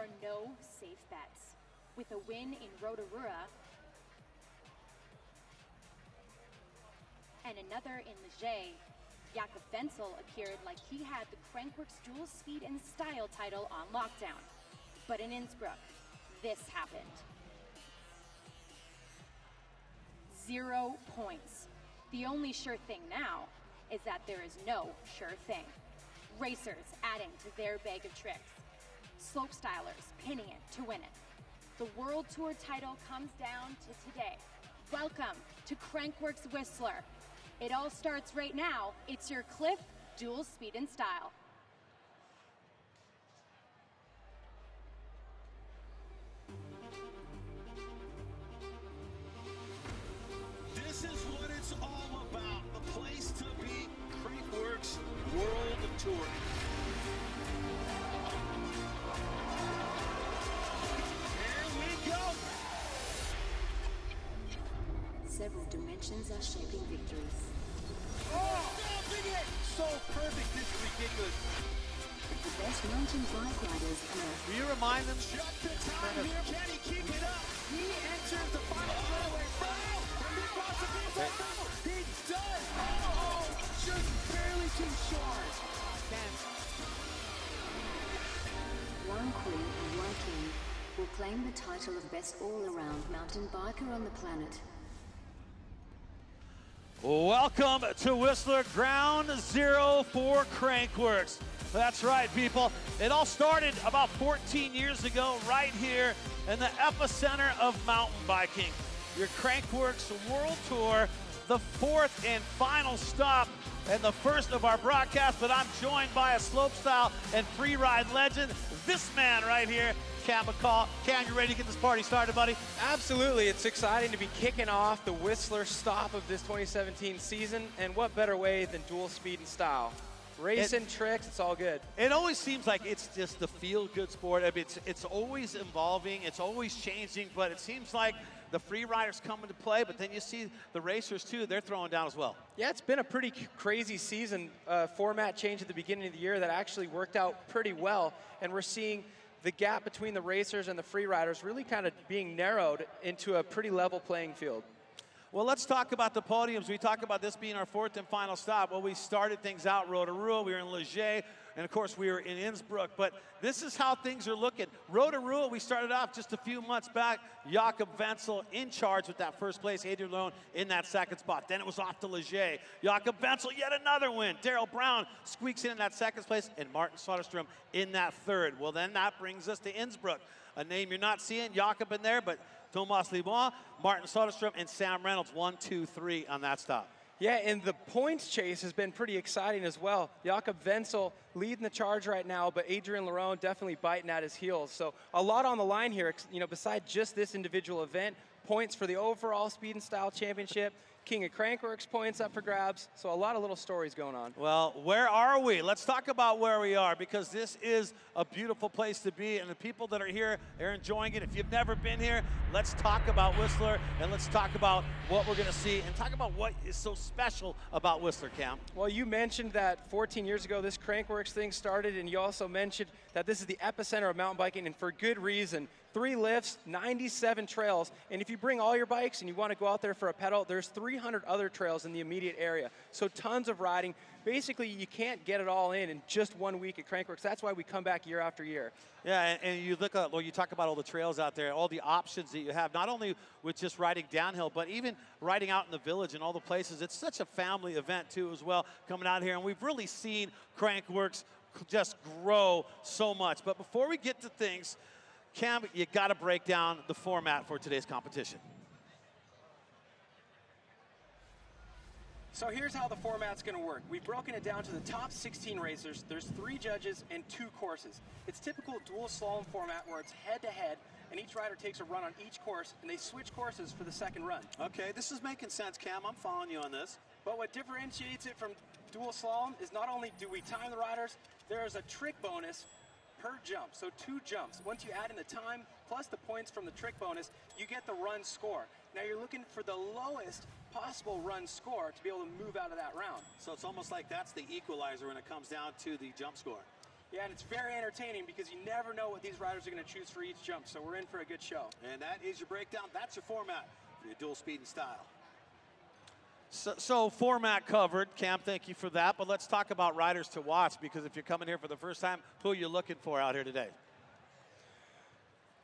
are no safe bets. With a win in Rotorua and another in Leger, Jakob Vinsel appeared like he had the Crankworx dual speed and style title on lockdown. But in Innsbruck, this happened. 0 points. The only sure thing now is that there is no sure thing. Racers adding to their bag of tricks. Slopestylers pinning it to win it. The World Tour title comes down to today. Welcome to Crankworx Whistler. It all starts right now. It's your Clif dual speed and style. This is what it's all about. The place to be, Crankworx World Tour. Here we go. Several dimensions are shaping victories. Oh, so perfect. This is ridiculous. The best mountain bike riders are. Will you remind them? Just the time here. Can he keep it up? He enters the final fairway. And he crossed the finish. He does. Oh, just barely too short. One queen and one king will claim the title of best all-around mountain biker on the planet. Welcome to Whistler, ground zero for Crankworx. That's right, people. It all started about 14 years ago right here in the epicenter of mountain biking. Your Crankworx World Tour, the fourth and final stop and the first of our broadcasts, but I'm joined by a slopestyle and free ride legend, this man right here, Cam McCaul. Cam, you ready to get this party started, buddy? Absolutely. It's exciting to be kicking off the Whistler stop of this 2017 season, and what better way than dual speed and style? Racing, tricks, it's all good. It always seems like it's just the feel-good sport. I mean, it's always evolving, it's always changing, but it seems like the free riders come into play, but then you see the racers too, they're throwing down as well. Yeah, it's been a pretty crazy season. Format change at the beginning of the year that actually worked out pretty well, and we're seeing the gap between the racers and the free riders really kind of being narrowed into a pretty level playing field. Well, let's talk about the podiums. We talk about this being our fourth and final stop. Well, we started things out Rotorua, we were in Leger, and of course we were in Innsbruck, but this is how things are looking. Rotorua, we started off just a few months back. Jakob Vinsel in charge with that first place, LaRonn in that second spot. Then it was off to Leger. Jakob Vinsel, yet another win. Darryl Brown squeaks in that second place, and Martin Soderstrom in that third. Well, then that brings us to Innsbruck. A name you're not seeing, Jakob in there, but Thomas Lebon, Martin Soderstrom, and Sam Reynolds, 1, 2, 3 on that stop. Yeah, and the points chase has been pretty exciting as well. Jakob Vinsel leading the charge right now, but LaRonn definitely biting at his heels. So a lot on the line here, you know, besides just this individual event. Points for the overall Speed and Style Championship, King of Crankworx points up for grabs, so a lot of little stories going on. Well, where are we? Let's talk about where we are, because this is a beautiful place to be, and the people that are here, they're enjoying it. If you've never been here, let's talk about Whistler, and let's talk about what we're gonna see, and talk about what is so special about Whistler, Cam. Well, you mentioned that 14 years ago this Crankworx thing started, and you also mentioned that this is the epicenter of mountain biking, and for good reason. 3 lifts, 97 trails, and if you bring all your bikes and you want to go out there for a pedal, there's 300 other trails in the immediate area. So tons of riding. Basically, you can't get it all in just 1 week at Crankworx. That's why we come back year after year. Yeah, and you look at, well, you talk about all the trails out there, all the options that you have, not only with just riding downhill, but even riding out in the village and all the places. It's such a family event too as well, coming out here, and we've really seen Crankworx just grow so much. But before we get to things, Cam, you got to break down the format for today's competition. So here's how the format's going to work. We've broken it down to the top 16 racers. There's 3 judges and 2 courses. It's typical dual slalom format where it's head-to-head, and each rider takes a run on each course, and they switch courses for the second run. Okay, this is making sense, Cam. I'm following you on this. But what differentiates it from dual slalom is not only do we time the riders, there is a trick bonus per jump, so 2 jumps. Once you add in the time plus the points from the trick bonus, you get the run score. Now you're looking for the lowest possible run score to be able to move out of that round. So it's almost like that's the equalizer when it comes down to the jump score. Yeah, and it's very entertaining because you never know what these riders are going to choose for each jump, so we're in for a good show. And that is your breakdown. That's your format for your dual speed and style. So format covered. Cam, thank you for that. But let's talk about riders to watch, because if you're coming here for the first time, who are you looking for out here today?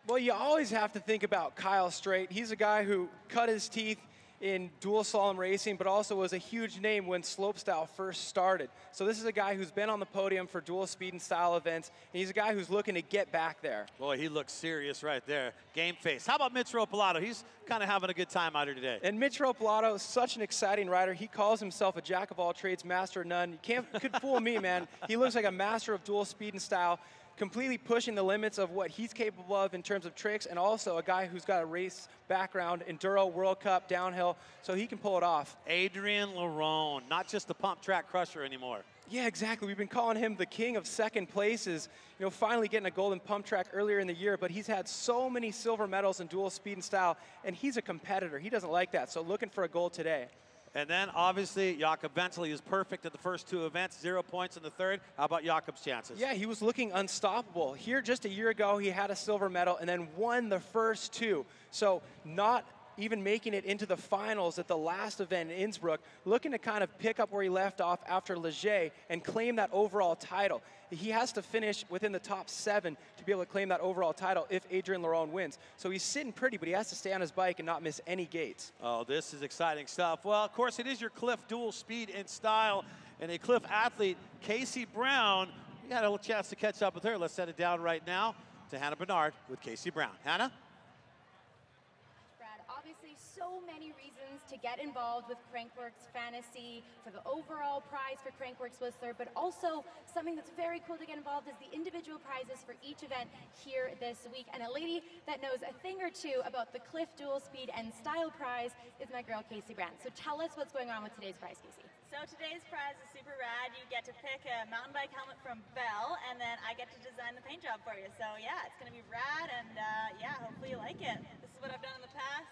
Well, you always have to think about Kyle Strait. He's a guy who cut his teeth in dual slalom racing, but also was a huge name when slopestyle first started. So this is a guy who's been on the podium for dual speed and style events, and he's a guy who's looking to get back there. Boy, he looks serious right there. Game face. How about Mitch Ropelato? He's kind of having a good time out here today. And Mitch Ropelato is such an exciting rider. He calls himself a jack of all trades, master of none. You could fool me, man. He looks like a master of dual speed and style, completely pushing the limits of what he's capable of in terms of tricks, and also a guy who's got a race background, Enduro, World Cup, downhill, so he can pull it off. Adrian LaRonn, not just the pump track crusher anymore. Yeah, exactly. We've been calling him the king of second places, you know, finally getting a golden pump track earlier in the year, but he's had so many silver medals in dual speed and style, and he's a competitor. He doesn't like that, so looking for a gold today. And then, obviously, Jakob Vinsel. He was perfect at the first two events, 0 points in the third. How about Jakob's chances? Yeah, he was looking unstoppable. Here just a year ago, he had a silver medal and then won the first two. So not even making it into the finals at the last event in Innsbruck, looking to kind of pick up where he left off after Leger and claim that overall title. He has to finish within the top 7 to be able to claim that overall title if Adrian LaRonn wins. So he's sitting pretty, but he has to stay on his bike and not miss any gates. Oh, this is exciting stuff. Well, of course, it is your Clif dual speed and style, and a Clif athlete, Casey Brown. We got a little chance to catch up with her. Let's set it down right now to Hannah Bernard with Casey Brown. Hannah? Obviously, so many reasons to get involved with Crankworx Fantasy for the overall prize for Crankworx Whistler, but also something that's very cool to get involved is the individual prizes for each event here this week. And a lady that knows a thing or two about the Clif Dual Speed and Style prize is my girl, Casey Brown. So tell us what's going on with today's prize, Casey. So today's prize is super rad. You get to pick a mountain bike helmet from Bell, and then I get to design the paint job for you. So yeah, it's going to be rad, and yeah, hopefully you like it. This is what I've done in the past.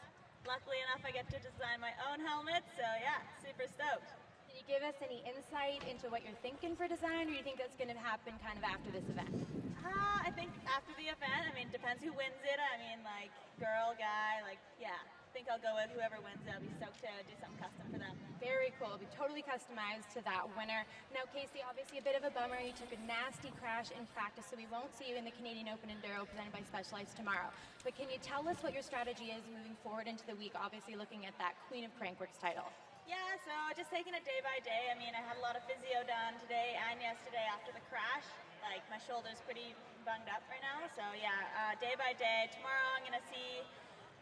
Luckily enough, I get to design my own helmet, so yeah, super stoked. Can you give us any insight into what you're thinking for design, or do you think that's going to happen kind of after this event? I think after the event, I mean, depends who wins it. I mean, like, girl, guy, like, yeah. I think I'll go with whoever wins it. I'll be stoked to do something custom for them. Very cool. It'll be totally customized to that winner. Now, Casey, obviously a bit of a bummer. You took a nasty crash in practice, so we won't see you in the Canadian Open Enduro presented by Specialized tomorrow. But can you tell us what your strategy is moving forward into the week, obviously looking at that Queen of Crankworx title? Yeah, so just taking it day by day. I mean, I had a lot of physio done today and yesterday after the crash. Like, my shoulder's pretty bunged up right now. So yeah, day by day. Tomorrow I'm going to see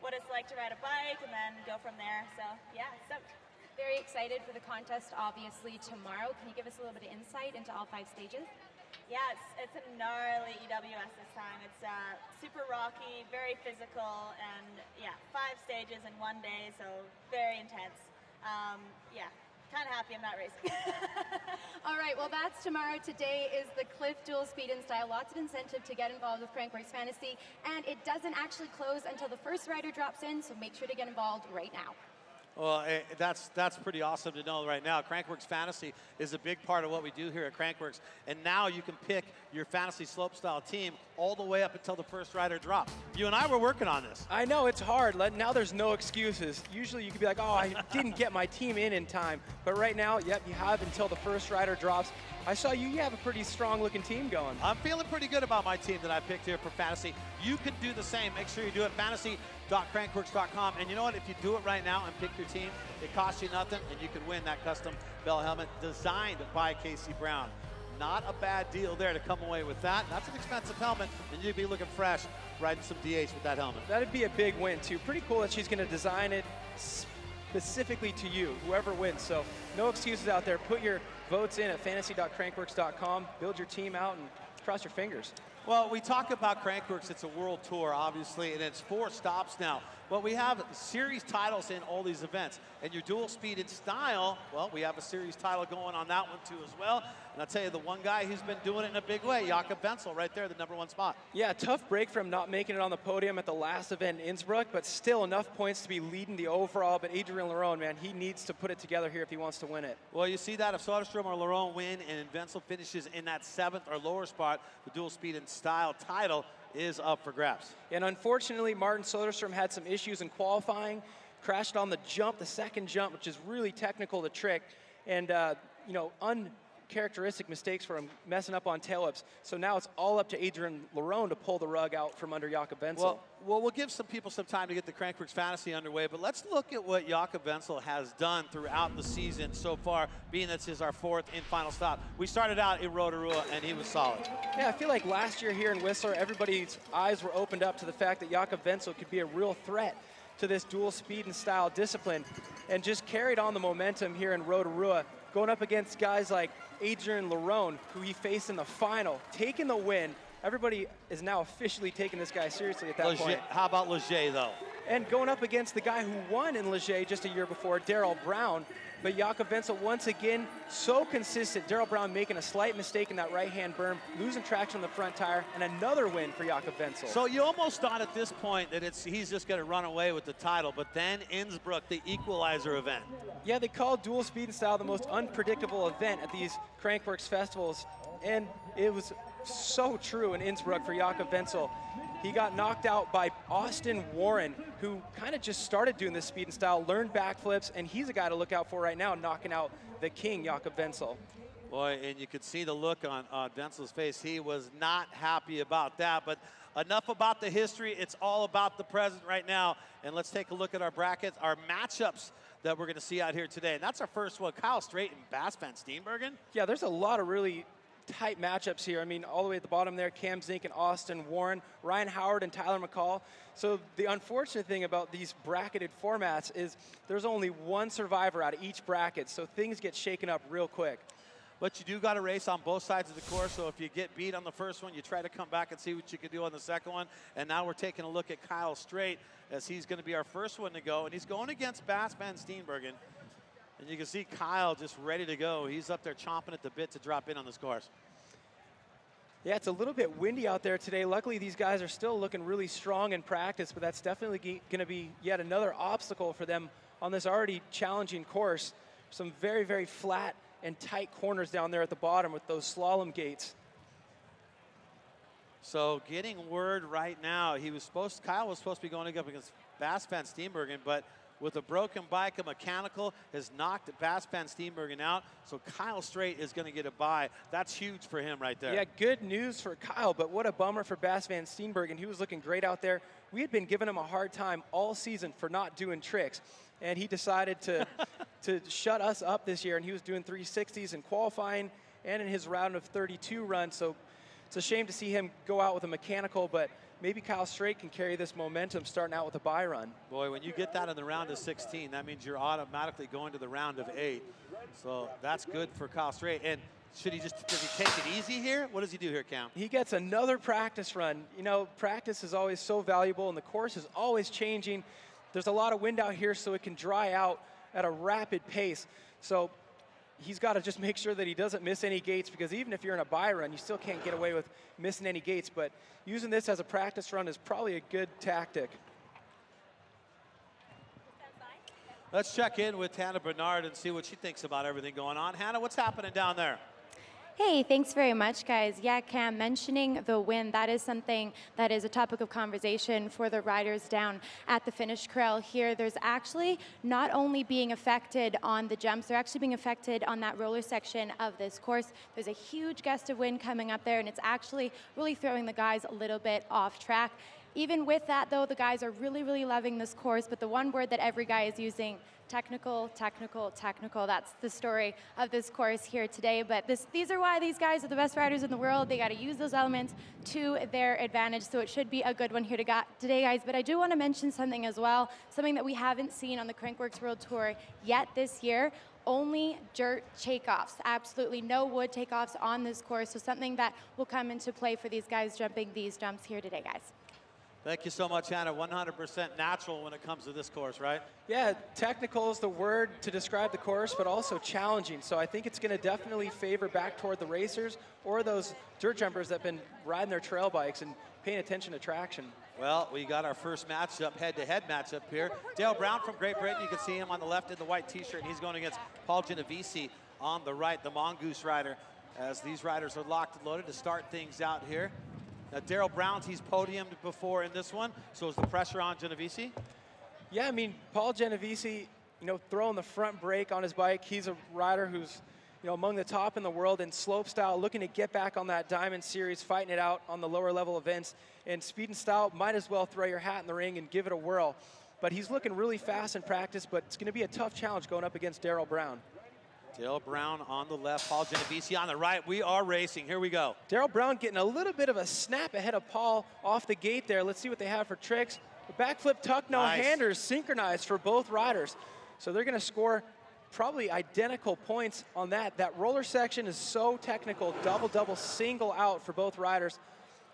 what it's like to ride a bike and then go from there. So yeah, stoked. Very excited for the contest, obviously, tomorrow. Can you give us a little bit of insight into all 5 stages? Yeah, it's a gnarly EWS this time. It's super rocky, very physical, and yeah, 5 stages in one day, so very intense. Yeah, kind of happy I'm not racing. All right, well, that's tomorrow. Today is the Clif Dual Speed and Style. Lots of incentive to get involved with Crankworx Fantasy, and it doesn't actually close until the first rider drops in, so make sure to get involved right now. Well, that's pretty awesome to know right now. Crankworx Fantasy is a big part of what we do here at Crankworx, and now you can pick your fantasy slopestyle team all the way up until the first rider drops. You and I were working on this. I know, it's hard. Now there's no excuses. Usually you could be like, oh, I didn't get my team in time. But right now, yep, you have until the first rider drops. I saw you have a pretty strong-looking team going. I'm feeling pretty good about my team that I picked here for fantasy. You can do the same. Make sure you do it, fantasy.crankworx.com. And you know what? If you do it right now and pick your team, it costs you nothing, and you can win that custom Bell helmet designed by Casey Brown. Not a bad deal there to come away with that. That's an expensive helmet, and you'd be looking fresh riding some DH with that helmet. That'd be a big win, too. Pretty cool that she's going to design it specifically to you, whoever wins. So no excuses out there. Put your votes in at fantasy.crankworx.com. Build your team out and cross your fingers. Well, we talk about Crankworx. It's a world tour, obviously, and it's 4 stops now. But we have series titles in all these events. And your dual speed and style, well, we have a series title going on that one too as well. And I'll tell you, the one guy who's been doing it in a big way, Jakob Vinsel, right there, the #1 spot. Yeah, tough break for him not making it on the podium at the last event in Innsbruck, but still enough points to be leading the overall. But Adrian LaRonn, man, he needs to put it together here if he wants to win it. Well, you see that if Soderstrom or LaRonn win and Vinsel finishes in that 7th or lower spot, the dual speed and style title is up for grabs. And unfortunately, Martin Soderstrom had some issues in qualifying, crashed on the jump, the second jump, which is really technical to trick, and you know, uncharacteristic mistakes for him, messing up on tail whips. So now it's all up to Adrian LaRonn to pull the rug out from under Jakob Vinsel. Well, we'll give some people some time to get the Crankworx Fantasy underway, but let's look at what Jakob Vinsel has done throughout the season so far, being this is our 4th and final stop. We started out in Rotorua, and he was solid. Yeah, I feel like last year here in Whistler, everybody's eyes were opened up to the fact that Jakob Vinsel could be a real threat to this dual speed and style discipline, and just carried on the momentum here in Rotorua, going up against guys like Adrian LaRonn, who he faced in the final, taking the win. Everybody is now officially taking this guy seriously at that point. How about Leger, though? And going up against the guy who won in Leger just a year before, Darryl Brown. But Jakob Vinsel, once again, so consistent. Darryl Brown making a slight mistake in that right-hand berm, losing traction on the front tire, and another win for Jakob Vinsel. So you almost thought at this point that he's just going to run away with the title, but then Innsbruck, the equalizer event. Yeah, they call dual speed and style the most unpredictable event at these Crankworx festivals, and it was so true in Innsbruck for Jakob Vinsel. He got knocked out by Austin Warren, who kind of just started doing this speed and style, learned backflips, and he's a guy to look out for right now, knocking out the king, Jakob Vinsel. Boy, and you could see the look on Vinsel's face. He was not happy about that, but enough about the history. It's all about the present right now. And let's take a look at our brackets, our matchups that we're going to see out here today. And that's our first one, Kyle Strait and Bas van Steenburgen. Yeah, there's a lot of really tight matchups here. I mean, all the way at the bottom there, Cam Zink and Austin Warren, Ryan Howard and Tyler McCaul. So the unfortunate thing about these bracketed formats is there's only one survivor out of each bracket, so things get shaken up real quick. But you do got to race on both sides of the course, so if you get beat on the first one, you try to come back and see what you can do on the second one. And now we're taking a look at Kyle Strait, as he's going to be our first one to go, and he's going against Bas van Steenburgen. And you can see Kyle just ready to go. He's up there chomping at the bit to drop in on this course. Yeah, it's a little bit windy out there today. Luckily, these guys are still looking really strong in practice, but that's definitely going to be yet another obstacle for them on this already challenging course. Some very, very flat and tight corners down there at the bottom with those slalom gates. So getting word right now, Kyle was supposed to be going up against Bas van Steenburgen, but with a broken bike, a mechanical has knocked Bas van Steenburgen out. So Kyle Strait is going to get a bye. That's huge for him right there. Yeah, good news for Kyle, but what a bummer for Bas van Steenburgen. He was looking great out there. We had been giving him a hard time all season for not doing tricks, and he decided to shut us up this year, and he was doing 360s in qualifying and in his round of 32 run. So it's a shame to see him go out with a mechanical, but maybe Kyle Strait can carry this momentum starting out with a bye run. Boy, when you get that in the round of 16, that means you're automatically going to the round of 8. So that's good for Kyle Strait. And does he take it easy here? What does he do here, Cam? He gets another practice run. You know, practice is always so valuable, and the course is always changing. There's a lot of wind out here, so it can dry out at a rapid pace. So he's got to just make sure that he doesn't miss any gates, because even if you're in a bye run, you still can't get away with missing any gates. But using this as a practice run is probably a good tactic. Let's check in with Hannah Bernard and see what she thinks about everything going on. Hannah, what's happening down there? Hey, thanks very much, guys. Yeah, Cam, mentioning the wind, that is something that is a topic of conversation for the riders down at the finish corral here. There's actually not only being affected on the jumps, they're actually being affected on that roller section of this course. There's a huge gust of wind coming up there, and it's actually really throwing the guys a little bit off track. Even with that, though, the guys are really, really loving this course, but the one word that every guy is using, technical, technical, technical. That's the story of this course here today. But these are why these guys are the best riders in the world. They got to use those elements to their advantage. So it should be a good one here today, guys. But I do want to mention something as well, something that we haven't seen on the Crankworx World Tour yet this year. Only dirt takeoffs, absolutely no wood takeoffs on this course. So something that will come into play for these guys jumping these jumps here today, guys. Thank you so much, Hannah. 100% natural when it comes to this course, right? Yeah, technical is the word to describe the course, but also challenging. So I think it's going to definitely favor back toward the racers or those dirt jumpers that have been riding their trail bikes and paying attention to traction. Well, we got our first matchup, head-to-head matchup here. Darryl Brown from Great Britain, you can see him on the left in the white t-shirt, and he's going against Paul Genovese on the right, the Mongoose rider, as these riders are locked and loaded to start things out here. Now, Darryl Brown's, he's podiumed before in this one, so is the pressure on Genovese? Yeah, I mean, Paul Genovese, you know, throwing the front brake on his bike. He's a rider who's, you know, among the top in the world in slope style, looking to get back on that Diamond Series, fighting it out on the lower level events. And speed and style, might as well throw your hat in the ring and give it a whirl. But he's looking really fast in practice, but it's going to be a tough challenge going up against Darryl Brown. Darryl Brown on the left, Paul Genovese on the right. We are racing. Here we go. Darryl Brown getting a little bit of a snap ahead of Paul off the gate there. Let's see what they have for tricks. The backflip tuck no-handers synchronized for both riders. So they're going to score probably identical points on that. That roller section is so technical, double, single out for both riders.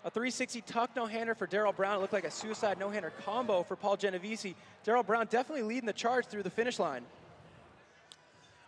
A 360 tuck no-hander for Darryl Brown. It looked like a suicide no-hander combo for Paul Genovese. Darryl Brown definitely leading the charge through the finish line.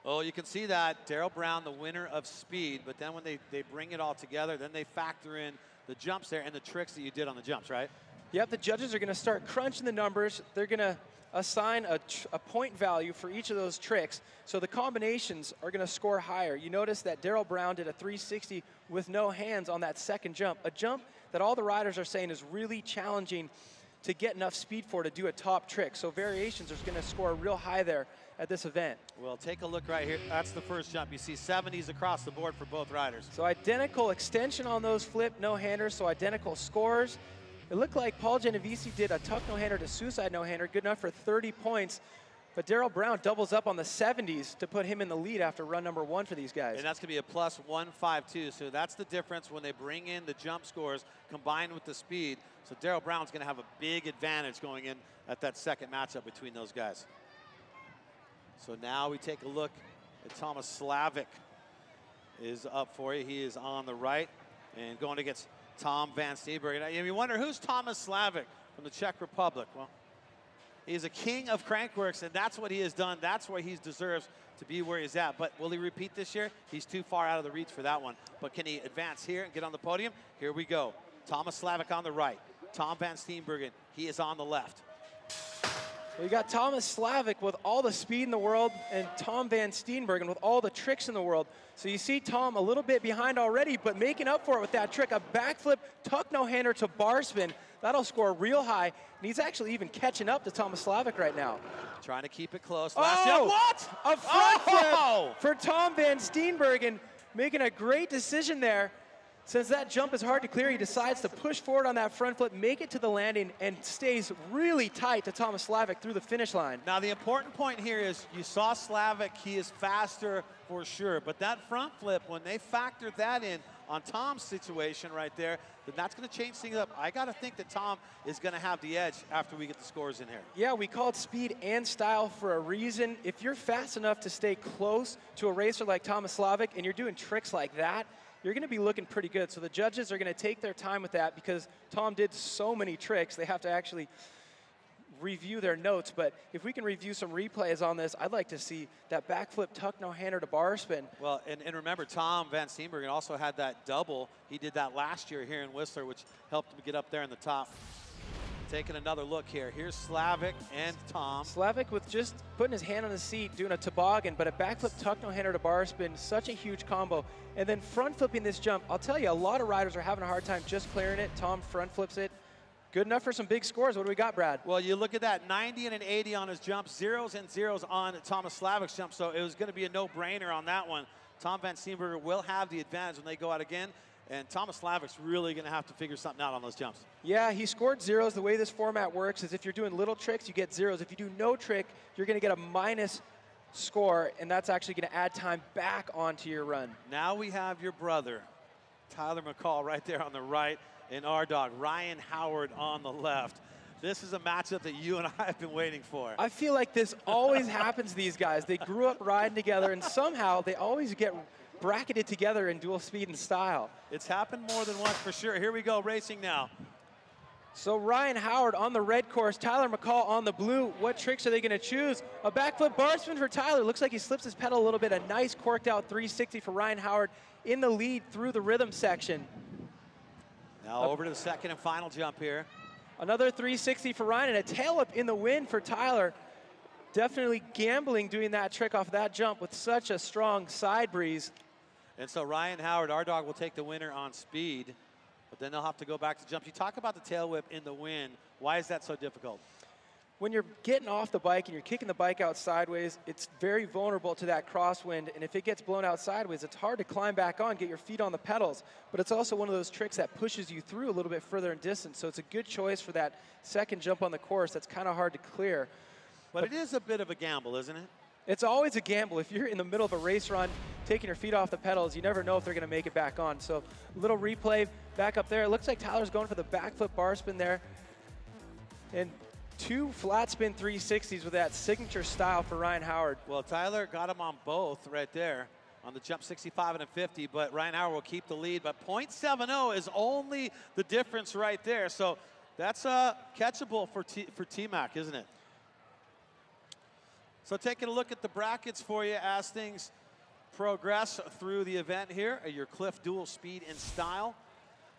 Oh, you can see that. Darryl Brown, the winner of speed, but then when they bring it all together, then they factor in the jumps there and the tricks that you did on the jumps, right? Yep, the judges are going to start crunching the numbers. They're going to assign a point value for each of those tricks. So the combinations are going to score higher. You notice that Darryl Brown did a 360 with no hands on that second jump, a jump that all the riders are saying is really challenging to get enough speed for to do a top trick. So variations are going to score real high there at this event. Well, take a look right here. That's the first jump. You see 70s across the board for both riders. So identical extension on those flip no-handers, so identical scores. It looked like Paul Genovese did a tuck no-hander to suicide no-hander, good enough for 30 points. But Darryl Brown doubles up on the 70s to put him in the lead after run number one for these guys. And that's going to be a plus 152. So that's the difference when they bring in the jump scores combined with the speed. So Darryl Brown's going to have a big advantage going in at that second matchup between those guys. So now we take a look at Thomas Slavik is up for you. He is on the right and going against Tom van Steenburgen. And you wonder, who's Thomas Slavik from the Czech Republic? Well, he's a king of Crankworx, and that's what he has done. That's why he deserves to be where he's at. But will he repeat this year? He's too far out of the reach for that one. But can he advance here and get on the podium? Here we go. Thomas Slavik on the right. Tom van Steenburgen, he is on the left. We got Thomas Slavik with all the speed in the world and Tom van Steenburgen with all the tricks in the world. So you see Tom a little bit behind already, but making up for it with that trick, a backflip tuck no-hander to bar spin. That'll score real high, and he's actually even catching up to Thomas Slavik right now. Trying to keep it close. Last jump, what? A front flip for Tom van Steenburgen, making a great decision there. Since that jump is hard to clear, he decides to push forward on that front flip, make it to the landing, and stays really tight to Thomas Slavik through the finish line. Now, the important point here is you saw Slavik, he is faster for sure, but that front flip, when they factored that in on Tom's situation right there, then that's going to change things up. I got to think that Tom is going to have the edge after we get the scores in here. Yeah, we called speed and style for a reason. If you're fast enough to stay close to a racer like Thomas Slavik and you're doing tricks like that, you're going to be looking pretty good. So the judges are going to take their time with that because Tom did so many tricks. They have to actually review their notes. But if we can review some replays on this, I'd like to see that backflip tuck no-hander to bar spin. Well, and remember, Tom van Steenburgen also had that double. He did that last year here in Whistler, which helped him get up there in the top. Taking another look here. Here's Slavik and Tom. Slavik with just putting his hand on the seat, doing a toboggan, but a backflip tuck no-hander to bar spin, such a huge combo. And then front flipping this jump. I'll tell you, a lot of riders are having a hard time just clearing it. Tom front flips it. Good enough for some big scores. What do we got, Brad? Well, you look at that, 90 and an 80 on his jump, zeros and zeros on Thomas Slavik's jump, so it was going to be a no-brainer on that one. Tom van Steenburgen will have the advantage when they go out again. And Thomas Slavik's really going to have to figure something out on those jumps. Yeah, he scored zeros. The way this format works is if you're doing little tricks, you get zeros. If you do no trick, you're going to get a minus score, and that's actually going to add time back onto your run. Now we have your brother, Tyler McCaul, right there on the right, and our dog, Ryan Howard, on the left. This is a matchup that you and I have been waiting for. I feel like this always happens to these guys. They grew up riding together, and somehow they always get bracketed together in dual speed and style. It's happened more than once for sure. Here we go, racing now. So Ryan Howard on the red course, Tyler McCaul on the blue. What tricks are they going to choose? A backflip bar spin for Tyler. Looks like he slips his pedal a little bit. A nice corked out 360 for Ryan Howard in the lead through the rhythm section. Now over to the second and final jump here. Another 360 for Ryan and a tail whip in the wind for Tyler. Definitely gambling doing that trick off that jump with such a strong side breeze. And so Ryan Howard, our dog, will take the winner on speed. But then they'll have to go back to jump. You talk about the tail whip in the wind. Why is that so difficult? When you're getting off the bike and you're kicking the bike out sideways, it's very vulnerable to that crosswind. And if it gets blown out sideways, it's hard to climb back on, get your feet on the pedals. But it's also one of those tricks that pushes you through a little bit further in distance. So it's a good choice for that second jump on the course that's kind of hard to clear. But it is a bit of a gamble, isn't it? It's always a gamble. If you're in the middle of a race run, taking your feet off the pedals, you never know if they're going to make it back on. So a little replay back up there. It looks like Tyler's going for the backflip bar spin there. And 2 flat spin 360s with that signature style for Ryan Howard. Well, Tyler got him on both right there on the jump 65 and a 50, but Ryan Howard will keep the lead. But .70 is only the difference right there. So that's catchable for T-Mac, isn't it? So taking a look at the brackets for you as things progress through the event here. Your Clif dual speed and style.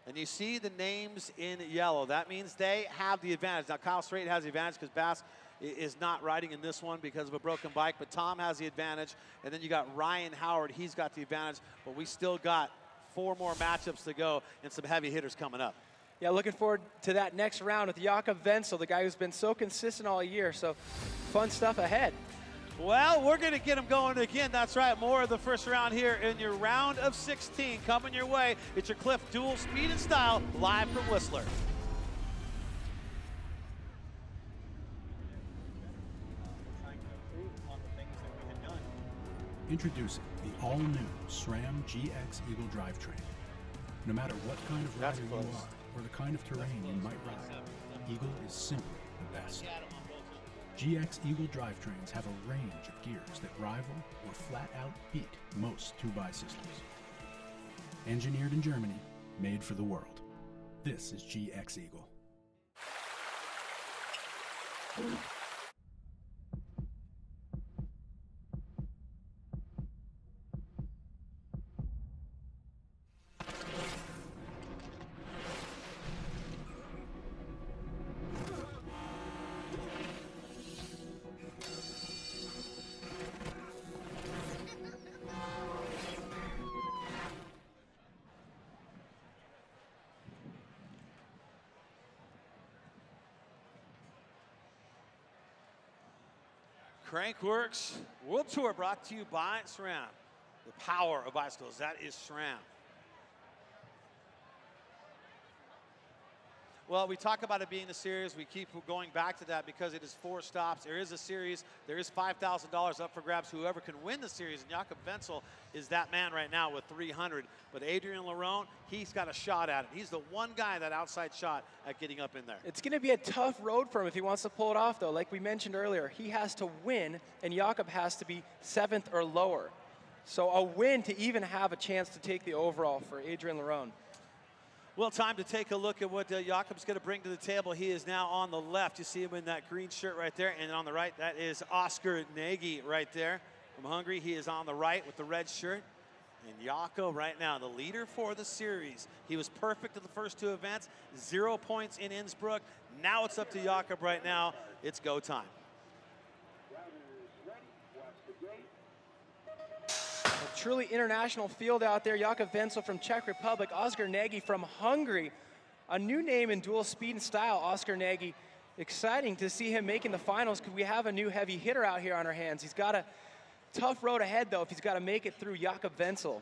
And you see the names in yellow. That means they have the advantage. Now, Kyle Strait has the advantage because Bass is not riding in this one because of a broken bike, but Tom has the advantage. And then you got Ryan Howard. He's got the advantage, but we still got 4 more matchups to go and some heavy hitters coming up. Yeah, looking forward to that next round with Jakob Vinsel, the guy who's been so consistent all year. So fun stuff ahead. Well, we're going to get them going again. That's right. More of the first round here in your round of 16 coming your way. It's your Clif dual speed and style live from Whistler. Introducing the all-new SRAM GX Eagle drivetrain. No matter what kind of rider you are or the kind of terrain you might ride, Eagle is simply the best. GX Eagle drivetrains have a range of gears that rival or flat out beat most 2x systems. Engineered in Germany, made for the world. This is GX Eagle. Crankworx World Tour brought to you by SRAM. The power of bicycles, that is SRAM. Well, we talk about it being a series. We keep going back to that because it is 4 stops. There is a series. There is $5,000 up for grabs. Whoever can win the series, and Jakob Vinsel is that man right now with 300. But LaRonn, he's got a shot at it. He's the one guy, that outside shot at getting up in there. It's going to be a tough road for him if he wants to pull it off, though. Like we mentioned earlier, he has to win, and Jakob has to be 7th or lower. So a win to even have a chance to take the overall for LaRonn. Well, time to take a look at what Jakob's going to bring to the table. He is now on the left. You see him in that green shirt right there. And on the right, that is Oscar Nagy right there from Hungary. He is on the right with the red shirt. And Jakob right now, the leader for the series. He was perfect in the first 2 events. 0 points in Innsbruck. Now it's up to Jakob right now. It's go time. A truly international field out there. Jakob Vinsel from Czech Republic, Oscar Nagy from Hungary. A new name in dual speed and style, Oscar Nagy. Exciting to see him making the finals. Could we have a new heavy hitter out here on our hands? He's got a tough road ahead, though, if he's got to make it through Jakob Vinsel. You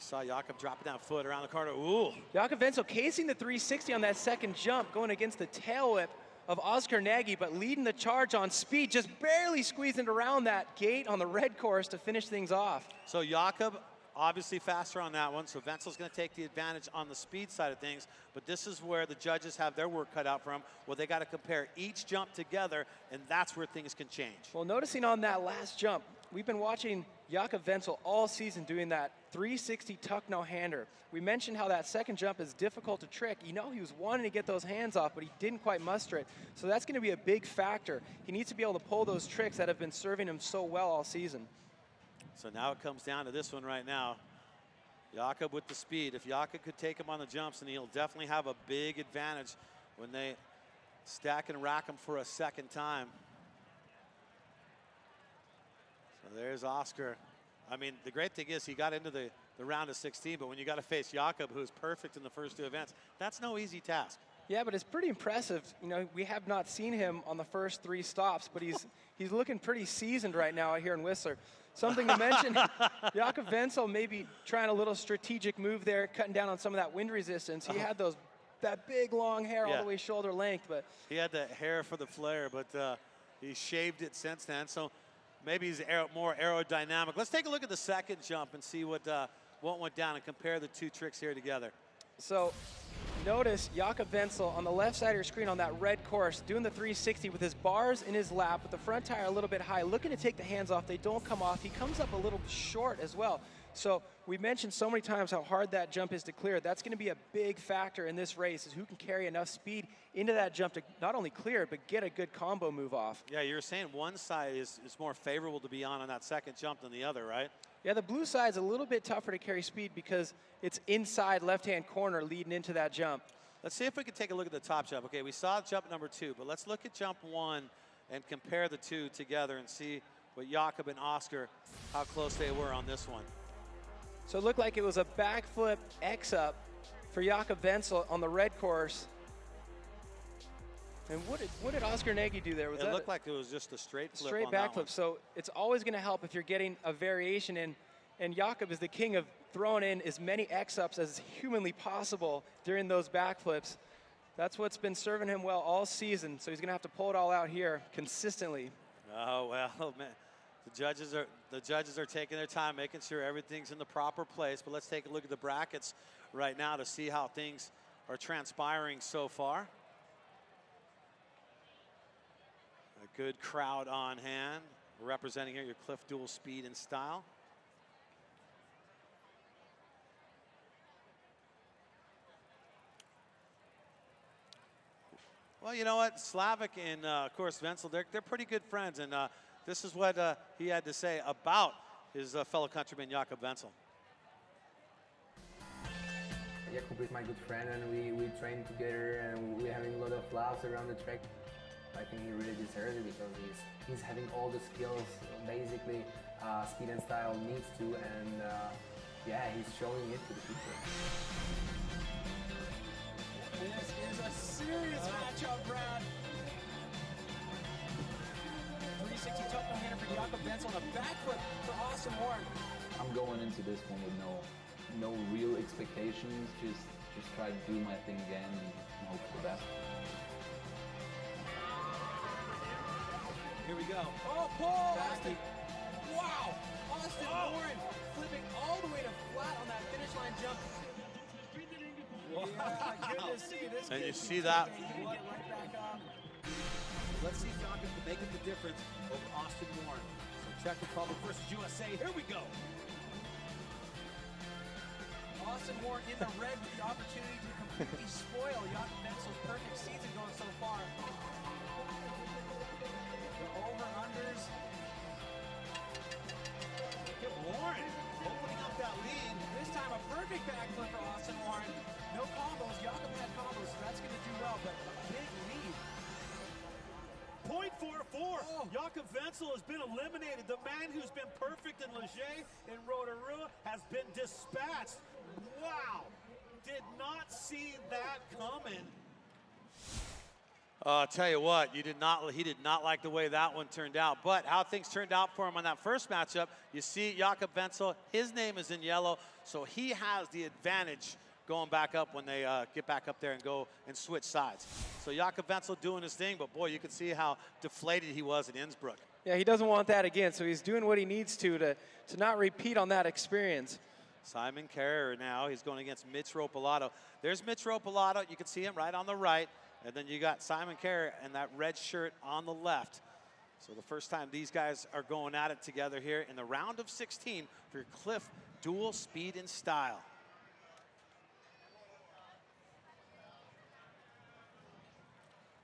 saw Jakob dropping that foot around the corner. Ooh. Jakob Vinsel casing the 360 on that second jump, going against the tail whip of Oscar Nagy, but leading the charge on speed, just barely squeezing around that gate on the red course to finish things off. So Jakob obviously faster on that one, so Vinsel's going to take the advantage on the speed side of things, but this is where the judges have their work cut out for them, where they got to compare each jump together, and that's where things can change. Well, noticing on that last jump, we've been watching Jakob Vinsel all season doing that 360 tuck no-hander. We mentioned how that second jump is difficult to trick. You know, he was wanting to get those hands off, but he didn't quite muster it. So that's going to be a big factor. He needs to be able to pull those tricks that have been serving him so well all season. So now it comes down to this one right now. Jakob with the speed. If Jakob could take him on the jumps, then he'll definitely have a big advantage when they stack and rack him for a second time. So there's Oscar. I mean, the great thing is he got into the round of 16, but when you got to face Jakob, who's perfect in the first two events, that's no easy task. Yeah, but it's pretty impressive. You know, we have not seen him on the first 3 stops, but he's looking pretty seasoned right now out here in Whistler. Something to mention, Jakob Vinsel maybe trying a little strategic move there, cutting down on some of that wind resistance. He had that big long hair all the way shoulder length, but he had the hair for the flare, but he shaved it since then. So maybe he's more aerodynamic. Let's take a look at the second jump and see what went down and compare the two tricks here together. So notice Jakob Vinsel on the left side of your screen on that red course doing the 360 with his bars in his lap with the front tire a little bit high, looking to take the hands off. They don't come off. He comes up a little short as well. So we mentioned so many times how hard that jump is to clear. That's going to be a big factor in this race, is who can carry enough speed into that jump to not only clear it, but get a good combo move off. Yeah, you're saying one side is more favorable to be on that second jump than the other, right? Yeah, the blue side's a little bit tougher to carry speed because it's inside left-hand corner leading into that jump. Let's see if we can take a look at the top jump. Okay, we saw jump number 2, but let's look at jump 1 and compare the two together and see what Jakob and Oscar, how close they were on this one. So it looked like it was a backflip X-up for Jakob Vinsel on the red course. And what did Oscar Nagy do there? It looked like it was just a straight flip. Straight on that one. backflip. So it's always going to help if you're getting a variation in. And Jakob is the king of throwing in as many X-ups as humanly possible during those backflips. That's what's been serving him well all season. So he's going to have to pull it all out here consistently. Oh, well, man. The judges are taking their time, making sure everything's in the proper place. But let's take a look at the brackets right now to see how things are transpiring so far. A good crowd on hand, representing here your Clif dual speed and style. Well, you know what? Slavik and, of course, Vinsel, they're pretty good friends. And this is what he had to say about his fellow countryman, Jakob Vinsel. Jakob is my good friend, and we train together, and we're having a lot of laughs around the track. I think he really deserves it because he's having all the skills, basically, speed and style needs to, and yeah, he's showing it to the people. This is a serious matchup, Brad. 360 tuck no-hander for Jakob Vinsel and a backflip for Austin Warren. I'm going into this one with no real expectations, just try to do my thing again and hope for the best. Here we go. Oh, Paul! Austin. Wow! Austin Warren flipping all the way to flat on that finish line jump. Yeah, good to see this. And you see that. Get right back up. Let's see if Jakob can make it the difference over Austin Warren. So Czech Republic versus USA. Here we go. Austin Warren in the red with the opportunity to completely spoil Jakob Vinsel's perfect season going so far. The over-unders. Look at Warren opening up that lead. This time a perfect backflip for Austin Warren. No combos. Jakob had combos, so that's going to do well, but big lead. 0.44. Oh. Jakob Vinsel has been eliminated. The man who's been perfect in Leger and Rotorua has been dispatched. Wow. Did not see that coming. I'll tell you what, he did not like the way that one turned out. But how things turned out for him on that first matchup, you see Jakob Vinsel, his name is in yellow, so he has the advantage going back up when they get back up there and go and switch sides. So Jakob Vinsel doing his thing, but boy, you can see how deflated he was at Innsbruck. Yeah, he doesn't want that again, so he's doing what he needs to not repeat on that experience. Simon Kerr now, he's going against Mitch Ropelato. There's Mitch Ropelato, you can see him right on the right, and then you got Simon Kerr in that red shirt on the left. So the first time these guys are going at it together here in the round of 16 for your Clif dual speed and style.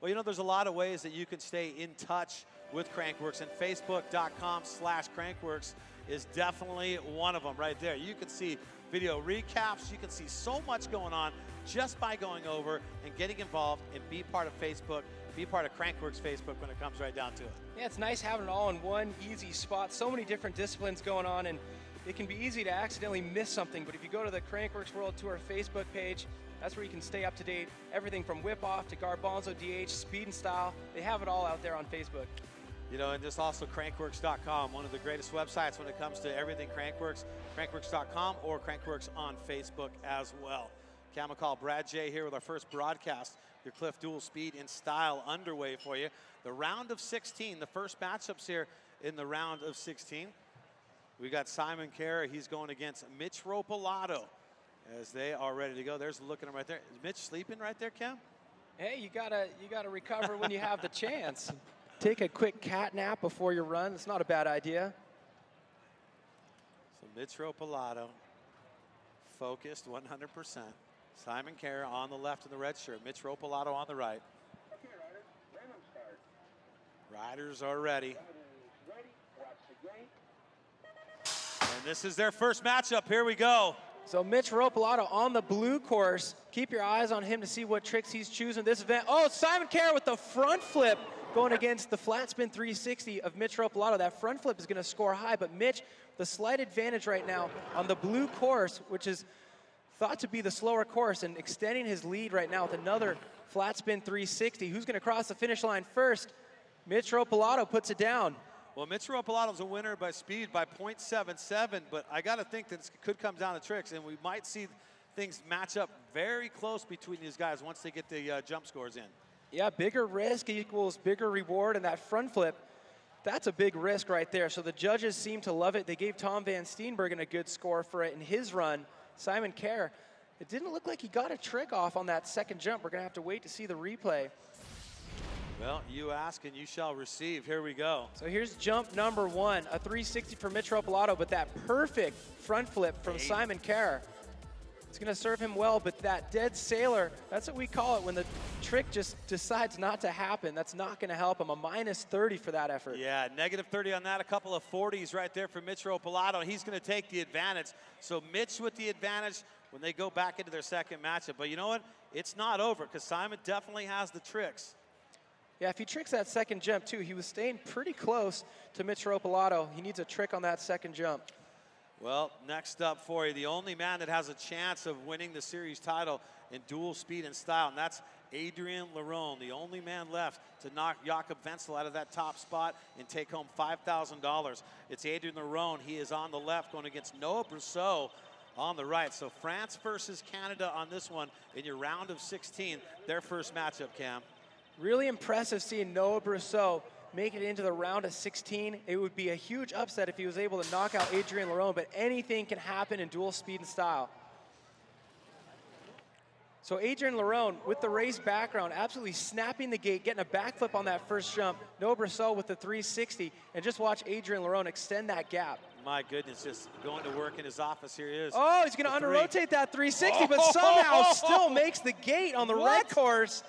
Well, you know, there's a lot of ways that you can stay in touch with Crankworx, and Facebook.com/Crankworx is definitely one of them right there. You can see video recaps. You can see so much going on just by going over and getting involved and be part of Facebook, be part of Crankworx Facebook when it comes right down to it. Yeah, it's nice having it all in one easy spot. So many different disciplines going on, and it can be easy to accidentally miss something. But if you go to the Crankworx World Tour Facebook page, that's where you can stay up to date. Everything from whip off to garbanzo DH, speed and style. They have it all out there on Facebook. You know, and just also Crankworx.com, one of the greatest websites when it comes to everything Crankworx, Crankworx.com or Crankworx on Facebook as well. Cam McCaul, Brad J here with our first broadcast. Your Clif dual speed and style underway for you. The round of 16, the first matchups here in the round of 16. We got Simon Kerr, he's going against Mitch Ropelato as they are ready to go. There's the look at him right there. Is Mitch sleeping right there, Cam? Hey, you gotta recover when you have the chance. Take a quick cat nap before your run. It's not a bad idea. So Mitch Ropelato, focused 100%. Simon Kerr on the left in the red shirt. Mitch Ropelato on the right. Riders are ready. And this is their first matchup. Here we go. So Mitch Ropelato on the blue course. Keep your eyes on him to see what tricks he's choosing this event. Oh, Simon Kerr with the front flip going against the flat spin 360 of Mitch Ropelato. That front flip is going to score high, but Mitch, the slight advantage right now on the blue course, which is thought to be the slower course, and extending his lead right now with another flat spin 360. Who's going to cross the finish line first? Mitch Ropelato puts it down. Well, Mitch Ropelato's a winner by speed by 0.77, but I got to think that it could come down to tricks, and we might see things match up very close between these guys once they get the jump scores in. Yeah, bigger risk equals bigger reward, and that front flip, that's a big risk right there. So the judges seem to love it. They gave Tom Van Steenburgen a good score for it in his run. Simon Kerr, it didn't look like he got a trick off on that second jump. We're going to have to wait to see the replay. Well, you ask and you shall receive. Here we go. So here's jump number one, a 360 for Mitch Ropelato, but that perfect front flip from Simon Kerr. It's going to serve him well, but that dead sailor, that's what we call it when the trick just decides not to happen. That's not going to help him. A -30 for that effort. Yeah, -30 on that. A couple of 40s right there for Mitch Ropelato. He's going to take the advantage. So Mitch with the advantage when they go back into their second matchup. But you know what? It's not over because Simon definitely has the tricks. Yeah, if he tricks that second jump too, he was staying pretty close to Mitch Ropelato. He needs a trick on that second jump. Well, next up for you, the only man that has a chance of winning the series title in dual speed and style, and that's LaRonn, the only man left to knock Jakob Vinsel out of that top spot and take home $5,000. It's LaRonn. He is on the left going against Noah Brousseau on the right. So France versus Canada on this one in your round of 16, their first matchup, Cam. Really impressive seeing Noah Brousseau make it into the round of 16. It would be a huge upset if he was able to knock out LaRonn, but anything can happen in dual speed and style. So LaRonn, with the race background, absolutely snapping the gate, getting a backflip on that first jump. Noah Brousseau with the 360, and just watch LaRonn extend that gap. My goodness, just going to work in his office. Here he is. Oh, he's going to under-rotate that 360, but somehow still makes the gate on the red course.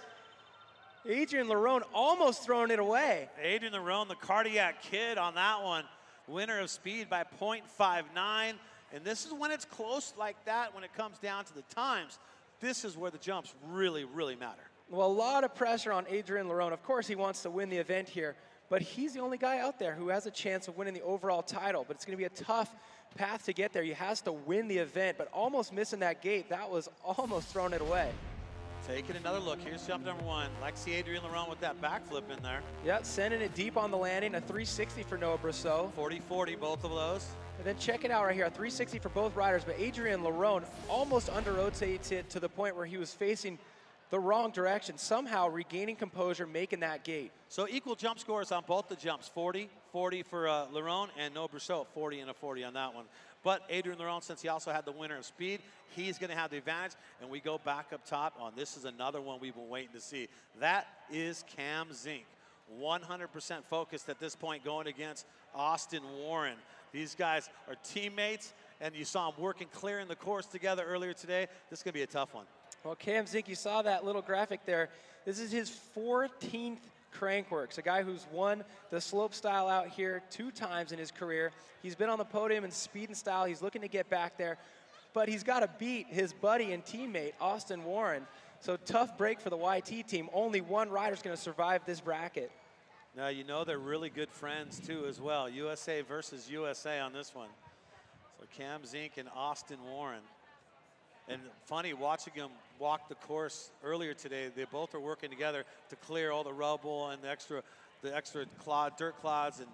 LaRonn almost throwing it away. LaRonn, the cardiac kid on that one. Winner of speed by 0.59. And this is when it's close like that, when it comes down to the times. This is where the jumps really, really matter. Well, a lot of pressure on LaRonn. Of course, he wants to win the event here, but he's the only guy out there who has a chance of winning the overall title. But it's going to be a tough path to get there. He has to win the event, but almost missing that gate. That was almost throwing it away. Taking another look. Here's jump number one. Like see LaRonn with that backflip in there. Yep, sending it deep on the landing. A 360 for Noah Brousseau. 40-40, both of those. And then check it out right here. A 360 for both riders, but LaRonn almost under-rotates it to the point where he was facing the wrong direction, somehow regaining composure, making that gate. So equal jump scores on both the jumps. 40 for LaRonn, and Noah Brousseau, 40 and a 40 on that one. But LaRonn, since he also had the winner of speed, he's going to have the advantage. And we go back up top on this is another one we've been waiting to see. That is Cam Zink. 100% focused at this point going against Austin Warren. These guys are teammates, and you saw them working clearing the course together earlier today. This is going to be a tough one. Well, Cam Zink, you saw that little graphic there. This is his 14th Crankworx, a guy who's won the slope style out here 2 times in his career. He's been on the podium in speed and style. He's looking to get back there, but he's got to beat his buddy and teammate, Austin Warren. So tough break for the YT team. Only one rider's going to survive this bracket. Now, you know they're really good friends, too, as well. USA versus USA on this one. So Cam Zink and Austin Warren. And funny, watching them walk the course earlier today, they both are working together to clear all the rubble and the extra dirt clods and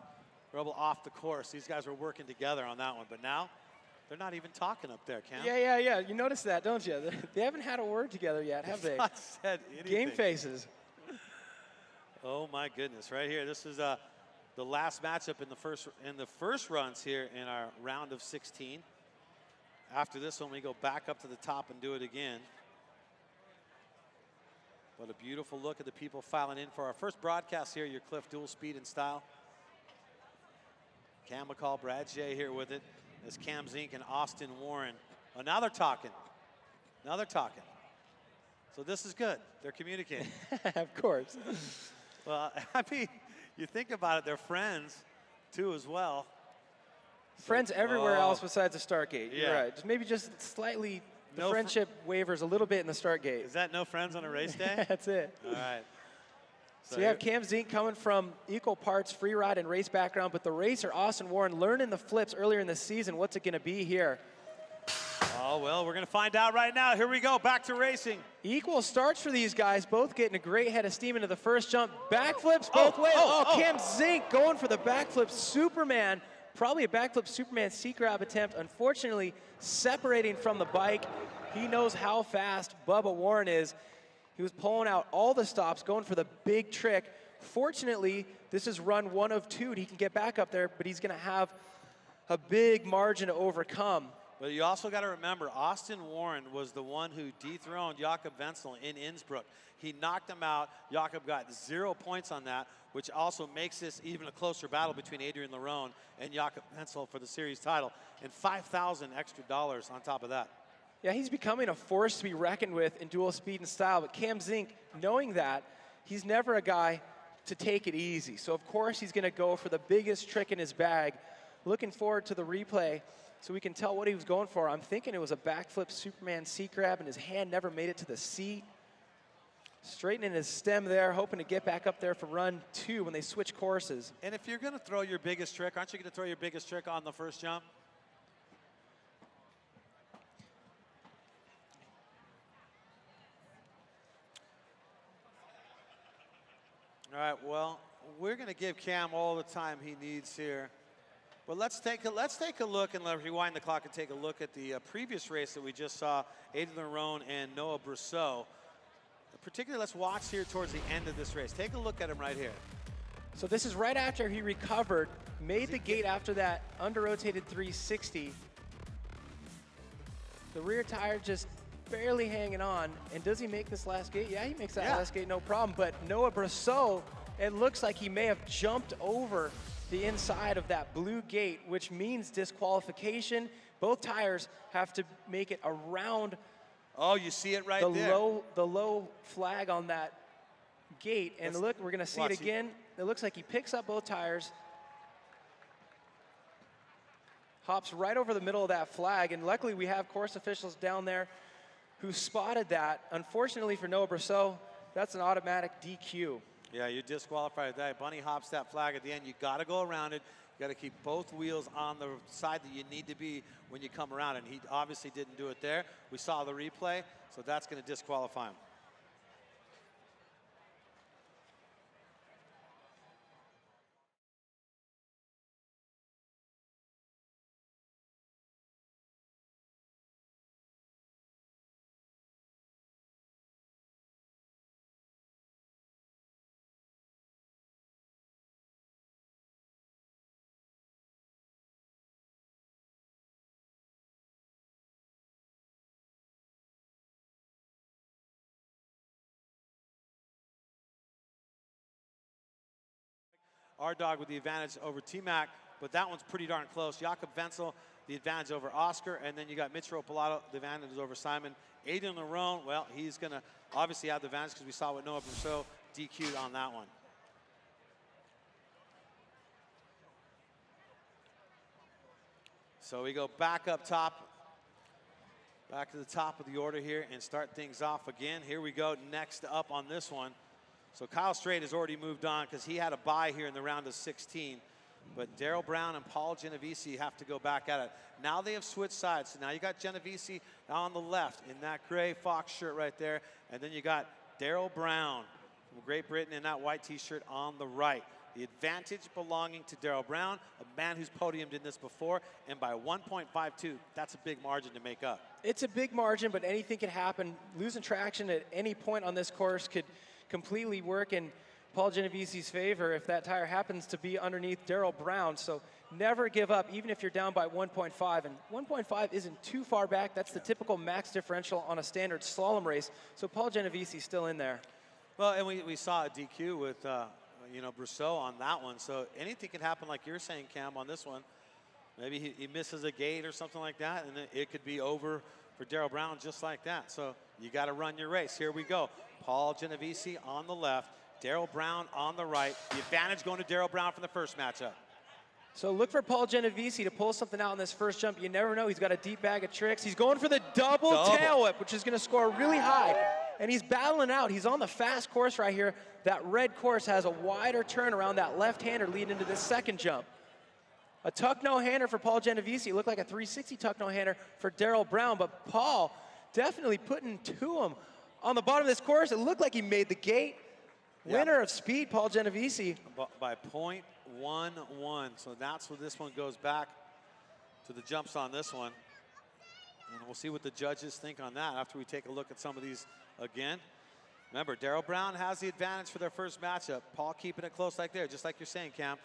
rubble off the course. These guys were working together on that one, but now they're not even talking up there, Cam. Yeah. You notice that, don't you? They haven't had a word together yet, have they? Not said anything. Game faces. Oh my goodness! Right here, this is the last matchup in the first runs here in our round of 16. After this one, we go back up to the top and do it again. What a beautiful look at the people filing in for our first broadcast here, your Clif dual speed and style. Cam McCaul, Brad J here with it. As Cam Zink and Austin Warren. Oh, now they're talking. Now they're talking. So this is good. They're communicating. Of course. Well, I mean, you think about it, they're friends too as well. Friends everywhere else besides the start gate. Yeah. You're right. Maybe just slightly the friendship wavers a little bit in the start gate. Is that no friends on a race day? That's it. All right. So you have Cam Zink coming from equal parts free ride and race background, but the racer, Austin Warren, learning the flips earlier in the season. What's it going to be here? Oh, well, we're going to find out right now. Here we go, back to racing. Equal starts for these guys, both getting a great head of steam into the first jump. Backflips both ways. Cam Zink going for the backflip Superman. Probably a backflip Superman C-grab attempt. Unfortunately, separating from the bike. He knows how fast Bubba Warren is. He was pulling out all the stops, going for the big trick. Fortunately, this is run 1 of 2. He can get back up there, but he's going to have a big margin to overcome. But you also got to remember, Austin Warren was the one who dethroned Jakob Vinsel in Innsbruck. He knocked him out. Jakob got 0 points on that, which also makes this even a closer battle between Adrian LaRonn and Jakob Vinsel for the series title, and $5,000 extra on top of that. Yeah, he's becoming a force to be reckoned with in dual speed and style, but Cam Zink, knowing that, he's never a guy to take it easy. So of course he's going to go for the biggest trick in his bag. Looking forward to the replay so we can tell what he was going for. I'm thinking it was a backflip Superman seat grab, and his hand never made it to the seat. Straightening his stem there, hoping to get back up there for run 2 when they switch courses. And if you're going to throw your biggest trick, aren't you going to throw your biggest trick on the first jump? All right, well, we're going to give Cam all the time he needs here. But let's take a look and let's rewind the clock and take a look at the previous race that we just saw, Adrian LaRonn and Noah Brousseau. Particularly, let's watch here towards the end of this race. Take a look at him right here. So this is right after he recovered, made the gate after that under-rotated 360. The rear tire just barely hanging on. And does he make this last gate? Yeah, he makes that last gate, no problem. But Noah Brousseau, it looks like he may have jumped over the inside of that blue gate, which means disqualification. Both tires have to make it around. Oh, you see it right there. The low flag on that gate. And look, we're going to see it again. It looks like he picks up both tires, hops right over the middle of that flag. And luckily, we have course officials down there who spotted that. Unfortunately for Noah Brousseau, that's an automatic DQ. Yeah, you're disqualified at that. Bunny hops that flag at the end. You got to go around it. You got to keep both wheels on the side that you need to be when you come around. And he obviously didn't do it there. We saw the replay, so that's going to disqualify him. our dog with the advantage over T-Mac, but that one's pretty darn close. Jakob Vinsel, the advantage over Oscar, and then you got Mitch Ropelato, the advantage over Simon. Aiden LaRonn, well, he's going to obviously have the advantage because we saw what Noah Brousseau DQ'd on that one. So we go back up top, back to the top of the order here and start things off again. Here we go, next up on this one. So Kyle Strait has already moved on because he had a bye here in the round of 16. But Darryl Brown and Paul Genovese have to go back at it. Now they have switched sides. So now you got Genovese on the left in that gray Fox shirt right there. And then you got Darryl Brown from Great Britain in that white t-shirt on the right. The advantage belonging to Darryl Brown, a man who's podiumed in this before, and by 1.52, that's a big margin to make up. It's a big margin, but anything can happen. Losing traction at any point on this course could completely work in Paul Genovese's favor if that tire happens to be underneath Darryl Brown. So never give up, even if you're down by 1.5. And 1.5 isn't too far back. That's the typical max differential on a standard slalom race. So Paul Genovese's still in there. Well, and we saw a DQ with Brousseau on that one. So anything can happen, like you're saying, Cam, on this one. Maybe he misses a gate or something like that, and it could be over for Darryl Brown just like that. So you got to run your race. Here we go. Paul Genovese on the left, Darryl Brown on the right. The advantage going to Darryl Brown from the first matchup. So look for Paul Genovese to pull something out in this first jump. You never know. He's got a deep bag of tricks. He's going for the double tail whip, which is going to score really high. And he's battling out. He's on the fast course right here. That red course has a wider turn around that left-hander leading into this second jump. A tuck no-hander for Paul Genovese. It looked like a 360 tuck no-hander for Darryl Brown, but Paul definitely putting to him. On the bottom of this course, it looked like he made the gate. Winner of speed, Paul Genovese. By 0.11, so that's where this one goes back to the jumps on this one. And we'll see what the judges think on that after we take a look at some of these again. Remember, Darryl Brown has the advantage for their first matchup. Paul keeping it close like there, just like you're saying, Cam.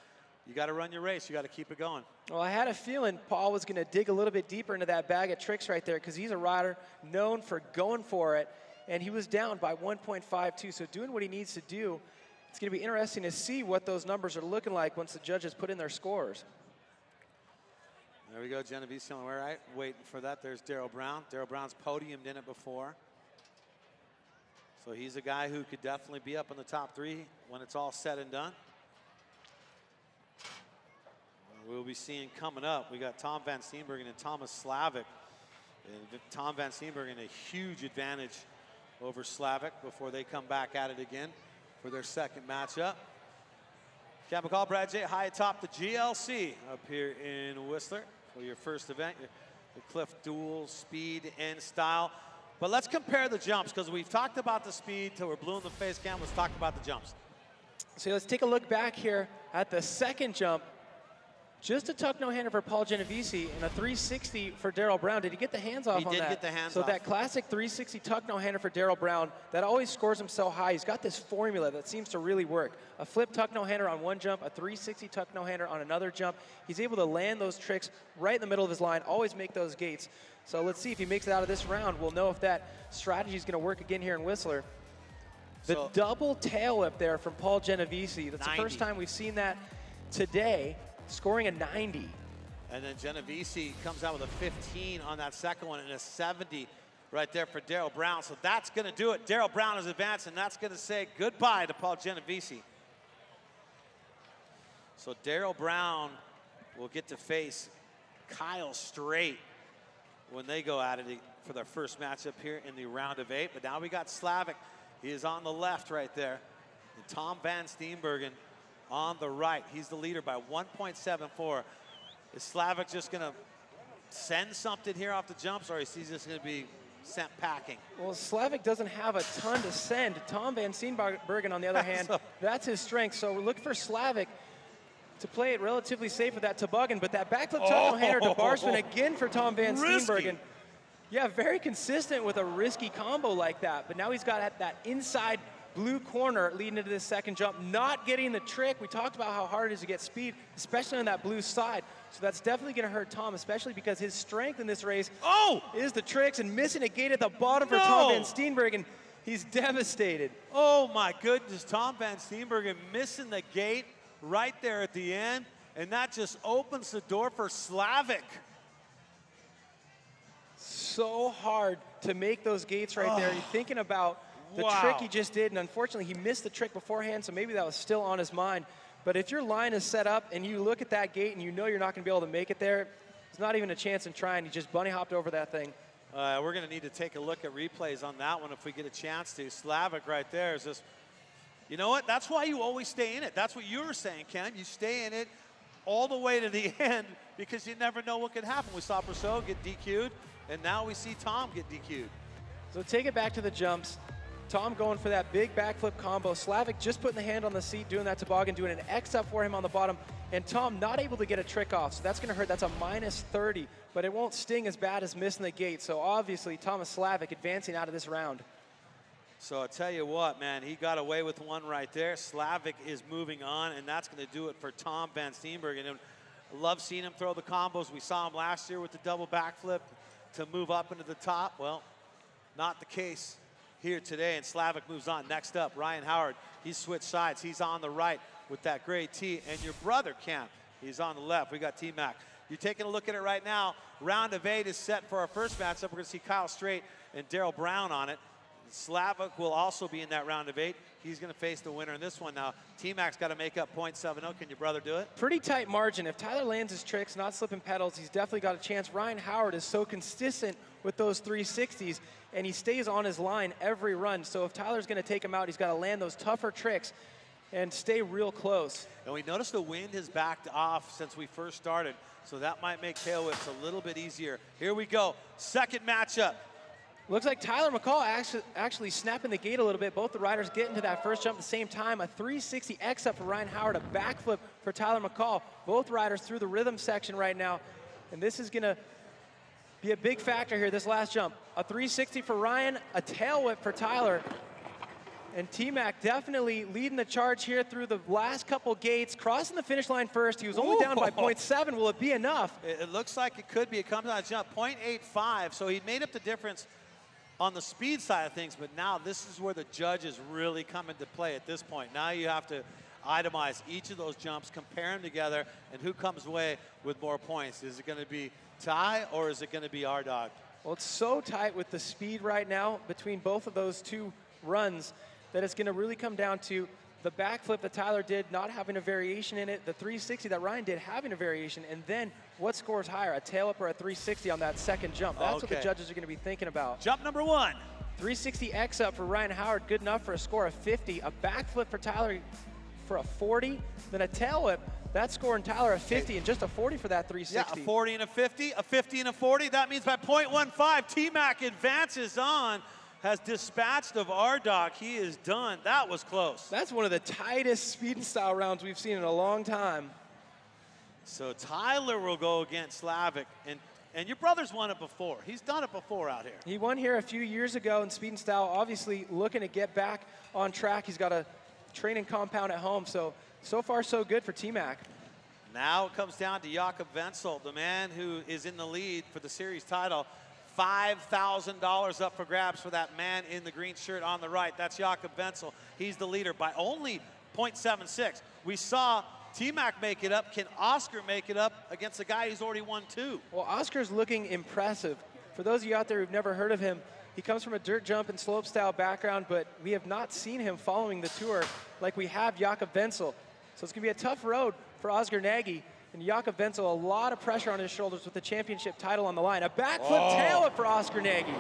You got to run your race. You got to keep it going. Well, I had a feeling Paul was going to dig a little bit deeper into that bag of tricks right there because he's a rider known for going for it. And he was down by 1.52, so doing what he needs to do. It's going to be interesting to see what those numbers are looking like once the judges put in their scores. There we go, Genovese on the right, waiting for that. There's Darryl Brown. Darryl Brown's podiumed in it before. So he's a guy who could definitely be up in the top three when it's all said and done. We'll be seeing coming up, we got Tom van Steenburgen and Thomas Slavik. And Tom van Steenburgen a huge advantage over Slavik before they come back at it again for their second matchup. Cam McCaul, Brad J, high atop the GLC up here in Whistler for your first event, the Clif dual speed and style. But let's compare the jumps because we've talked about the speed till we're blue in the face, Cam. Let's talk about the jumps. So let's take a look back here at the second jump. Just a tuck no-hander for Paul Genovese and a 360 for Darryl Brown. Did he get the hands off on that? He did get the hands off. So off. that classic 360 tuck no-hander for Darryl Brown, that always scores him so high. He's got this formula that seems to really work. A flip tuck no-hander on one jump, a 360 tuck no-hander on another jump. He's able to land those tricks right in the middle of his line, always make those gates. So let's see if he makes it out of this round. We'll know if that strategy is going to work again here in Whistler. The double tail whip there from Paul Genovese. That's 90. The first time we've seen that today, scoring a 90. And then Genovese comes out with a 15 on that second one and a 70 right there for Darryl Brown. So that's going to do it. Darryl Brown is advanced, and that's going to say goodbye to Paul Genovese. So Darryl Brown will get to face Kyle Strait when they go at it for their first matchup here in the round of 8. But now we got Slavik. He is on the left right there. And Tom van Steenburgen on the right. He's the leader by 1.74. Is Slavik just going to send something here off the jumps, or is he just going to be sent packing? Well, Slavik doesn't have a ton to send. Tom van Steenburgen, on the other hand, that's his strength. So we're looking for Slavik to play it relatively safe with that toboggan, but that backflip tuck no-hander to barspin again for Tom van Steenburgen. Yeah, very consistent with a risky combo like that, but now he's got that inside blue corner leading into this second jump, not getting the trick. We talked about how hard it is to get speed, especially on that blue side. So that's definitely going to hurt Tom, especially because his strength in this race is the tricks, and missing a gate at the bottom for Tom van Steenburgen. He's devastated. Oh my goodness, Tom van Steenburgen missing the gate right there at the end, and that just opens the door for Slavik. So hard to make those gates right there. You're thinking about the trick he just did, and unfortunately he missed the trick beforehand, so maybe that was still on his mind. But if your line is set up and you look at that gate and you know you're not going to be able to make it there, there's not even a chance in trying. He just bunny hopped over that thing. We're going to need to take a look at replays on that one if we get a chance to. Slavik right there is just, you know what? That's why you always stay in it. That's what you were saying, Ken. You stay in it all the way to the end because you never know what could happen. We saw Brousseau get DQ'd, and now we see Tom get DQ'd. So take it back to the jumps. Tom going for that big backflip combo. Slavik just putting the hand on the seat, doing that toboggan, doing an X up for him on the bottom. And Tom not able to get a trick off, so that's going to hurt. That's a -30, but it won't sting as bad as missing the gate. So obviously, Thomas Slavik advancing out of this round. So I tell you what, man, he got away with one right there. Slavik is moving on, and that's going to do it for Tom van Steenburgen. And I love seeing him throw the combos. We saw him last year with the double backflip to move up into the top. Well, not the case here today, and Slavik moves on. Next up, Ryan Howard. He's switched sides. He's on the right with that gray tee, and your brother, Cam, he's on the left. We got T-Mac. You're taking a look at it right now. Round of 8 is set for our first matchup. We're going to see Kyle Strait and Darryl Brown on it. Slavik will also be in that round of 8. He's going to face the winner in this one now. T-Mac's got to make up .70. Can your brother do it? Pretty tight margin. If Tyler lands his tricks, not slipping pedals, he's definitely got a chance. Ryan Howard is so consistent with those 360s, and he stays on his line every run. So if Tyler's going to take him out, he's got to land those tougher tricks and stay real close. And we noticed the wind has backed off since we first started, so that might make tail whips a little bit easier. Here we go, second matchup. Looks like Tyler McCaul actually snapping the gate a little bit. Both the riders getting to that first jump at the same time. A 360 X up for Ryan Howard, a backflip for Tyler McCaul. Both riders through the rhythm section right now, and this is gonna be a big factor here, this last jump. A 360 for Ryan, a tail whip for Tyler. And T-Mac definitely leading the charge here through the last couple gates, crossing the finish line first. He was only down by 0.7. Will it be enough? It looks like it could be. It comes on a jump, 0.85. So he made up the difference on the speed side of things, but now this is where the judges really come into play at this point. Now you have to itemize each of those jumps, compare them together, and who comes away with more points. Is it going to be Ty or is it going to be our dog? Well, it's so tight with the speed right now between both of those two runs that it's going to really come down to the backflip that Tyler did not having a variation in it, the 360 that Ryan did having a variation, and then what scores higher, a tail up or a 360 on that second jump? That's what the judges are going to be thinking about. Jump number 1. 360 X up for Ryan Howard, good enough for a score of 50. A backflip for Tyler for a 40, then a tail whip. That's scoring Tyler a 50 and just a 40 for that 360. Yeah, a 40 and a 50, a 50 and a 40. That means by 0.15, T-Mac advances on, has dispatched of our dog. He is done. That was close. That's one of the tightest speed and style rounds we've seen in a long time. So Tyler will go against Slavik, and your brother's won it before. He's done it before out here. He won here a few years ago in speed and style, obviously looking to get back on track. He's got a training compound at home, so far so good for T-Mac. Now it comes down to Jakob Vinsel, the man who is in the lead for the series title. $5,000 up for grabs for that man in the green shirt on the right. That's Jakob Vinsel. He's the leader by only 0.76. We saw T-Mac make it up. Can Oscar make it up against a guy who's already won 2? Well, Oscar's looking impressive. For those of you out there who've never heard of him, he comes from a dirt jump and slope style background, but we have not seen him following the tour like we have Jakob Vinsel. So it's going to be a tough road for Oscar Nagy. And Jakob Vinsel, a lot of pressure on his shoulders with the championship title on the line. A backflip tail up for Oscar Nagy.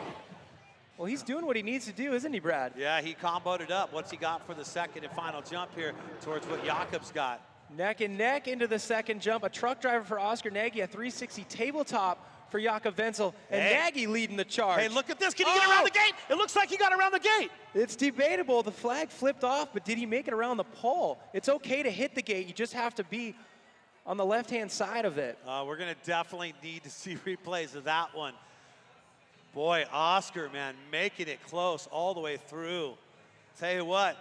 Well, he's doing what he needs to do, isn't he, Brad? Yeah, he comboed it up. What's he got for the second and final jump here towards what Jakob's got? Neck and neck into the second jump. A truck driver for Oscar Nagy, a 360 tabletop for Jakob Vinsel, and Nagy leading the charge. Hey, look at this. Can he get around the gate? It looks like he got around the gate. It's debatable. The flag flipped off, but did he make it around the pole? It's okay to hit the gate. You just have to be on the left-hand side of it. We're going to definitely need to see replays of that one. Boy, Oscar, man, making it close all the way through. Tell you what,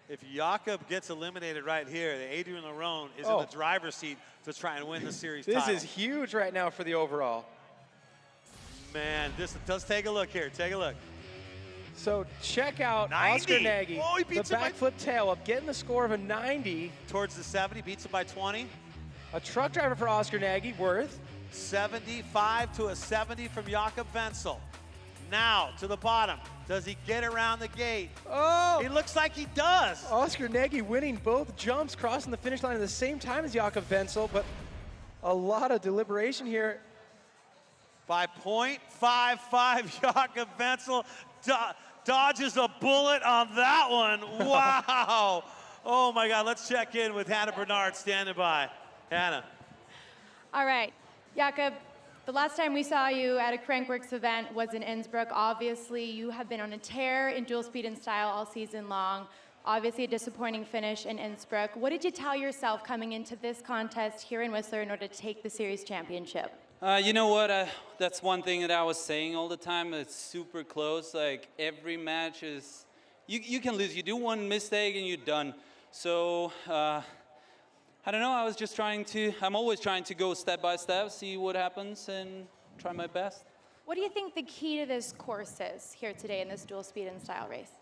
if Jakob gets eliminated right here, the Adrian LaRonn is in the driver's seat to try and win the series title. This is huge right now for the overall. Man, let's take a look here. Take a look. So check out 90. Oscar Nagy, Oh, he the beats him by- backflip tail up, getting the score of a 90. Towards the 70, beats him by 20. A truck driver for Oscar Nagy, worth 75 to a 70 from Jakob Vinsel. Now to the bottom. Does he get around the gate? Oh! It looks like he does. Oscar Nagy winning both jumps, crossing the finish line at the same time as Jakob Vinsel, but a lot of deliberation here. By .55, Jakob Vinsel dodges a bullet on that one. Wow. Oh my God, let's check in with Hannah Bernard standing by. Hannah. All right, Jakob, the last time we saw you at a Crankworx event was in Innsbruck. Obviously, you have been on a tear in dual speed and style all season long. Obviously, a disappointing finish in Innsbruck. What did you tell yourself coming into this contest here in Whistler in order to take the series championship? You know what? That's one thing that I was saying all the time. It's super close. Like every match is, you can lose. You do one mistake and you're done. So I don't know. I was just trying to. I'm always trying to go step by step, see what happens, and try my best. What do you think the key to this course is here today in this dual speed and style race?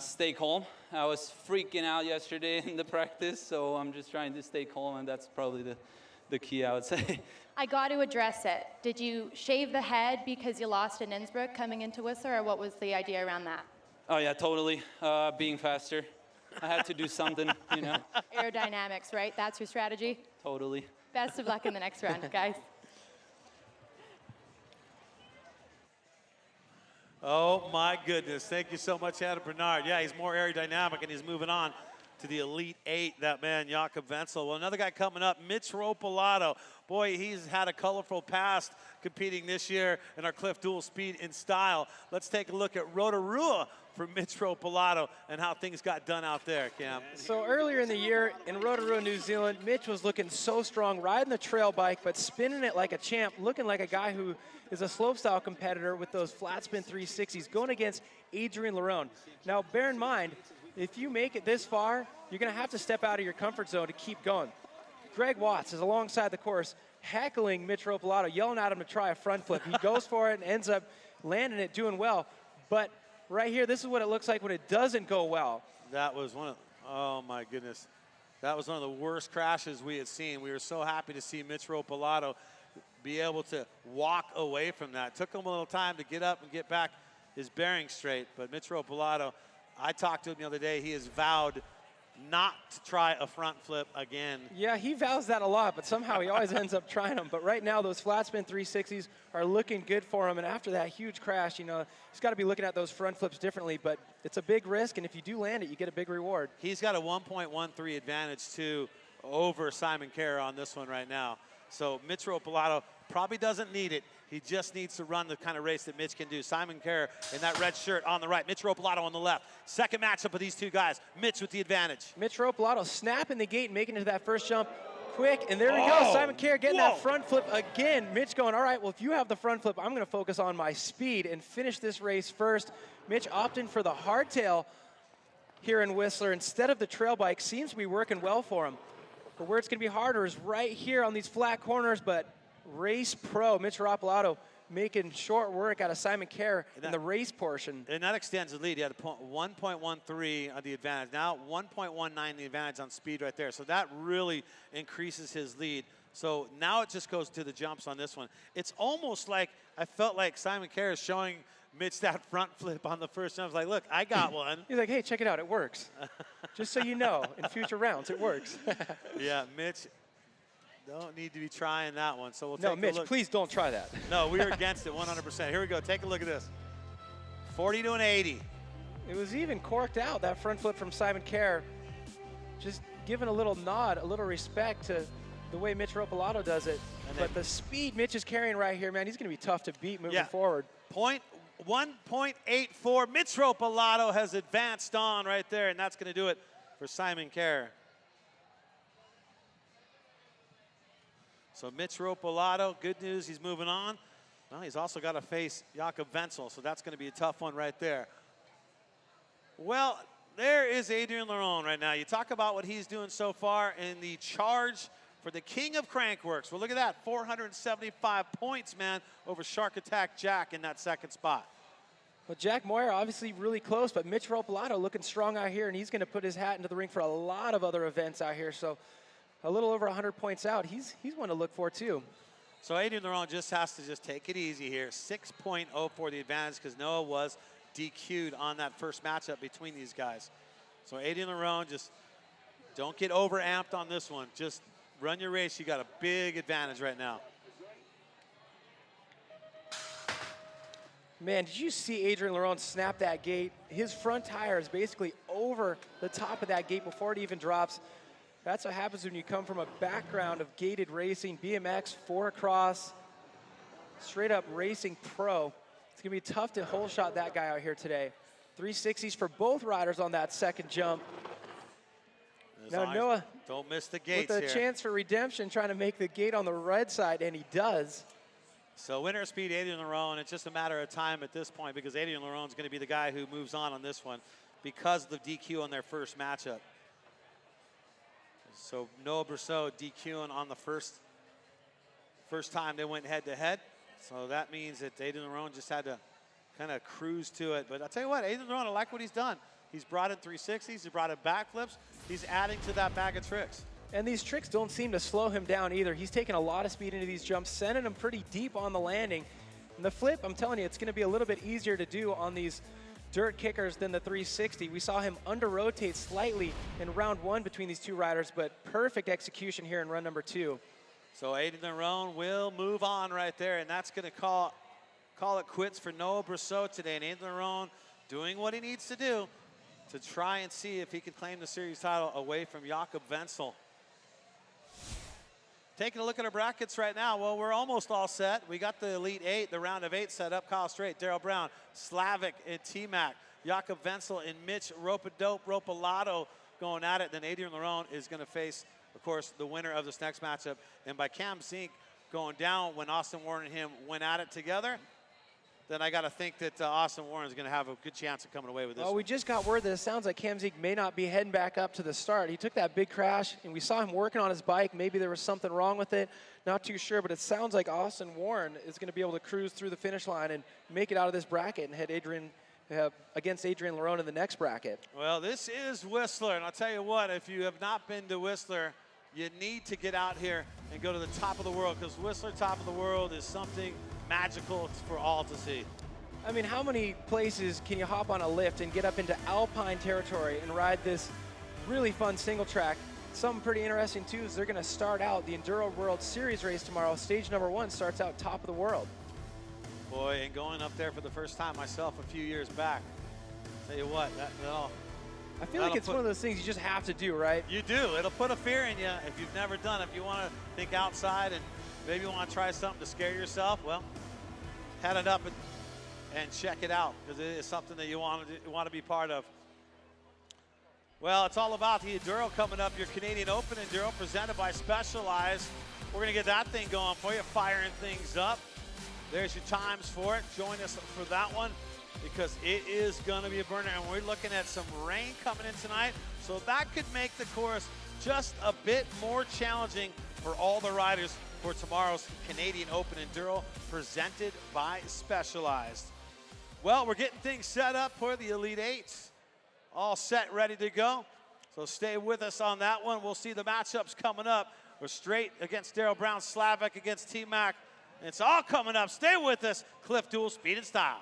Stay calm. I was freaking out yesterday in the practice, so I'm just trying to stay calm, and that's probably the key, I would say. I got to address it. Did you shave the head because you lost in Innsbruck coming into Whistler, or what was the idea around that? Oh yeah, totally. Being faster. I had to do something, you know. Aerodynamics, right? That's your strategy? Totally. Best of luck in the next round, guys. Oh my goodness, thank you so much, Hannah Bernard. Yeah, he's more aerodynamic and he's moving on to the Elite Eight, that man, Jakob Vinsel. Well, another guy coming up, Mitch Ropelato. Boy, he's had a colorful past competing this year in our Clif dual speed in style. Let's take a look at Rotorua for Mitch Ropelato and how things got done out there, Cam. So earlier in the year in Rotorua, New Zealand, Mitch was looking so strong, riding the trail bike, but spinning it like a champ, looking like a guy who is a slopestyle competitor with those flat spin 360s, going against Adrian LaRonn. Now, bear in mind, if you make it this far, you're going to have to step out of your comfort zone to keep going. Greg Watts is alongside the course, heckling Mitch Ropelato, yelling at him to try a front flip. He goes for it and ends up landing it, doing well. But right here, this is what it looks like when it doesn't go well. That was one of, oh my goodness. That was one of the worst crashes we had seen. We were so happy to see Mitch Ropelato be able to walk away from that. Took him a little time to get up and get back his bearings straight. But Mitch Ropelato, I talked to him the other day, he has vowed not to try a front flip again. Yeah, he vows that a lot, but somehow he always ends up trying them. But right now, those flat spin 360s are looking good for him. And after that huge crash, you know, he's got to be looking at those front flips differently. But it's a big risk, and if you do land it, you get a big reward. He's got a 1.13 advantage, too, over Simon Kerr on this one right now. So Mitch Ropelato probably doesn't need it. He just needs to run the kind of race that Mitch can do. Simon Kerr in that red shirt on the right. Mitch Ropelato on the left. Second matchup of these two guys. Mitch with the advantage. Mitch Ropelato snapping the gate, making it to that first jump quick. And there we go. Simon Kerr getting that front flip again. Mitch going, all right, well, if you have the front flip, I'm going to focus on my speed and finish this race first. Mitch opting for the hardtail here in Whistler instead of the trail bike. Seems to be working well for him. But where it's going to be harder is right here on these flat corners, but race pro Mitch Ropelato making short work out of Simon Kerr in the race portion. And that extends the lead. He had a 1.13 on the advantage. Now 1.19 the advantage on speed right there. So that really increases his lead. So now it just goes to the jumps on this one. It's almost like I felt like Simon Kerr is showing Mitch that front flip on the first jump. I was like, look, I got one. He's like, hey, check it out. It works. Just so you know, in future rounds, it works. Yeah, Mitch don't need to be trying that one. So we'll take no, a Mitch, look. please don't try that. No, we are against it 100%. Here we go. Take a look at this. 40 to an 80. It was even corked out, that front flip from Simon Kerr. Just giving a little nod, a little respect to the way Mitch Ropelato does it. But the speed Mitch is carrying right here, man, he's going to be tough to beat moving forward. 1.84. Mitch Ropelato has advanced on right there, and that's going to do it for Simon Kerr. So Mitch Ropelato, good news, he's moving on. Well, he's also got to face Jakob Vinsel, so that's going to be a tough one right there. Well, there is Adrian LaRonn right now. You talk about what he's doing so far in the charge for the king of Crankworx. Well, look at that, 475 points, man, over Shark Attack Jack in that second spot. Well, Jack Moyer obviously really close, but Mitch Ropelato looking strong out here, and he's going to put his hat into the ring for a lot of other events out here. So a little over 100 points out. He's one to look for, too. So Adrian LaRonn just has to just take it easy here. 6.0 for the advantage because Noah was DQ'd on that first matchup between these guys. So Adrian LaRonn, just don't get over-amped on this one. Just run your race. You got a big advantage right now. Man, did you see Adrian LaRonn snap that gate? His front tire is basically over the top of that gate before it even drops. That's what happens when you come from a background of gated racing, BMX, 4-cross, straight up racing pro. It's gonna be tough to hole shot that guy out here today. 360s for both riders on that second jump. Now Noah, don't miss the gates with a chance for redemption, trying to make the gate on the red side, and he does. So winner speed, Adrian LaRonn. It's just a matter of time at this point because Adrian LaRonn is going to be the guy who moves on this one because of the DQ on their first matchup. So Noah Brousseau DQing on the first time they went head-to-head. So that means that Adrian LaRonn just had to kind of cruise to it. But I'll tell you what, Adrian LaRonn, I like what he's done. He's brought in 360s, he's brought in backflips. He's adding to that bag of tricks. And these tricks don't seem to slow him down either. He's taking a lot of speed into these jumps, sending them pretty deep on the landing. And the flip, I'm telling you, it's going to be a little bit easier to do on these dirt kickers than the 360. We saw him under-rotate slightly in round one between these two riders, but perfect execution here in run number 2. So Adrian LaRonn will move on right there, and that's going to call it quits for Noah Brousseau today. And Adrian LaRonn doing what he needs to do to try and see if he can claim the series title away from Jakob Vinsel. Taking a look at our brackets right now. Well, we're almost all set. We got the Elite 8, the round of 8 set up. Kyle Strait, Darryl Brown, Slavik, and T-Mac. Jakob Vinsel and Mitch Ropelato going at it. Then Adrian LaRonn is going to face, of course, the winner of this next matchup. And by Cam Zink going down when Austin Warren and him went at it together, then I got to think that Austin Warren is going to have a good chance of coming away with this. Well, we just got word that it sounds like Cam Zink may not be heading back up to the start. He took that big crash, and we saw him working on his bike. Maybe there was something wrong with it. Not too sure, but it sounds like Austin Warren is going to be able to cruise through the finish line and make it out of this bracket and head against Adrian LaRonn in the next bracket. Well, this is Whistler, and I'll tell you what, if you have not been to Whistler, you need to get out here and go to the top of the world, because Whistler top of the world is something magical for all to see. I mean, how many places can you hop on a lift and get up into alpine territory and ride this really fun single track? Something pretty interesting, too, is they're going to start out the Enduro World Series race tomorrow. Stage number 1 starts out top of the world. Boy, and going up there for the first time myself a few years back. Tell you what, I feel like it's one of those things you just have to do, right? You do. It'll put a fear in you if you've never done it. If you want to think outside and maybe want to try something to scare yourself, well, head it up and check it out, because it is something that you want to be part of. Well, it's all about the Enduro coming up, your Canadian Open Enduro presented by Specialized. We're going to get that thing going for you, firing things up. There's your times for it. Join us for that one, because it is going to be a burner, and we're looking at some rain coming in tonight, so that could make the course just a bit more challenging for all the riders for tomorrow's Canadian Open Enduro presented by Specialized. Well, we're getting things set up for the Elite Eights. All set, ready to go. So stay with us on that one. We'll see the matchups coming up. We're Strait against Darryl Brown, Slavik against T-Mac. It's all coming up. Stay with us. Clif Duel, Speed and Style.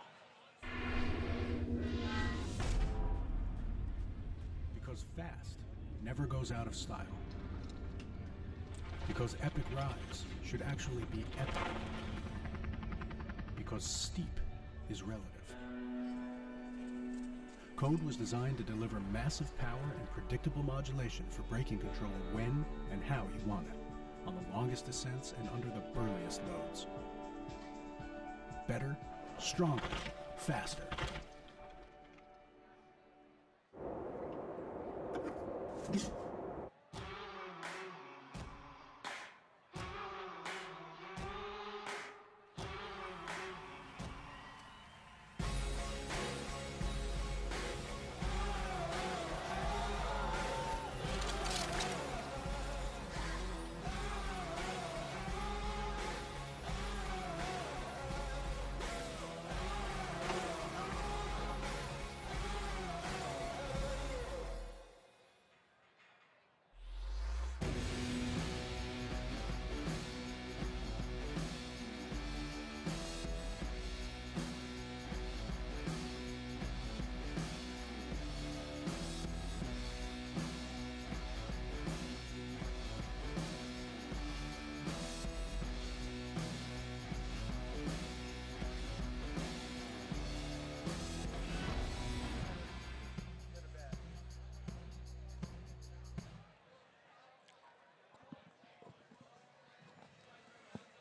Because fast never goes out of style. Because epic rides should actually be epic. Because steep is relative. Code was designed to deliver massive power and predictable modulation for braking control when and how you want it, on the longest descents and under the burliest loads. Better, stronger, faster.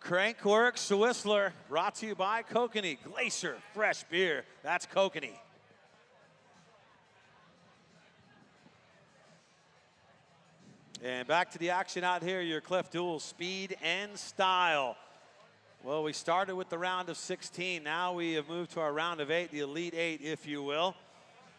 Crankworx Whistler, brought to you by Kokanee. Glacier Fresh Beer. That's Kokanee. And back to the action out here, your Clif duels, speed and style. Well, we started with the round of 16. Now we have moved to our round of 8, the Elite 8, if you will.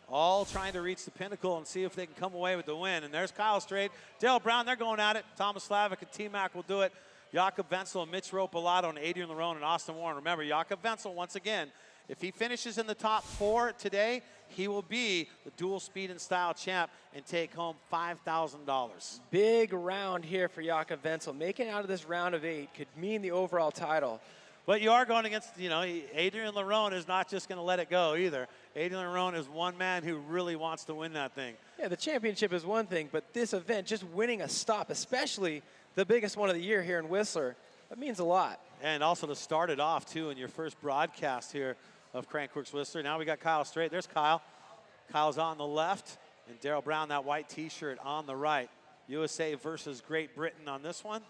All trying to reach the pinnacle and see if they can come away with the win. And there's Kyle Strait, Darryl Brown, they're going at it. Thomas Slavik and T-Mac will do it. Jakob Vinsel and Mitch Ropelato and Adrian LaRonn and Austin Warren. Remember, Jakob Vinsel, once again, if he finishes in the top 4 today, he will be the dual speed and style champ and take home $5,000. Big round here for Jakob Vinsel. Making it out of this round of 8 could mean the overall title. But you are going against, you know, Adrian LaRonn is not just going to let it go either. Adrian LaRonn is one man who really wants to win that thing. Yeah, the championship is one thing, but this event, just winning a stop, especially the biggest one of the year here in Whistler, that means a lot. And also to start it off, too, in your first broadcast here of Crankworx Whistler. Now we got Kyle Strait. There's Kyle. Kyle's on the left, and Darryl Brown, that white T-shirt, on the right. USA versus Great Britain on this one.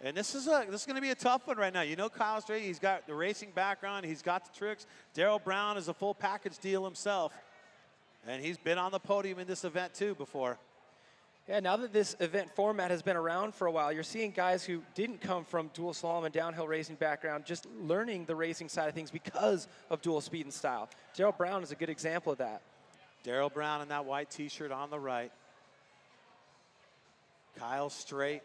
And this is going to be a tough one right now. You know Kyle Strait, he's got the racing background, he's got the tricks. Darryl Brown is a full package deal himself. And he's been on the podium in this event, too, before. Yeah, now that this event format has been around for a while, you're seeing guys who didn't come from dual slalom and downhill racing background just learning the racing side of things because of dual speed and style. Darryl Brown is a good example of that. Darryl Brown in that white T-shirt on the right. Kyle Strait.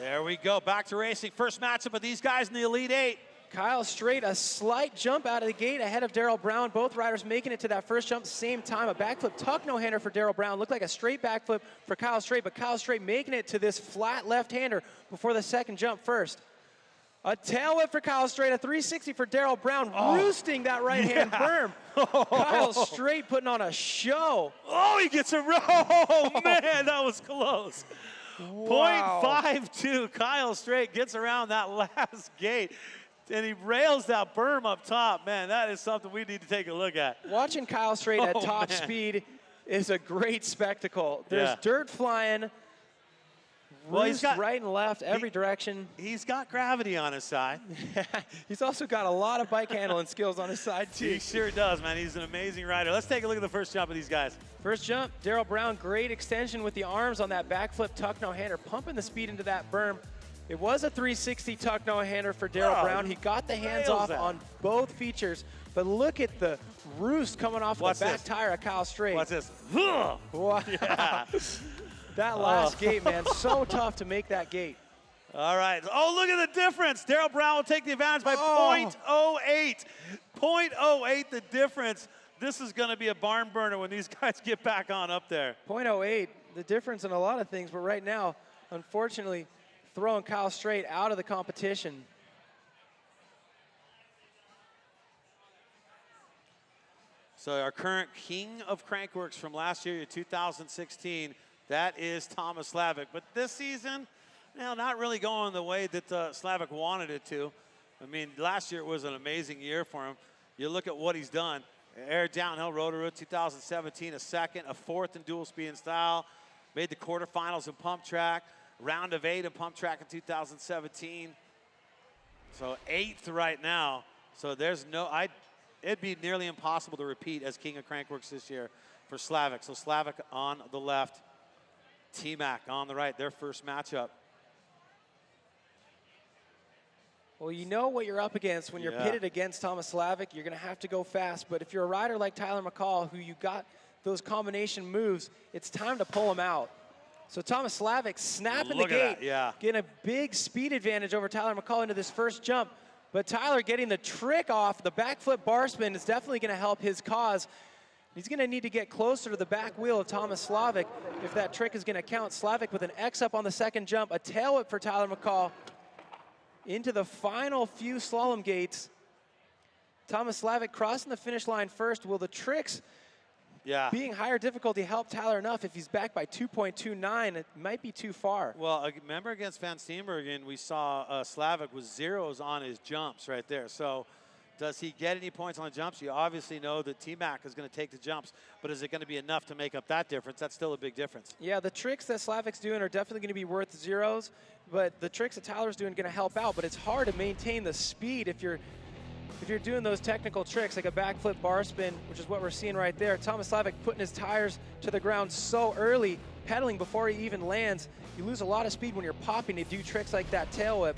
There we go, back to racing. First matchup of these guys in the Elite 8. Kyle Strait, a slight jump out of the gate ahead of Darryl Brown. Both riders making it to that first jump same time. A backflip tuck no-hander for Darryl Brown. Looked like a straight backflip for Kyle Strait, but Kyle Strait making it to this flat left-hander before the second jump first. A tail whip for Kyle Strait, a 360 for Darryl Brown, roosting that right-hand berm. Kyle Strait putting on a show. Oh, he gets a row. Oh, man, that was close. Wow. 0.52, Kyle Strait gets around that last gate. And he rails that berm up top. Man, that is something we need to take a look at. Watching Kyle Strait at top speed is a great spectacle. There's dirt flying, well, he's got right and left, every direction. He's got gravity on his side. He's also got a lot of bike handling skills on his side, too. He sure does, man. He's an amazing rider. Let's take a look at the first jump of these guys. First jump, Darryl Brown, great extension with the arms on that backflip tuck no-hander, pumping the speed into that berm. It was a 360 tuck no-hander for Darryl Brown. He got the hands off on both features, but look at the roost coming off of the back tire of Kyle Strait. Watch this. Wow. Yeah. That last gate, man, so tough to make that gate. All right. Oh, look at the difference. Darryl Brown will take the advantage by 0.08. 0.08 the difference. This is going to be a barn burner when these guys get back on up there. 0.08, the difference in a lot of things, but right now, unfortunately, throwing Kyle Strait out of the competition. So our current king of Crankworx from last year, 2016, that is Thomas Slavik. But this season, well, not really going the way that Slavik wanted it to. I mean, last year it was an amazing year for him. You look at what he's done. Air downhill Rotorua 2017, a second, a fourth in dual speed and style. Made the quarterfinals in pump track. Round of 8 in pump track in 2017. So 8th right now. So there's no, it'd be nearly impossible to repeat as king of Crankworx this year for Slavik. So Slavik on the left, T-Mac on the right, their first matchup. Well, you know what you're up against when you're pitted against Thomas Slavik. You're going to have to go fast. But if you're a rider like Tyler McCaul, who you got those combination moves, it's time to pull him out. So Thomas Slavik snapping the gate, getting a big speed advantage over Tyler McCaul into this first jump. But Tyler getting the trick off, the backflip bar spin is definitely going to help his cause. He's going to need to get closer to the back wheel of Thomas Slavik if that trick is going to count. Slavik with an X up on the second jump, a tail whip for Tyler McCaul into the final few slalom gates. Thomas Slavik crossing the finish line first. Will the tricks being higher difficulty help Tyler enough? If he's back by 2.29, it might be too far. Well, remember against Van Steenburgen, we saw Slavik with zeros on his jumps right there. So Does he get any points on the jumps? You obviously know that T-Mac is going to take the jumps, but is it going to be enough to make up that difference? That's still a big difference. Yeah, the tricks that Slavik's doing are definitely going to be worth zeros, but the tricks that Tyler's doing are going to help out, but it's hard to maintain the speed if you're doing those technical tricks like a backflip bar spin, which is what we're seeing right there. Thomas Slavik putting his tires to the ground so early, pedaling before he even lands. You lose a lot of speed when you're popping to do tricks like that tail whip.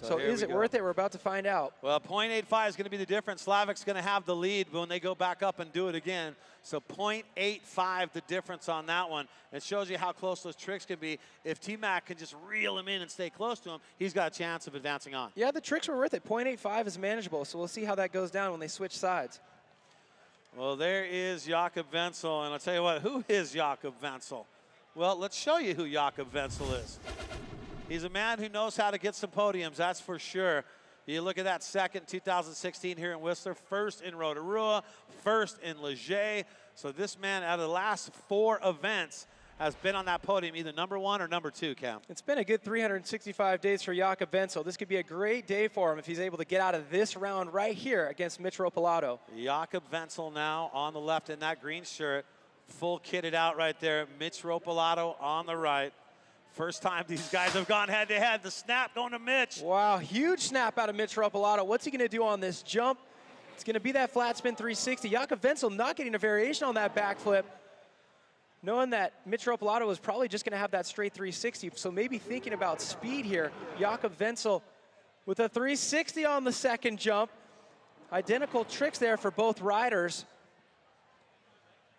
So is it worth it? We're about to find out. Well, 0.85 is going to be the difference. Slavik's going to have the lead when they go back up and do it again. So 0.85 the difference on that one. It shows you how close those tricks can be. If T-Mac can just reel him in and stay close to him, he's got a chance of advancing on. Yeah, the tricks were worth it. 0.85 is manageable, so we'll see how that goes down when they switch sides. Well, there is Jakob Vinsel, and I'll tell you what, who is Jakob Vinsel? Well, let's show you who Jakob Vinsel is. He's a man who knows how to get some podiums, that's for sure. You look at that second, 2016 here in Whistler, first in Rotorua, first in Leger. So this man, out of the last 4 events, has been on that podium, either number 1 or number 2, Cam. It's been a good 365 days for Jakob Vinsel. This could be a great day for him if he's able to get out of this round right here against Mitch Ropelato. Jakob Vinsel now on the left in that green shirt, full kitted out right there. Mitch Ropelato on the right. First time these guys have gone head-to-head. The snap going to Mitch. Wow, huge snap out of Mitch Ropelato. What's he going to do on this jump? It's going to be that flat spin 360. Jakob Vinsel not getting a variation on that backflip, knowing that Mitch Ropelato was probably just going to have that straight 360. So maybe thinking about speed here. Jakob Vinsel with a 360 on the second jump. Identical tricks there for both riders.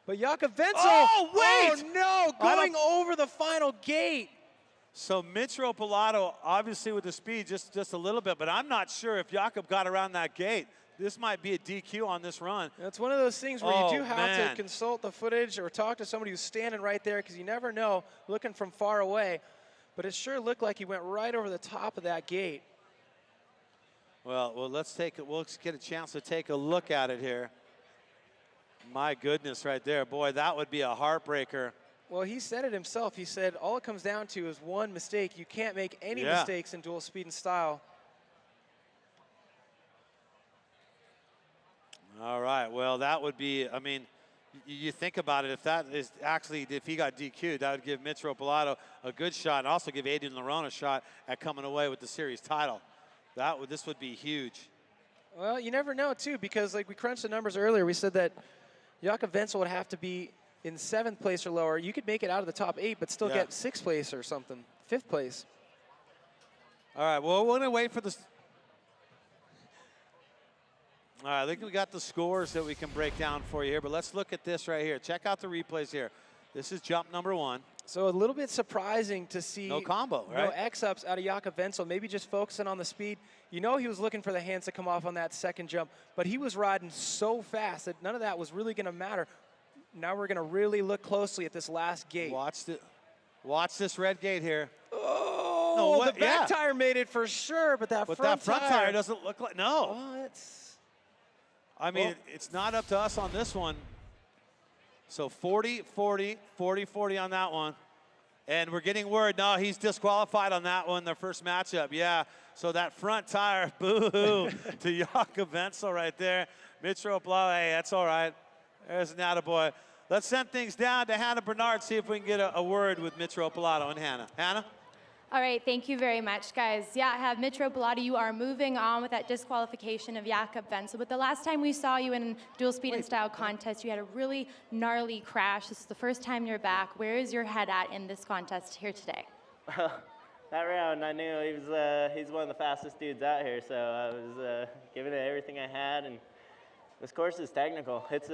But Jakob Vinsel, oh, wait! Oh no, going over the final gate. So Mitch Ropelato, obviously with the speed, just a little bit, but I'm not sure if Jakob got around that gate. This might be a DQ on this run. It's one of those things where you do have to consult the footage or talk to somebody who's standing right there, because you never know, looking from far away. But it sure looked like he went right over the top of that gate. Well, let's get a chance to take a look at it here. My goodness, right there. Boy, that would be a heartbreaker. Well, he said it himself. He said all it comes down to is one mistake. You can't make any mistakes in dual speed and style. All right, well, that would be, I mean, you think about it, if that is actually, if he got DQ'd, that would give Mitch Ropelato a good shot and also give Adrian LaRonn a shot at coming away with the series title. This would be huge. Well, you never know, too, because like we crunched the numbers earlier, we said that Jakob Vinsel would have to be in 7th place or lower. You could make it out of the top 8, but still get 6th place or something, 5th place. All right, well, we're going to wait for this. All right, I think we got the scores that we can break down for you here, but let's look at this right here. Check out the replays here. This is jump number 1. So a little bit surprising to see no combo, right? No X-ups out of Jakob Vinsel, maybe just focusing on the speed. You know he was looking for the hands to come off on that second jump, but he was riding so fast that none of that was really going to matter. Now we're going to really look closely at this last gate. Watch this red gate here. Oh, no, the back tire made it for sure, but that front tire doesn't look like, no. Oh, it's, I mean, it's not up to us on this one. So 40, 40, 40, 40 on that one. And we're getting word, no, he's disqualified on that one, their first matchup. Yeah, so that front tire, boo-hoo, to Jakob Vinsel right there. Mitch Ropelato, hey, that's all right. There's an attaboy. Let's send things down to Hannah Bernard, see if we can get a word with Mitch Ropelato and Hannah. Hannah? All right, thank you very much, guys. Yeah, I have Mitch Ropelato. You are moving on with that disqualification of Jakob Vinsel. But the last time we saw you in dual speed and style contest, you had a really gnarly crash. This is the first time you're back. Where is your head at in this contest here today? That round, I knew he's one of the fastest dudes out here, so I was giving it everything I had. And this course is technical. It's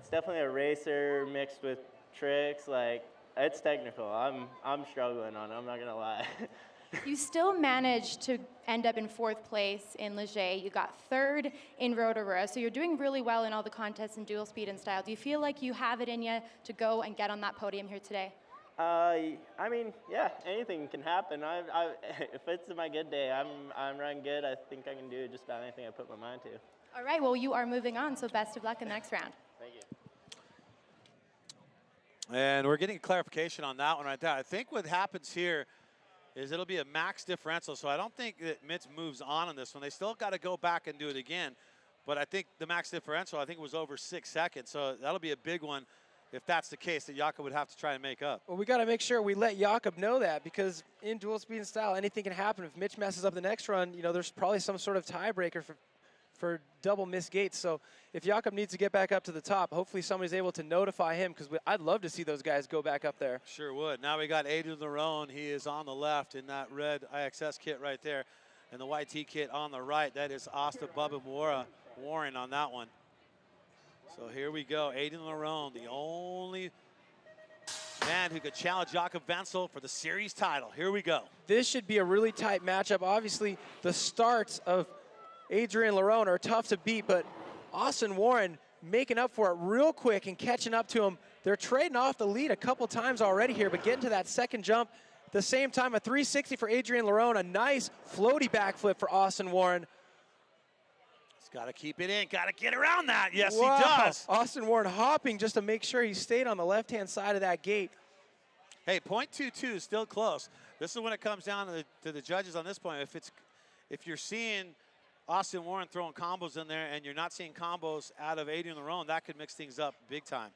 definitely a racer mixed with tricks. Like, it's technical. I'm struggling on it, I'm not gonna lie. You still managed to end up in 4th place in Leger. You got 3rd in Rotorua, so you're doing really well in all the contests in dual speed and style. Do you feel like you have it in you to go and get on that podium here today? I mean, yeah, anything can happen. If it's my good day, I'm running good. I think I can do just about anything I put my mind to. All right, well, you are moving on, so best of luck in the next round. Thank you. And we're getting clarification on that one right there. I think what happens here is it'll be a max differential, so I don't think that Mitch moves on this one. They still got to go back and do it again. But I think the max differential, I think it was over 6 seconds. So that'll be a big one if that's the case, that Jakob would have to try and make up. Well, we got to make sure we let Jakob know that, because in dual speed and style, anything can happen. If Mitch messes up the next run, you know, there's probably some sort of tiebreaker for double missed gates. So if Jakob needs to get back up to the top, hopefully somebody's able to notify him, because I'd love to see those guys go back up there. Sure would. Now we got Adrian LaRonn. He is on the left in that red IXS kit right there, and the YT kit on the right. That is Asta Bubba Warren on that one. So here we go. Adrian LaRonn, the only man who could challenge Jakob Vinsel for the series title. Here we go. This should be a really tight matchup. Obviously, the starts of Adrian LaRonn are tough to beat, but Austin Warren making up for it real quick and catching up to him. They're trading off the lead a couple times already here, but getting to that second jump. At the same time, a 360 for Adrian LaRonn, a nice floaty backflip for Austin Warren. Got to keep it in. Got to get around that. Yes, Wow. he does. Austin Warren hopping just to make sure he stayed on the left-hand side of that gate. Hey, .22 is still close. This is when it comes down to the judges on this point. If you're seeing Austin Warren throwing combos in there and you're not seeing combos out of Adrian LaRonn, that could mix things up big time.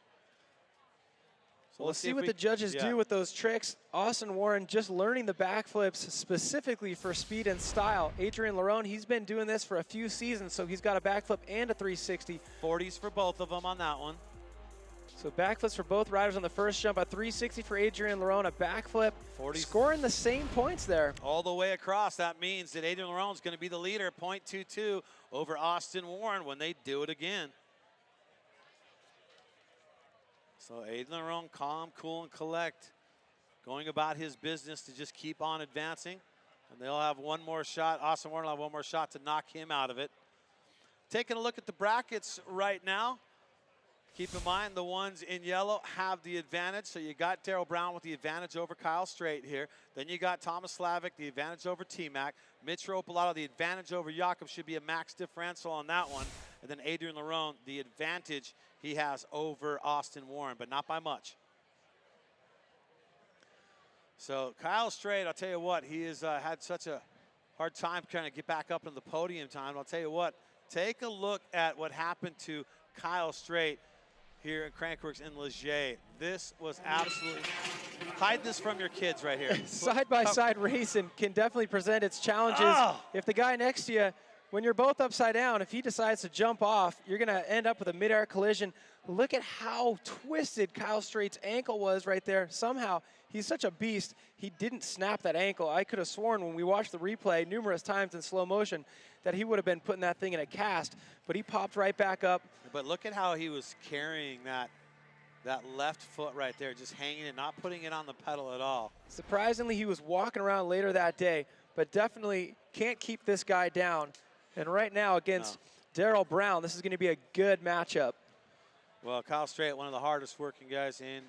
So We'll see what the judges do with those tricks. Austin Warren just learning the backflips specifically for speed and style. Adrian LaRonn, he's been doing this for a few seasons, so he's got a backflip and a 360. 40s for both of them on that one. So backflips for both riders on the first jump. A 360 for Adrian LaRonn, a backflip. 40s. Scoring the same points there. All the way across. That means that Adrian LaRonn is going to be the leader, .22 over Austin Warren when they do it again. So Adrian LaRonn, calm, cool, and collect, going about his business to just keep on advancing. And they'll have one more shot. Austin Warren will have one more shot to knock him out of it. Taking a look at the brackets right now. Keep in mind the ones in yellow have the advantage. So you got Darryl Brown with the advantage over Kyle Strait here. Then you got Thomas Slavik, the advantage over T-Mac. Mitch Ropelato, the advantage over Jakob, should be a max differential on that one. And then Adrian LaRonn, the advantage he has over Austin Warren, but not by much. So Kyle Strait, I'll tell you what, he has had such a hard time trying to get back up in the podium time. I'll tell you what, take a look at what happened to Kyle Strait here in Crankworx in Leger. This was absolutely, hide this from your kids right here. Side-by-side racing can definitely present its challenges. Oh. If the guy next to you, when you're both upside down, if he decides to jump off, you're going to end up with a mid-air collision. Look at how twisted Kyle Strait's ankle was right there. Somehow, he's such a beast, he didn't snap that ankle. I could have sworn when we watched the replay numerous times in slow motion that he would have been putting that thing in a cast, but he popped right back up. But look at how he was carrying that left foot right there, just hanging it, not putting it on the pedal at all. Surprisingly, he was walking around later that day, but definitely can't keep this guy down. And right now against Darryl Brown, this is going to be a good matchup. Well, Kyle Strait, one of the hardest working guys in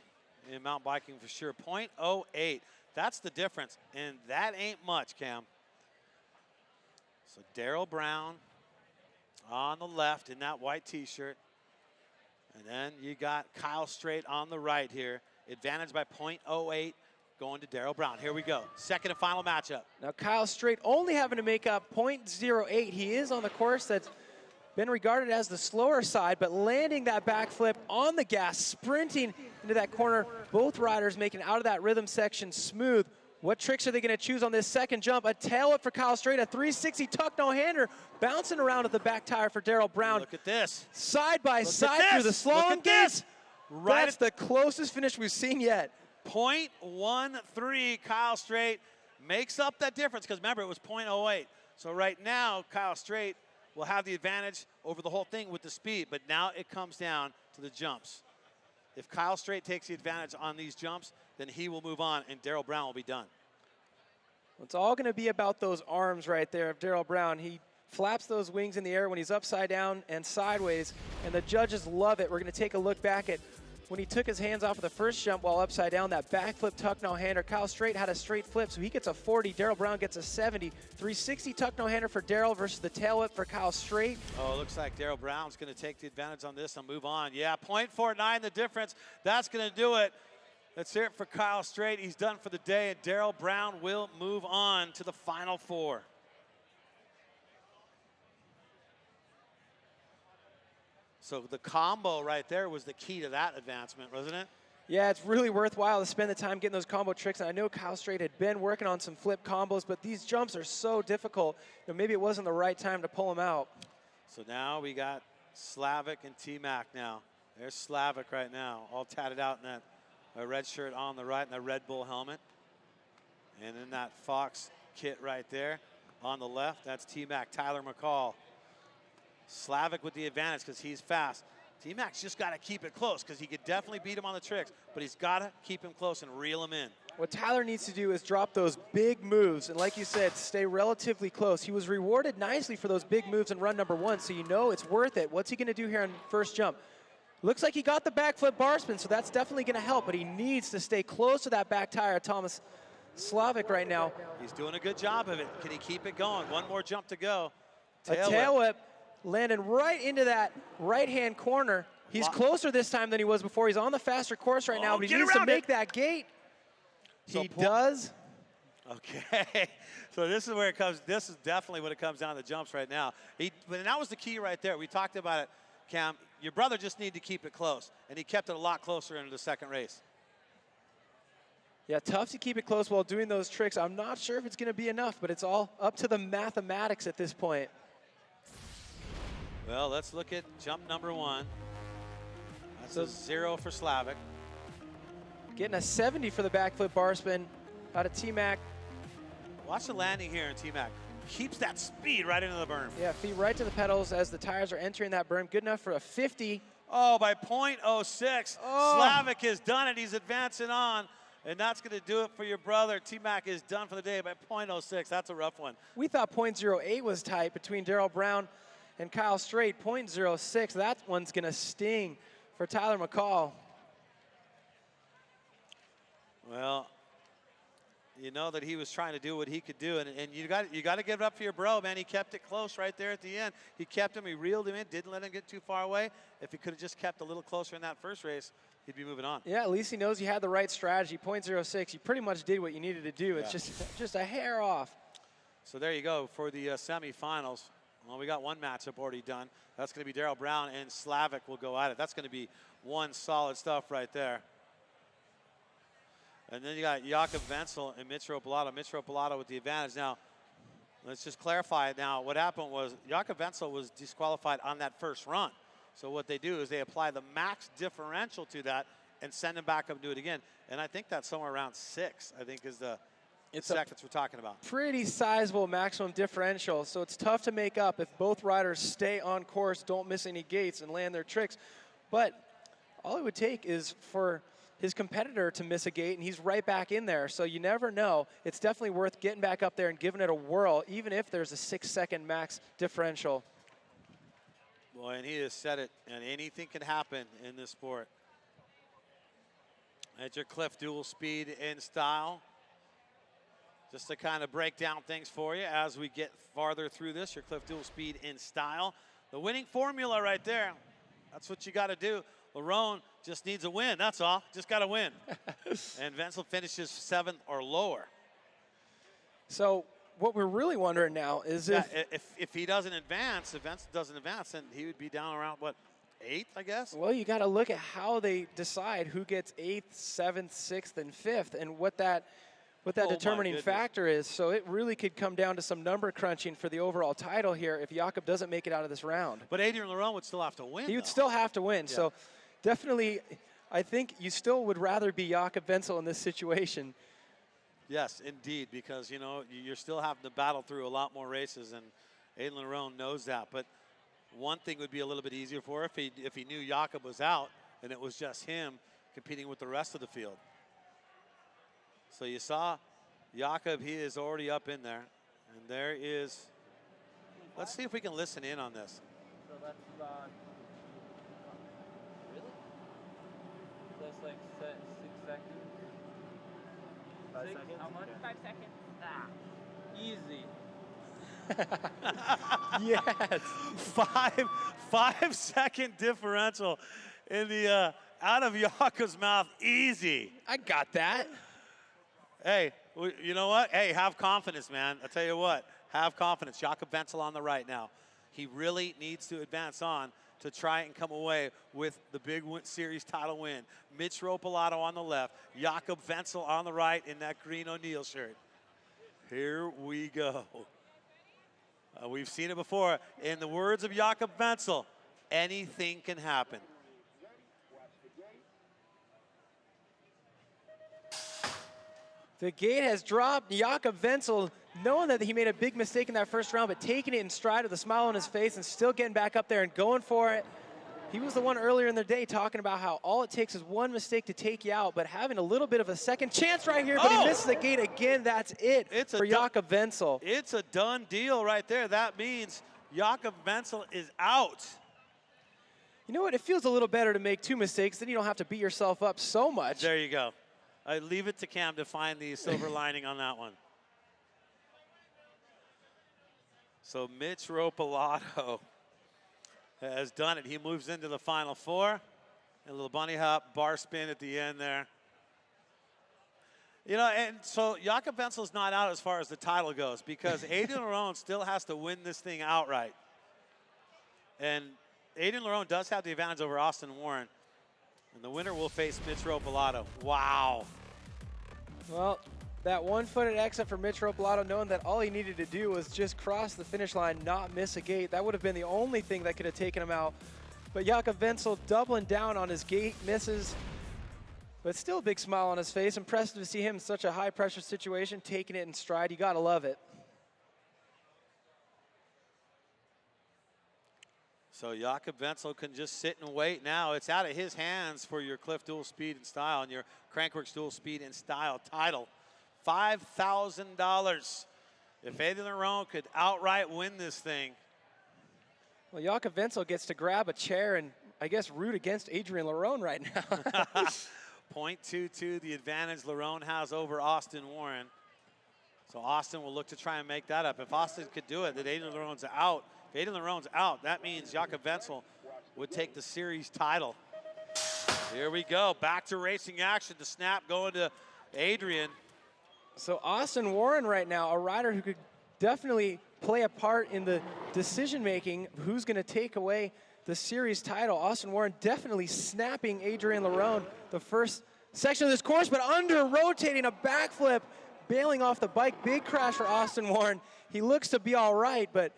mountain biking for sure. .08, that's the difference, and that ain't much, Cam. So Darryl Brown on the left in that white t-shirt. And then you got Kyle Strait on the right here. Advantage by .08 going to Darryl Brown. Here we go. Second and final matchup. Now Kyle Strait only having to make up .08. He is on the course that's been regarded as the slower side, but landing that backflip on the gas, sprinting into that corner. Both riders making out of that rhythm section smooth. What tricks are they going to choose on this second jump? A tail whip for Kyle Strait, a 360 tuck no-hander, bouncing around at the back tire for Darryl Brown. Look at this. Side by side through the slalom gates. Right, that's the closest finish we've seen yet. .13, Kyle Strait makes up that difference, because remember, it was .08. So right now, Kyle Strait will have the advantage over the whole thing with the speed, but now it comes down to the jumps. If Kyle Strait takes the advantage on these jumps, then he will move on, and Darryl Brown will be done. It's all going to be about those arms right there of Darryl Brown. He flaps those wings in the air when he's upside down and sideways, and the judges love it. We're going to take a look back at when he took his hands off of the first jump while upside down, that backflip tuck no-hander. Kyle Strait had a straight flip, so he gets a 40. Darryl Brown gets a 70. 360 tuck no-hander for Darryl versus the tail whip for Kyle Strait. Oh, it looks like Darryl Brown's going to take the advantage on this and move on. Yeah, .49 the difference. That's going to do it. Let's hear it for Kyle Strait. He's done for the day, and Darryl Brown will move on to the Final Four. So the combo right there was the key to that advancement, wasn't it? Yeah, it's really worthwhile to spend the time getting those combo tricks. And I know Kyle Strait had been working on some flip combos, but these jumps are so difficult. You know, maybe it wasn't the right time to pull them out. So now we got Slavik and T-Mac now. There's Slavik right now, all tatted out in that red shirt on the right and the Red Bull helmet. And in that Fox kit right there on the left, that's T-Mac, Tyler McCaul. Slavik with the advantage because he's fast. T-Mac's just got to keep it close because he could definitely beat him on the tricks, but he's got to keep him close and reel him in. What Tyler needs to do is drop those big moves, and like you said, stay relatively close. He was rewarded nicely for those big moves in run number 1, so you know it's worth it. What's he going to do here on first jump? Looks like he got the backflip bar spin, so that's definitely going to help, but he needs to stay close to that back tire of Thomas Slavik right now. He's doing a good job of it. Can he keep it going? One more jump to go. A tail whip landing right into that right-hand corner. He's closer this time than he was before. He's on the faster course right now, but he needs to make that gate. So he does. Okay, so this is where it comes. This is definitely what it comes down to, the jumps right now. And that was the key right there. We talked about it, Cam. Your brother just needed to keep it close, and he kept it a lot closer into the second race. Yeah, tough to keep it close while doing those tricks. I'm not sure if it's going to be enough, but it's all up to the mathematics at this point. Well, let's look at jump number 1. That's a 0 for Slavik. Getting a 70 for the backflip bar spin out of T-Mac. Watch the landing here in T-Mac. Keeps that speed right into the berm. Yeah, feet right to the pedals as the tires are entering that berm. Good enough for a 50. Oh, by .06. Oh. Slavik has done it. He's advancing on. And that's going to do it for your brother. T-Mac is done for the day by .06. That's a rough one. We thought .08 was tight between Darryl Brown and Kyle Strait. .06. That one's going to sting for Tyler McCaul. Well, you know that he was trying to do what he could do, and you got to give it up for your bro, man. He kept it close right there at the end. He kept him, he reeled him in, didn't let him get too far away. If he could have just kept a little closer in that first race, he'd be moving on. Yeah, at least he knows he had the right strategy. .06, you pretty much did what you needed to do. It's just a hair off. So there you go for the semifinals. Well, we got one matchup already done. That's going to be Darryl Brown and Slavik will go at it. That's going to be one solid stuff right there. And then you got Jakob Vinsel and Mitch Ropelato. Mitch Ropelato with the advantage. Now, let's just clarify it now. What happened was Jakob Vinsel was disqualified on that first run. So what they do is they apply the max differential to that and send him back up and do it again. And I think that's somewhere around 6, I think is the seconds we're talking about. Pretty sizable maximum differential, so it's tough to make up if both riders stay on course, don't miss any gates, and land their tricks. But all it would take is for his competitor to miss a gate, and he's right back in there. So you never know. It's definitely worth getting back up there and giving it a whirl, even if there's a 6-second max differential. Boy, and he has said it, and anything can happen in this sport. That's your Clif dual speed in style. Just to kind of break down things for you as we get farther through this, your Clif dual speed in style. The winning formula right there. That's what you got to do. LaRonn just needs a win, that's all. Just got to win. And Vinsel finishes 7th or lower. So what we're really wondering now is if he doesn't advance, if Vinsel doesn't advance, then he would be down around, what, 8th, I guess? Well, you got to look at how they decide who gets 8th, 7th, 6th, and 5th, and what that determining factor is. So it really could come down to some number crunching for the overall title here if Jakob doesn't make it out of this round. But Adrian LaRonn would still have to win. He would still have to win. Yeah. So definitely, I think you still would rather be Jakob Vinsel in this situation. Yes, indeed, because, you know, you're still having to battle through a lot more races, and Adrian LaRonn knows that. But one thing would be a little bit easier for if he knew Jakob was out and it was just him competing with the rest of the field. So you saw Jakob, he is already up in there. And there is, let's see if we can listen in on this. So that's really? That's like 6 seconds? 5 seconds? How much? 5 seconds. Easy. Yes. 5-second differential in the out of Jakob's mouth. Easy. I got that. Hey, you know what? Hey, have confidence, man. I'll tell you what. Have confidence. Jakob Vinsel on the right now. He really needs to advance on to try and come away with the big series title win. Mitch Ropelato on the left, Jakob Vinsel on the right in that green O'Neill shirt. Here we go. We've seen it before. In the words of Jakob Vinsel, anything can happen. The gate has dropped. Jakob Vinsel, knowing that he made a big mistake in that first round, but taking it in stride with a smile on his face and still getting back up there and going for it. He was the one earlier in the day talking about how all it takes is one mistake to take you out, but having a little bit of a second chance right here, but he misses the gate again. That's it for Jakob Vinsel. It's a done deal right there. That means Jakob Vinsel is out. You know what? It feels a little better to make 2 mistakes. Then you don't have to beat yourself up so much. There you go. I leave it to Cam to find the silver lining on that one. So Mitch Ropelato has done it. He moves into the Final Four. A little bunny hop, bar spin at the end there. You know, and so Jakob Vinsel's not out as far as the title goes because Adrien LaRonn still has to win this thing outright. And Adrien LaRonn does have the advantage over Austin Warren. And the winner will face Mitch Ropelato. Wow. Well, that one-footed exit for Mitch Ropelato, knowing that all he needed to do was just cross the finish line, not miss a gate. That would have been the only thing that could have taken him out. But Jakob Vinsel doubling down on his gate, misses, but still a big smile on his face. Impressive to see him in such a high-pressure situation, taking it in stride. You got to love it. So Jakob Vinsel can just sit and wait now. It's out of his hands for your Clif Dual Speed and Style and your Crankworx Dual Speed and Style title. $5,000. If Adrien LaRonn could outright win this thing. Well, Jakob Vinsel gets to grab a chair and, I guess, root against Adrien LaRonn right now. .22 the advantage LaRonn has over Austin Warren. So Austin will look to try and make that up. If Austin could do it, then Adrien LaRonn's out. If Adrien LaRonn's out, that means Jakob Vinsel would take the series title. Here we go, back to racing action. The snap going to Adrien. So Austin Warren right now, a rider who could definitely play a part in the decision-making of who's going to take away the series title. Austin Warren definitely snapping Adrien LaRonn the first section of this course, but under-rotating a backflip, bailing off the bike. Big crash for Austin Warren. He looks to be all right, but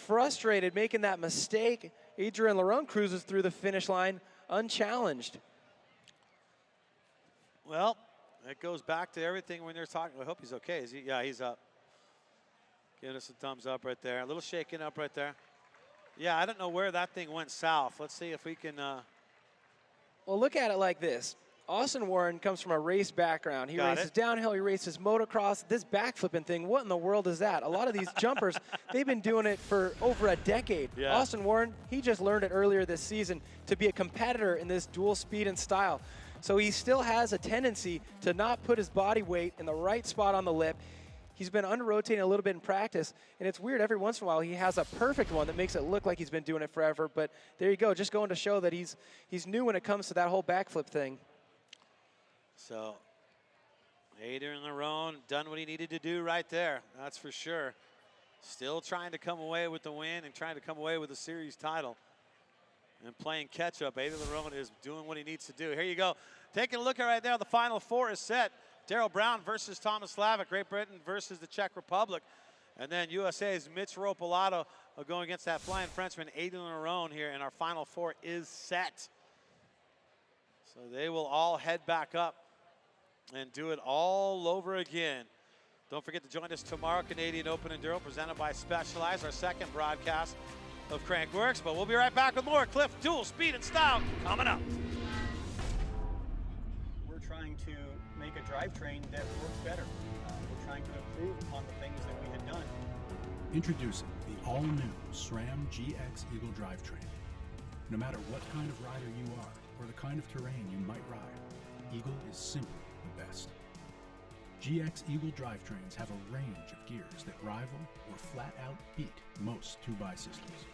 frustrated making that mistake. Adrien LaRonn cruises through the finish line unchallenged. Well, it goes back to everything when they're talking. I hope he's okay. Is he? Yeah, he's up. Giving us a thumbs up right there. A little shaking up right there. Yeah, I don't know where that thing went south. Let's see if we can. Well, look at it like this. Austin Warren comes from a race background. He races downhill, he races motocross. This backflipping thing, what in the world is that? A lot of these jumpers, they've been doing it for over a decade. Yeah. Austin Warren, he just learned it earlier this season to be a competitor in this dual speed and style. So he still has a tendency to not put his body weight in the right spot on the lip. He's been under-rotating a little bit in practice, and it's weird, every once in a while he has a perfect one that makes it look like he's been doing it forever, but there you go, just going to show that he's new when it comes to that whole backflip thing. So Adrien LaRonn done what he needed to do right there, that's for sure. Still trying to come away with the win and trying to come away with the series title. And playing catch up, Adrien LaRonn is doing what he needs to do. Here you go, taking a look at right there, the Final Four is set. Darryl Brown versus Thomas Slavik, Great Britain versus the Czech Republic. And then USA's Mitch Ropelato going against that flying Frenchman, Adrien LaRonn here, and our Final Four is set. So they will all head back up and do it all over again. Don't forget to join us tomorrow, Canadian Open Enduro, presented by Specialized, our second broadcast of Crankworx. But we'll be right back with more Clif Dual Speed and Style coming up. We're trying to make a drivetrain that works better. We're trying to improve upon the things that we had done. Introducing the all-new SRAM GX Eagle drivetrain. No matter what kind of rider you are, or the kind of terrain you might ride, Eagle is simply the best. GX Eagle drivetrains have a range of gears that rival or flat out beat most 2x systems.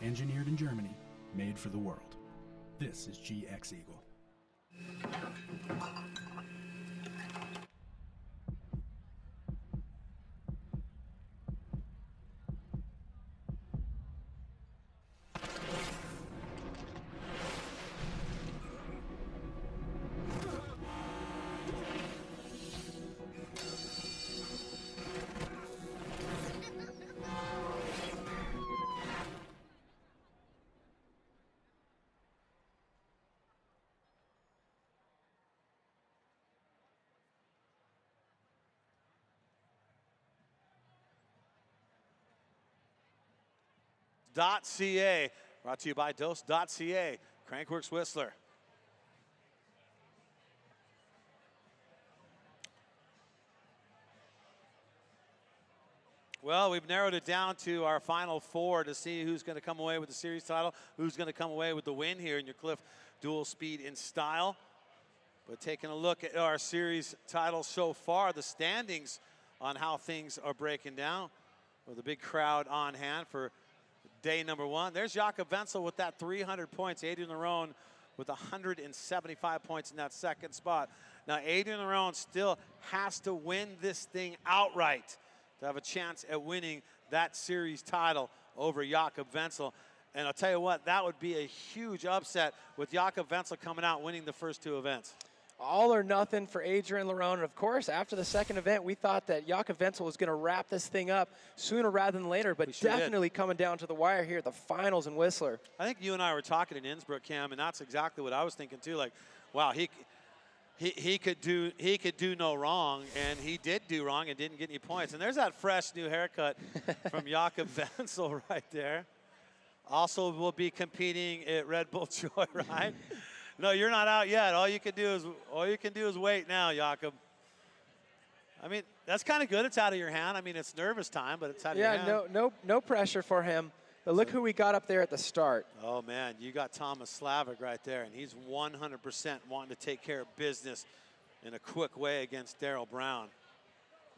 Engineered in Germany, made for the world. This is GX Eagle. Crankworx.ca. Brought to you by Dose.ca. Crankworx Whistler. Well, we've narrowed it down to our final 4 to see who's going to come away with the series title, who's going to come away with the win here in your Clif dual speed in style. But taking a look at our series titles so far, the standings on how things are breaking down with a big crowd on hand for day number 1. There's Jakob Vinsel with that 300 points. Adrian LaRonn with 175 points in that second spot. Now, Adrian LaRonn still has to win this thing outright to have a chance at winning that series title over Jakob Vinsel. And I'll tell you what, that would be a huge upset with Jakob Vinsel coming out winning the first 2 events. All or nothing for Adrian LaRonn. And of course, after the second event, we thought that Jakob Vinsel was going to wrap this thing up sooner rather than later, but definitely coming down to the wire here at the finals in Whistler. I think you and I were talking in Innsbruck, Cam, and that's exactly what I was thinking too. Like, wow, he could do no wrong, and he did do wrong and didn't get any points. And there's that fresh new haircut from Jakob Vinsel right there. Also will be competing at Red Bull Joyride. No, you're not out yet. All you can do is wait now, Jakob. I mean, that's kind of good. It's out of your hand. I mean, it's nervous time, but it's out of your hand. Yeah, no pressure for him. But look who we got up there at the start. Oh, man, you got Thomas Slavik right there, and he's 100% wanting to take care of business in a quick way against Darryl Brown.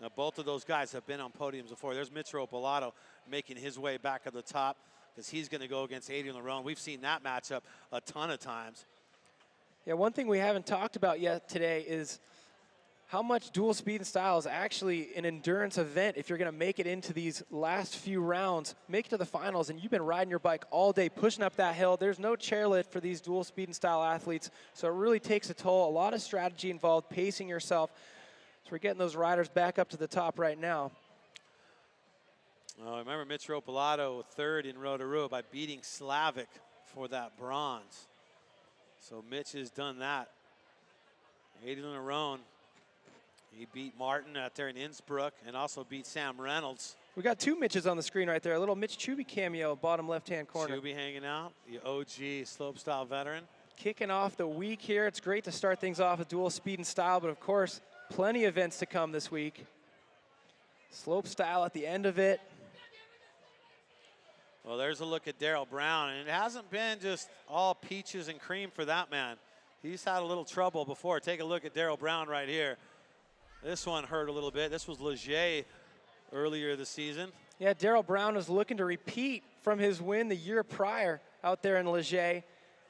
Now, both of those guys have been on podiums before. There's Mitch Ropelato making his way back at the top because he's going to go against Adrian LaRonn. We've seen that matchup a ton of times. Yeah, one thing we haven't talked about yet today is how much dual speed and style is actually an endurance event if you're going to make it into these last few rounds, make it to the finals, and you've been riding your bike all day, pushing up that hill. There's no chairlift for these dual speed and style athletes, so it really takes a toll. A lot of strategy involved, pacing yourself. So we're getting those riders back up to the top right now. Oh, I remember Mitch Ropelato 3rd in Rotorua by beating Slavik for that bronze. So Mitch has done that. Adrian LaRonn, he beat Martin out there in Innsbruck and also beat Sam Reynolds. We got 2 Mitches on the screen right there. A little Mitch Chubby cameo, bottom left-hand corner. Chubby hanging out, the OG slopestyle veteran. Kicking off the week here. It's great to start things off with dual speed and style, but of course, plenty of events to come this week. Slope style at the end of it. Well, there's a look at Darryl Brown, and it hasn't been just all peaches and cream for that man. He's had a little trouble before. Take a look at Darryl Brown right here. This one hurt a little bit. This was Leger earlier this season. Yeah, Darryl Brown was looking to repeat from his win the year prior out there in Leger,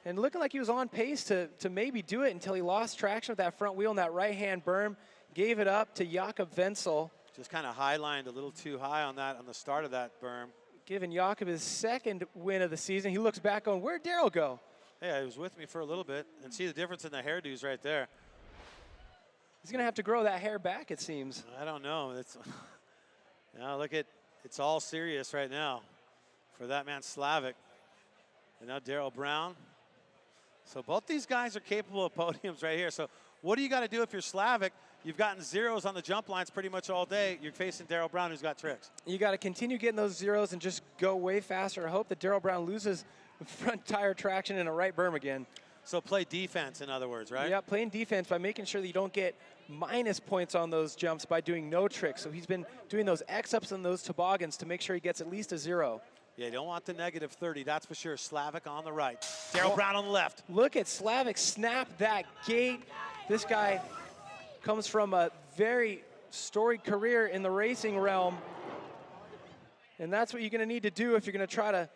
and looking like he was on pace to maybe do it until he lost traction with that front wheel in that right-hand berm, gave it up to Jakob Vinsel. Just kind of high-lined a little too high on the start of that berm. Giving Jakob his 2nd win of the season. He looks back on, where'd Darryl go? Yeah, he was with me for a little bit. And see the difference in the hairdos right there. He's going to have to grow that hair back, it seems. I don't know. Now look at, it's all serious right now for that man Slavik. And now Darryl Brown. So both these guys are capable of podiums right here. So what do you got to do if you're Slavik? You've gotten zeros on the jump lines pretty much all day. You're facing Darryl Brown, who's got tricks. You got to continue getting those zeros and just go way faster. I hope that Darryl Brown loses front tire traction in a right berm again. So play defense, in other words, right? Yeah, playing defense by making sure that you don't get minus points on those jumps by doing no tricks. So he's been doing those X-ups and those toboggans to make sure he gets at least a 0. Yeah, you don't want the negative 30, that's for sure. Slavik on the right. Darryl Brown on the left. Look at Slavik snap that gate. This guy comes from a very storied career in the racing realm. And that's what you're going to need to do if you're going to try to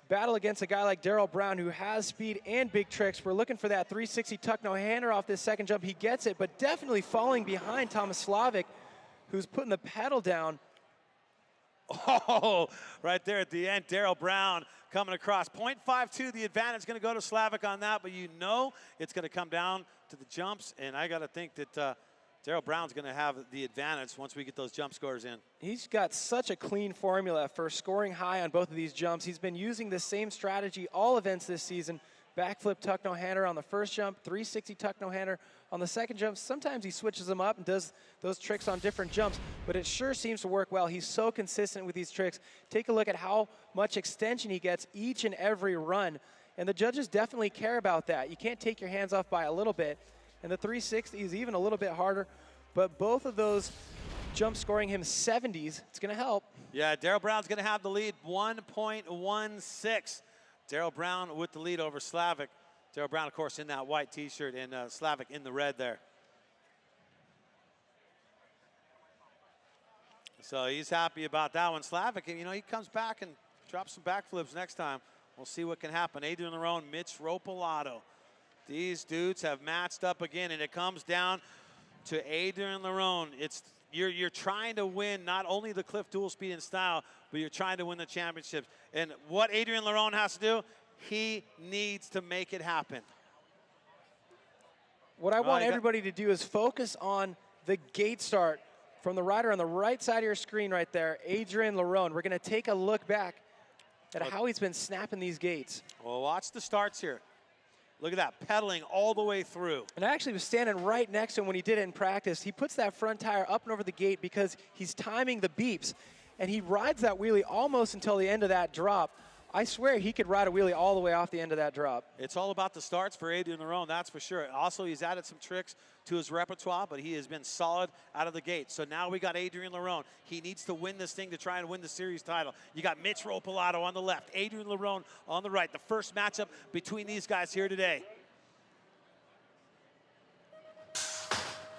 battle against a guy like Darryl Brown, who has speed and big tricks. We're looking for that 360 tuck no-hander off this second jump. He gets it, but definitely falling behind Thomas Slavik, who's putting the pedal down. Oh, right there at the end, Darryl Brown coming across. 0.52, the advantage going to go to Slavik on that, but you know it's going to come down to the jumps, and I got to think that Darryl Brown's going to have the advantage once we get those jump scores in. He's got such a clean formula for scoring high on both of these jumps. He's been using the same strategy all events this season, backflip tuck no-hander on the first jump, 360 tuck no-hander on the second jump. Sometimes he switches them up and does those tricks on different jumps, but it sure seems to work well. He's so consistent with these tricks. Take a look at how much extension he gets each and every run, and the judges definitely care about that. You can't take your hands off by a little bit, and the 360 is even a little bit harder, but both of those jumps scoring him 70s, it's going to help. Yeah, Darryl Brown's going to have the lead, 1.16. Darryl Brown with the lead over Slavik. Darryl Brown, of course, in that white T-shirt, and Slavik in the red there. So he's happy about that one. Slavik, you know, he comes back and drops some backflips next time. We'll see what can happen. Adrian LaRonn, Mitch Ropelato. These dudes have matched up again, and it comes down to Adrian LaRonn. You're trying to win not only the Clif dual speed and style, but you're trying to win the championships. And what Adrian LaRonn has to do, he needs to make it happen. What I want everybody to do is focus on the gate start from the rider on the right side of your screen right there, Adrian LaRonn. We're going to take a look back at how he's been snapping these gates. Well, watch the starts here. Look at that, pedaling all the way through. And I actually was standing right next to him when he did it in practice. He puts that front tire up and over the gate because he's timing the beeps, and he rides that wheelie almost until the end of that drop. I swear he could ride a wheelie all the way off the end of that drop. It's all about the starts for Adrian LaRonn, that's for sure. Also, he's added some tricks to his repertoire, but he has been solid out of the gate. So now we got Adrian LaRonn. He needs to win this thing to try and win the series title. You got Mitch Ropelato on the left, Adrian LaRonn on the right. The first matchup between these guys here today.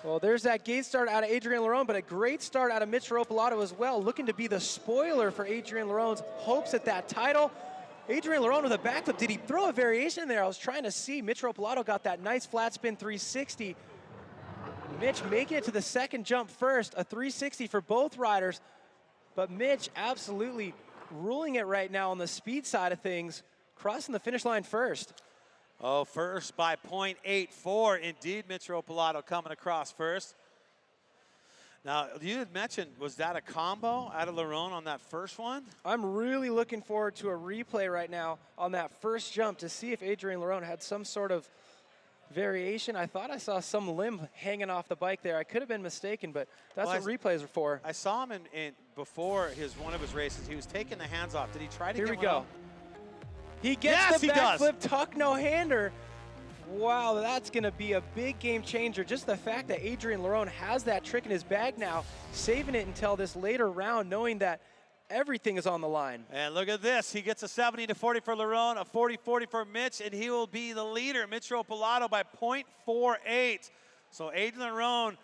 Well, there's that gate start out of Adrian LaRonn, but a great start out of Mitch Ropelato as well, looking to be the spoiler for Adrian LaRonn's hopes at that title. Adrian LaRonn with a backflip. Did he throw a variation there? I was trying to see. Mitch Ropelato got that nice flat spin 360. Mitch making it to the second jump first, a 360 for both riders, but Mitch absolutely ruling it right now on the speed side of things, crossing the finish line first. Oh, first by 0.84. Indeed, Mitch Ropelato coming across first. Now, you had mentioned, was that a combo out of LaRonn on that first one? I'm really looking forward to a replay right now on that first jump to see if Adrian LaRonn had some sort of variation. I thought I saw some limb hanging off the bike there. I could have been mistaken, but that's what replays are for. I saw him in before one of his races. He was taking the hands off. Did he try to Here get we go. Off? He gets the does. backflip tuck no-hander. Wow, that's going to be a big game changer. Just the fact that Adrian LaRonn has that trick in his bag now, saving it until this later round, knowing that everything is on the line. And look at this. He gets a 70-40 for LaRonn, a 40-40 for Mitch, and he will be the leader, Mitch Ropelato, by 0.48. So Adrian LaRonn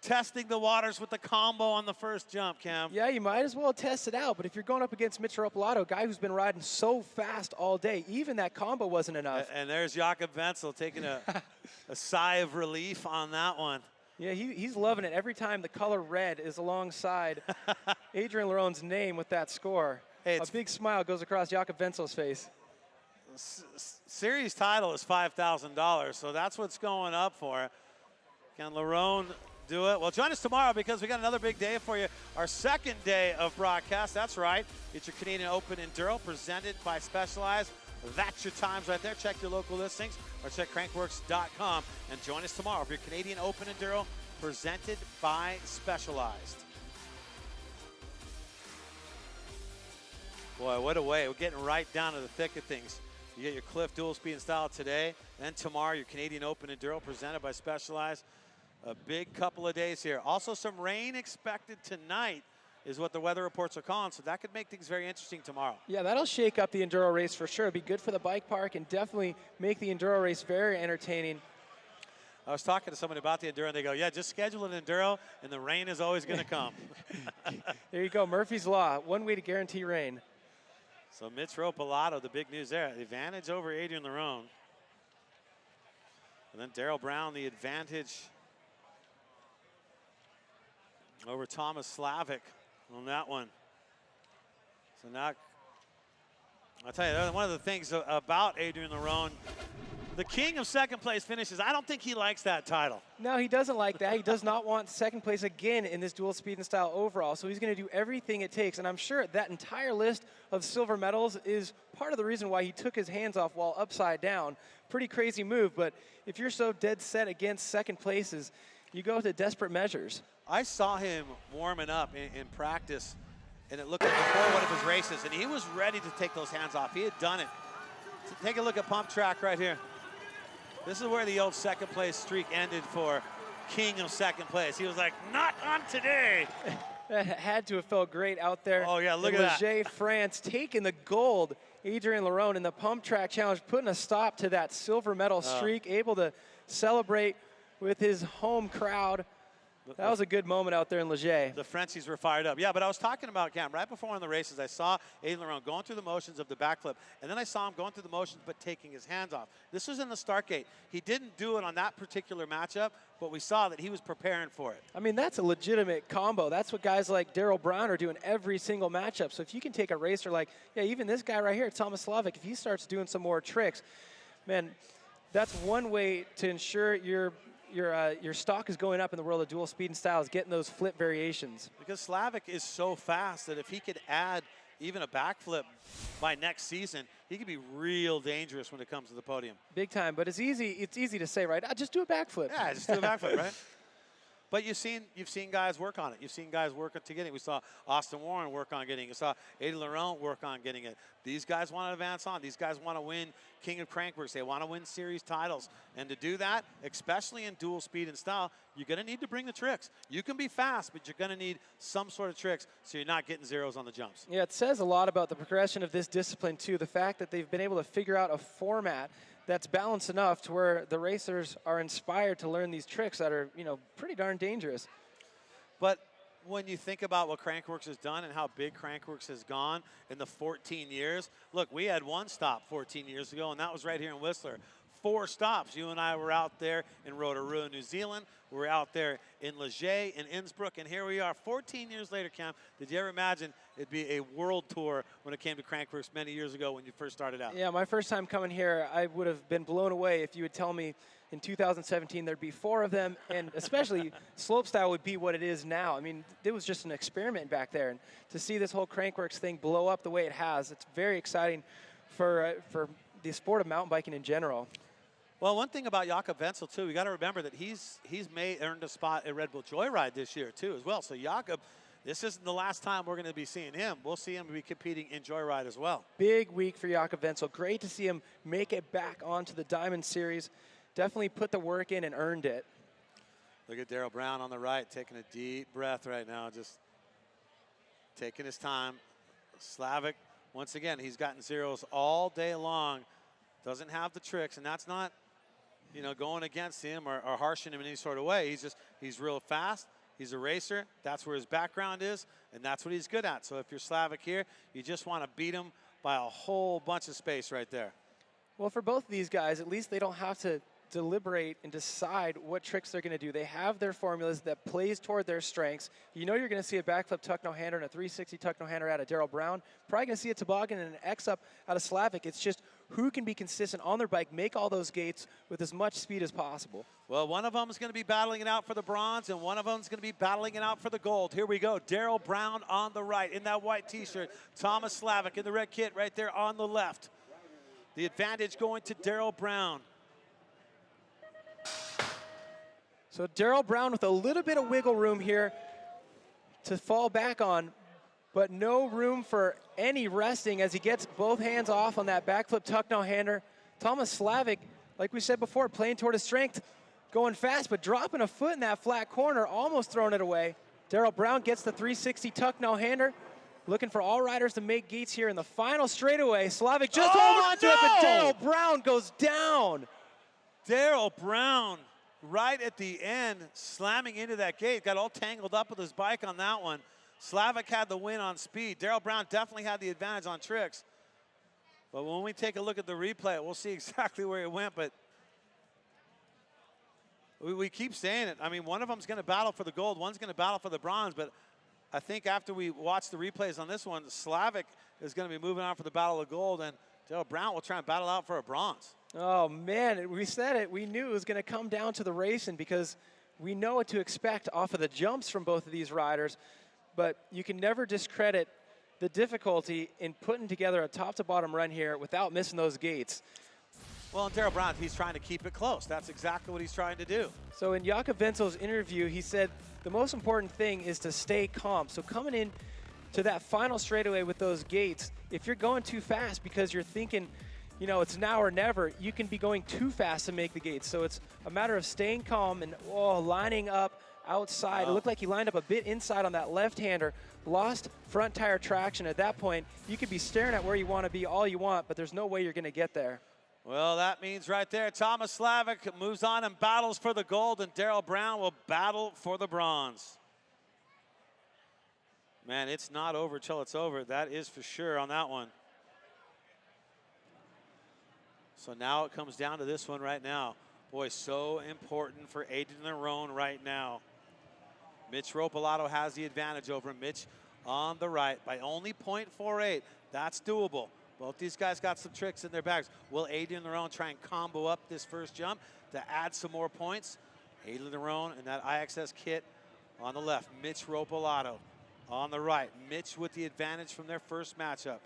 testing the waters with the combo on the first jump, Cam. Yeah, you might as well test it out. But if you're going up against Mitch Ropelato, a guy who's been riding so fast all day, even that combo wasn't enough. And there's Jakob Vinsel taking a sigh of relief on that one. Yeah, he's loving it every time the color red is alongside Adrian LaRonn's name with that score. Hey, a big smile goes across Jakob Vinsel's face. Series title is $5,000, so that's what's going up for. Can LaRonn do it? Well, join us tomorrow because we got another big day for you. Our second day of broadcast. That's right. It's your Canadian Open Enduro presented by Specialized. That's your times right there. Check your local listings or check Crankworx.com and join us tomorrow for your Canadian Open Enduro presented by Specialized. Boy, what a way. We're getting right down to the thick of things. You get your Clif dual speed and style today. Then tomorrow, your Canadian Open Enduro presented by Specialized. A big couple of days here. Also, some rain expected tonight is what the weather reports are calling, so that could make things very interesting tomorrow. Yeah, that'll shake up the Enduro race for sure. It'd be good for the bike park and definitely make the Enduro race very entertaining. I was talking to somebody about the Enduro, and they go, yeah, just schedule an Enduro, and the rain is always going to come. There you go, Murphy's Law, one way to guarantee rain. So Mitch Ropelato, the big news there, the advantage over Adrian LaRonn. And then Darryl Brown, the advantage over Thomas Slavik on that one. So now, I'll tell you, one of the things about Adrian LaRonn The king of second place finishes. I don't think he likes that title. No, he doesn't like that. He does not want second place again in this dual speed and style overall. So he's going to do everything it takes. And I'm sure that entire list of silver medals is part of the reason why he took his hands off while upside down. Pretty crazy move. But if you're so dead set against second places, you go to desperate measures. I saw him warming up in practice, and it looked like before one of his races, and he was ready to take those hands off. He had done it. So take a look at pump track right here. This is where the old second place streak ended for king of second place. He was like, not on today. That had to have felt great out there. Oh yeah, look in at Leger, that. France, taking the gold. Adrian LaRonn in the pump track challenge, putting a stop to that silver medal streak, able to celebrate with his home crowd. That was a good moment out there in Leger. The Frenchies were fired up. Yeah, but I was talking about, Cam, right before one of the races, I saw Adrian LaRonn going through the motions of the backflip, and then I saw him going through the motions but taking his hands off. This was in the start gate. He didn't do it on that particular matchup, but we saw that he was preparing for it. I mean, that's a legitimate combo. That's what guys like Darryl Brown are doing every single matchup. So if you can take a racer like, yeah, even this guy right here, Thomas Slavik, if he starts doing some more tricks, man, that's one way to ensure your stock is going up in the world of dual speed and styles, getting those flip variations. Because Slavik is so fast that if he could add even a backflip by next season, he could be real dangerous when it comes to the podium. Big time, but it's easy to say, right? Just do a backflip. Yeah, just do a backflip, right? But you've seen guys work on it. You've seen guys work to getting it. We saw Austin Warren work on getting it. We saw Adrian LaRonn work on getting it. These guys want to advance on. These guys want to win King of Crankworx. They want to win series titles. And to do that, especially in dual speed and style, you're going to need to bring the tricks. You can be fast, but you're going to need some sort of tricks so you're not getting zeros on the jumps. Yeah, it says a lot about the progression of this discipline, too. The fact that they've been able to figure out a format that's balanced enough to where the racers are inspired to learn these tricks that are, pretty darn dangerous. But when you think about what Crankworx has done and how big Crankworx has gone in the 14 years, look, we had one stop 14 years ago, and that was right here in Whistler. 4 stops. You and I were out there in Rotorua, New Zealand. We were out there in Leger, in Innsbruck, and here we are 14 years later, Cam. Did you ever imagine it'd be a world tour when it came to Crankworx many years ago when you first started out? Yeah, my first time coming here, I would have been blown away if you would tell me in 2017 there'd be 4 of them, and especially slopestyle would be what it is now. I mean, it was just an experiment back there, and to see this whole Crankworx thing blow up the way it has, it's very exciting for the sport of mountain biking in general. Well, one thing about Jakob Vinsel, too, we got to remember that he's earned a spot at Red Bull Joyride this year, too, as well. So Jakob, this isn't the last time we're going to be seeing him. We'll see him be competing in Joyride as well. Big week for Jakob Vinsel. Great to see him make it back onto the Diamond Series. Definitely put the work in and earned it. Look at Darryl Brown on the right, taking a deep breath right now, just taking his time. Slavik, once again, he's gotten zeros all day long. Doesn't have the tricks, and that's not, going against him or harshing him in any sort of way. He's real fast. He's a racer. That's where his background is, and that's what he's good at. So if you're Slavik here, you just want to beat him by a whole bunch of space right there. Well, for both of these guys, at least they don't have to deliberate and decide what tricks they're going to do. They have their formulas that plays toward their strengths. You're going to see a backflip tuck no-hander and a 360 tuck no-hander out of Darryl Brown. Probably going to see a toboggan and an X-up out of Slavik. It's just who can be consistent on their bike, make all those gates with as much speed as possible. Well, one of them is going to be battling it out for the bronze, and one of them is going to be battling it out for the gold. Here we go. Darryl Brown on the right in that white T-shirt. Thomas Slavik in the red kit right there on the left. The advantage going to Darryl Brown. So Darryl Brown with a little bit of wiggle room here to fall back on, but no room for any resting as he gets both hands off on that backflip tuck no-hander. Thomas Slavik, like we said before, playing toward his strength, going fast, but dropping a foot in that flat corner, almost throwing it away. Darryl Brown gets the 360 tuck no-hander. Looking for all riders to make gates here in the final straightaway. Slavik just hold on to it, but Darryl Brown goes down. Darryl Brown right at the end, slamming into that gate. Got all tangled up with his bike on that one. Slavik had the win on speed. Darryl Brown definitely had the advantage on tricks. But when we take a look at the replay, we'll see exactly where it went. But we keep saying it. I mean, one of them's going to battle for the gold. One's going to battle for the bronze. But I think after we watch the replays on this one, Slavik is going to be moving on for the battle of gold. And Darryl Brown will try and battle out for a bronze. Oh, man, we said it. We knew it was going to come down to the racing because we know what to expect off of the jumps from both of these riders. But you can never discredit the difficulty in putting together a top-to-bottom run here without missing those gates. Well, and Darryl Brown, he's trying to keep it close. That's exactly what he's trying to do. So in Jakob Vinsel's interview, he said the most important thing is to stay calm. So coming in to that final straightaway with those gates, if you're going too fast because you're thinking, you know, it's now or never, you can be going too fast to make the gates. So it's a matter of staying calm and lining up outside. It looked like he lined up a bit inside on that left-hander, lost front tire traction. At that point, you could be staring at where you want to be all you want, but there's no way you're going to get there. Well, that means right there, Thomas Slavik moves on and battles for the gold, and Darryl Brown will battle for the bronze. Man, it's not over till it's over. That is for sure on that one. So now it comes down to this one right now. Boy, so important for Adrian LaRonn right now. Mitch Ropelato has the advantage over him. Mitch on the right by only 0.48. That's doable. Both these guys got some tricks in their bags. Will Adrian LaRonn try and combo up this first jump to add some more points? Adrian LaRonn and that IXS kit on the left. Mitch Ropelato on the right. Mitch with the advantage from their first matchup.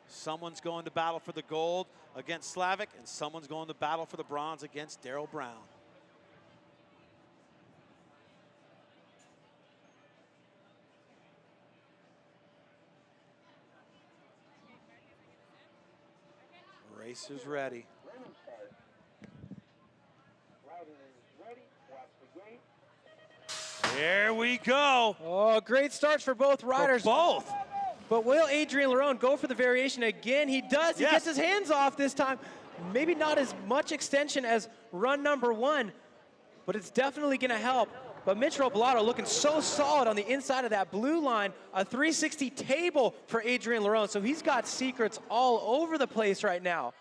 Someone's going to battle for the gold against Slavik, and someone's going to battle for the bronze against Darryl Brown. Racers ready. There we go. Oh, great starts for both riders. For both. But will Adrian LaRonn go for the variation again? He does. He gets his hands off this time. Maybe not as much extension as run number one, but it's definitely going to help. But Mitch Ropelato looking so solid on the inside of that blue line. A 360 table for Adrian LaRonn. So he's got secrets all over the place right now.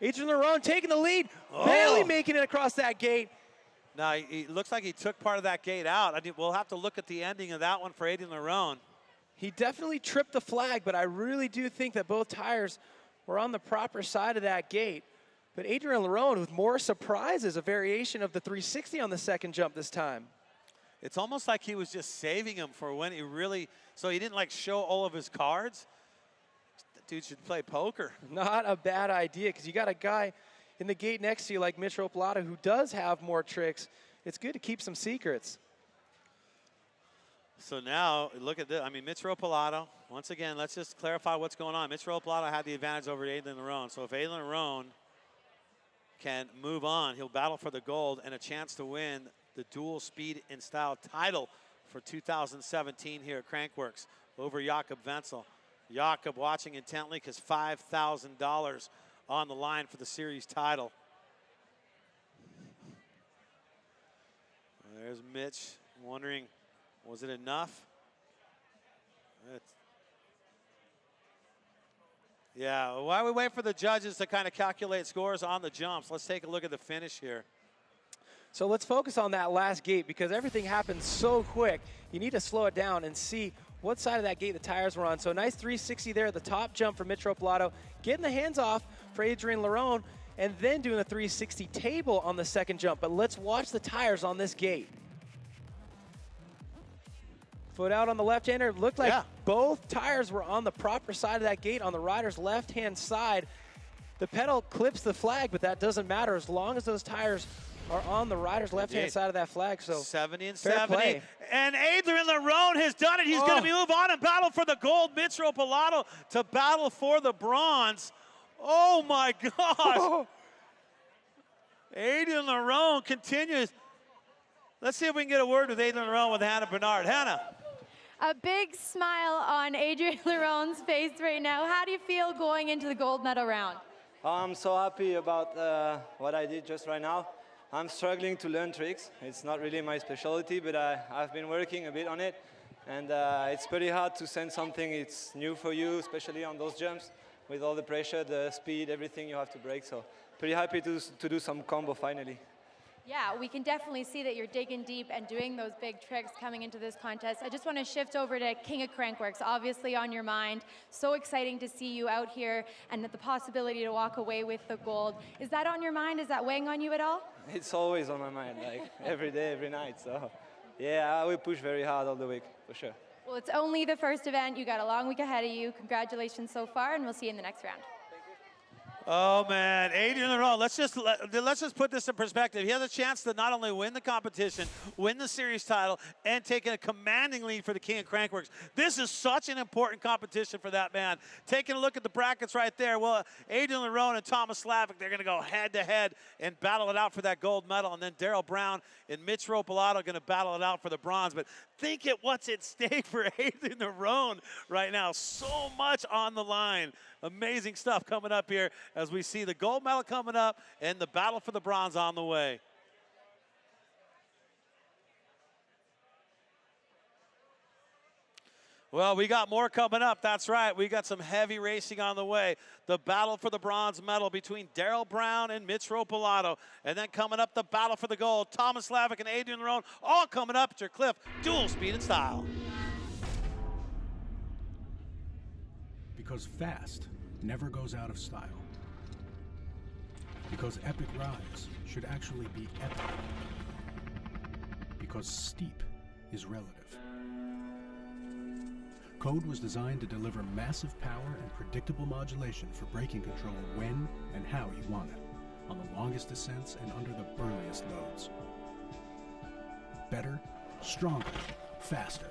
Adrian LaRonn taking the lead, barely making it across that gate. Now, it looks like he took part of that gate out. I mean, we'll have to look at the ending of that one for Adrian LaRonn. He definitely tripped the flag, but I really do think that both tires were on the proper side of that gate. But Adrian LaRonn with more surprises, a variation of the 360 on the second jump this time. It's almost like he was just saving him for when he really, so he didn't like show all of his cards. That dude should play poker. Not a bad idea, because you got a guy in the gate next to you like Mitch Ropelato who does have more tricks. It's good to keep some secrets. So now, look at this. I mean, Mitch Ropelato, once again, let's just clarify what's going on. Mitch Ropelato had the advantage over Adrian LaRonn. So if Adrian LaRonn can move on, he'll battle for the gold and a chance to win the dual speed and style title for 2017 here at Crankworx over Jakob Vinsel. Jakob watching intently because $5,000 on the line for the series title. There's Mitch wondering, was it enough? Yeah, while we wait for the judges to kind of calculate scores on the jumps, let's take a look at the finish here. So let's focus on that last gate because everything happens so quick. You need to slow it down and see what side of that gate the tires were on. So a nice 360 there at the top jump for Mitch Ropelato, getting the hands off for Adrian LaRonn, and then doing a 360 table on the second jump. But let's watch the tires on this gate. Foot out on the left-hander. Looked like both tires were on the proper side of that gate on the rider's left-hand side. The pedal clips the flag, but that doesn't matter as long as those tires are on the rider's left-hand side of that flag. So 70 and fair 70. play. And Adrian LaRonn has done it. He's going to move on and battle for the gold. Mitch Ropelato to battle for the bronze. Oh, my gosh. Adrian LaRonn continues. Let's see if we can get a word with Adrian LaRonn with Hannah Bernard. Hannah. A big smile on Adrian LaRonn's face right now. How do you feel going into the gold medal round? I'm so happy about what I did just right now. I'm struggling to learn tricks. It's not really my specialty, but I've been working a bit on it. And it's pretty hard to send something it's new for you, especially on those jumps, with all the pressure, the speed, everything you have to break. So pretty happy to do some combo finally. Yeah, we can definitely see that you're digging deep and doing those big tricks coming into this contest. I just want to shift over to King of Crankworx, obviously on your mind. So exciting to see you out here and the possibility to walk away with the gold. Is that on your mind? Is that weighing on you at all? It's always on my mind, like every day, every night. So, yeah, I will push very hard all the week, for sure. Well, it's only the first event. You got a long week ahead of you. Congratulations so far, and we'll see you in the next round. Oh man, Adrian LaRonn, let's just put this in perspective. He has a chance to not only win the competition, win the series title, and take a commanding lead for the King of Crankworx. This is such an important competition for that man. Taking a look at the brackets right there, well, Adrian LaRonn and Thomas Slavik, they're gonna go head to head and battle it out for that gold medal, and then Darryl Brown and Mitch Ropelato gonna battle it out for the bronze. But think at what's at stake for Adrian LaRonn right now. So much on the line. Amazing stuff coming up here as we see the gold medal coming up and the battle for the bronze on the way. Well, we got more coming up. That's right. We got some heavy racing on the way. The battle for the bronze medal between Darryl Brown and Mitch Ropelato. And then coming up, the battle for the gold. Thomas Slavik and Adrian LaRonn all coming up at your Clif dual speed and style. Because fast never goes out of style. Because epic rides should actually be epic. Because steep is relative. Code was designed to deliver massive power and predictable modulation for braking control when and how you want it, on the longest descents and under the burliest loads. Better, stronger, faster.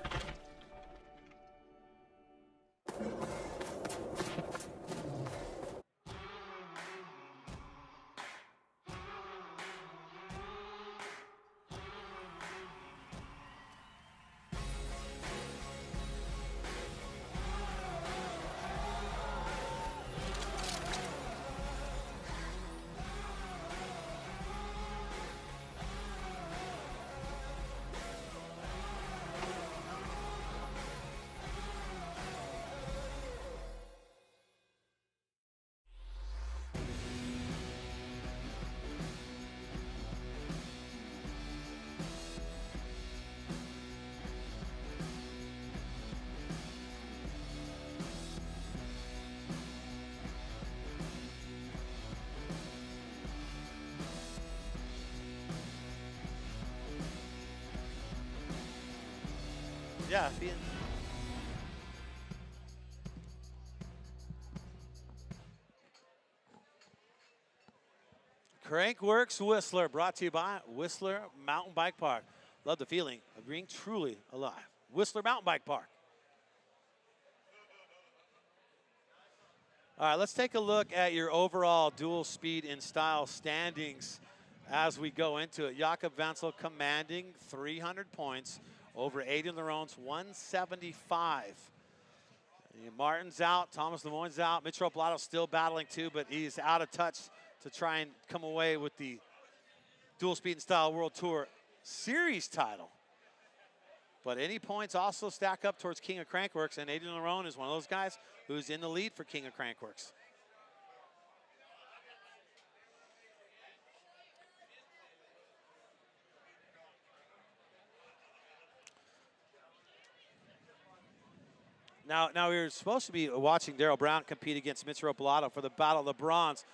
Yeah, Crankworx Whistler, brought to you by Whistler Mountain Bike Park. Love the feeling of being truly alive. Whistler Mountain Bike Park. All right, let's take a look at your overall dual speed and style standings as we go into it. Jakob Vinsel commanding 300 points over Adrian LaRonn's 175. Martin's out, Thomas Lemoyne's out, Mitch Ropelato still battling too, but he's out of touch to try and come away with the Dual Speed and Style World Tour Series title. But any points also stack up towards King of Crankworx, and Adrian LaRonn is one of those guys who's in the lead for King of Crankworx. Now we were supposed to be watching Darryl Brown compete against Mitch Ropelato for the Battle of the Bronze,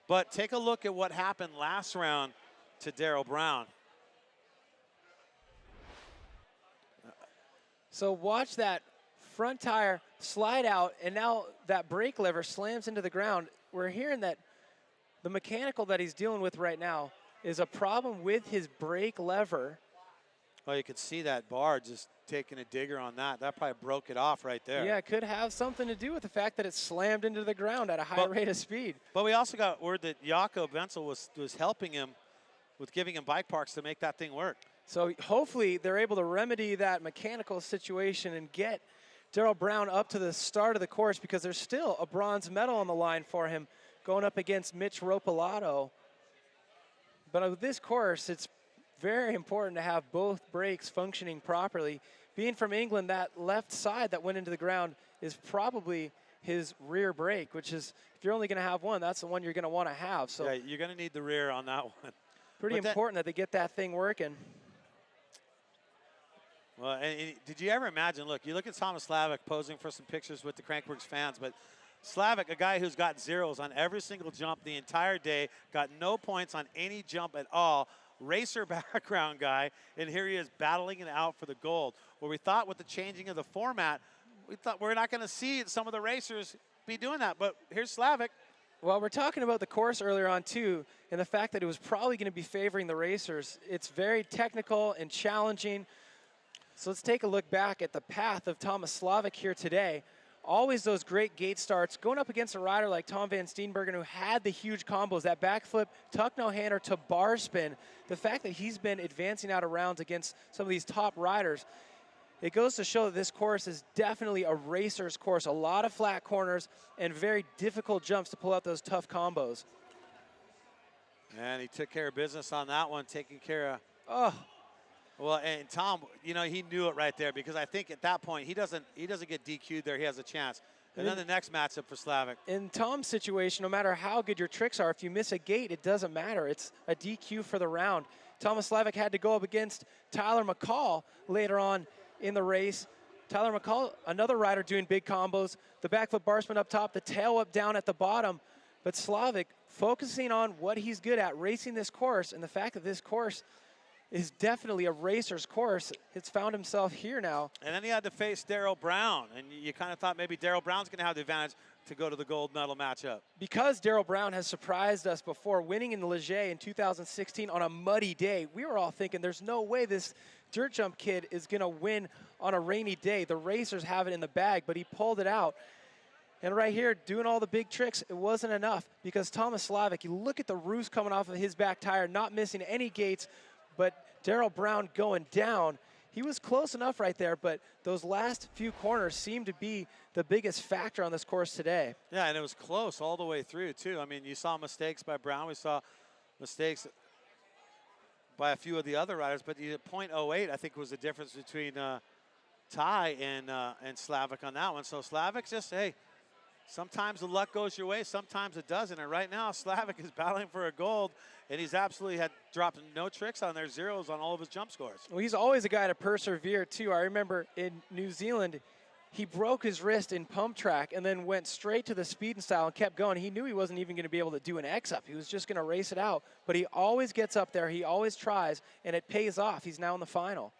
but take a look at what happened last round to Darryl Brown. So watch that front tire slide out, and now that brake lever slams into the ground. We're hearing that the mechanical that he's dealing with right now is a problem with his brake lever. Oh, you can see that bar just taking a digger on that. That probably broke it off right there. Yeah, it could have something to do with the fact that it slammed into the ground at a high rate of speed. But we also got word that Jakob Vinsel was helping him with giving him bike parks to make that thing work. So hopefully they're able to remedy that mechanical situation and get Darryl Brown up to the start of the course, because there's still a bronze medal on the line for him going up against Mitch Ropelato. But with this course, it's very important to have both brakes functioning properly. Being from England, that left side that went into the ground is probably his rear brake, which is, if you're only going to have one, that's the one you're going to want to have. So yeah, you're going to need the rear on that one. Pretty important that they get that thing working. Well, and did you ever imagine, look, you look at Thomas Slavik posing for some pictures with the Crankworx fans, but Slavik, a guy who's got zeros on every single jump the entire day, got no points on any jump at all, racer background guy, and here he is battling it out for the gold. Where we thought with the changing of the format, we thought we're not going to see some of the racers be doing that, but here's Slavik. Well, we're talking about the course earlier on, too, and the fact that it was probably going to be favoring the racers. It's very technical and challenging. So let's take a look back at the path of Thomas Slavik here today. Always those great gate starts, going up against a rider like Tom van Steenburgen, who had the huge combos, that backflip, tuck no-hander to bar spin. The fact that he's been advancing out of rounds against some of these top riders, it goes to show that this course is definitely a racer's course. A lot of flat corners and very difficult jumps to pull out those tough combos. And he took care of business on that one, taking care of... Oh. Well, and Tom, you know, he knew it right there because I think at that point, he doesn't get DQ'd there. He has a chance. And then the next matchup for Slavik. In Tom's situation, no matter how good your tricks are, if you miss a gate, it doesn't matter. It's a DQ for the round. Thomas Slavik had to go up against Tyler McCaul later on in the race. Tyler McCaul, another rider doing big combos. The backflip bar spin up top, the tail whip down at the bottom. But Slavik focusing on what he's good at, racing this course, and the fact that this course is definitely a racer's course. It's found himself here now. And then he had to face Darryl Brown, and you kind of thought maybe Darryl Brown's going to have the advantage to go to the gold medal matchup. Because Darryl Brown has surprised us before, winning in Leger in 2016 on a muddy day, we were all thinking there's no way this dirt jump kid is going to win on a rainy day. The racers have it in the bag, but he pulled it out. And right here, doing all the big tricks, it wasn't enough because Thomas Slavik, you look at the roost coming off of his back tire, not missing any gates, but Darryl Brown going down. He was close enough right there, but those last few corners seemed to be the biggest factor on this course today. Yeah, and it was close all the way through, too. I mean, you saw mistakes by Brown. We saw mistakes by a few of the other riders, but the .08, I think, was the difference between Ty and Slavik on that one. So Slavik just, hey, sometimes the luck goes your way, sometimes it doesn't. And right now, Slavik is battling for a gold, and he's absolutely had dropped no tricks on their zeros on all of his jump scores. Well, he's always a guy to persevere, too. I remember in New Zealand, he broke his wrist in pump track and then went straight to the speed and style and kept going. He knew he wasn't even going to be able to do an X-up. He was just going to race it out. But he always gets up there. He always tries, and it pays off. He's now in the final.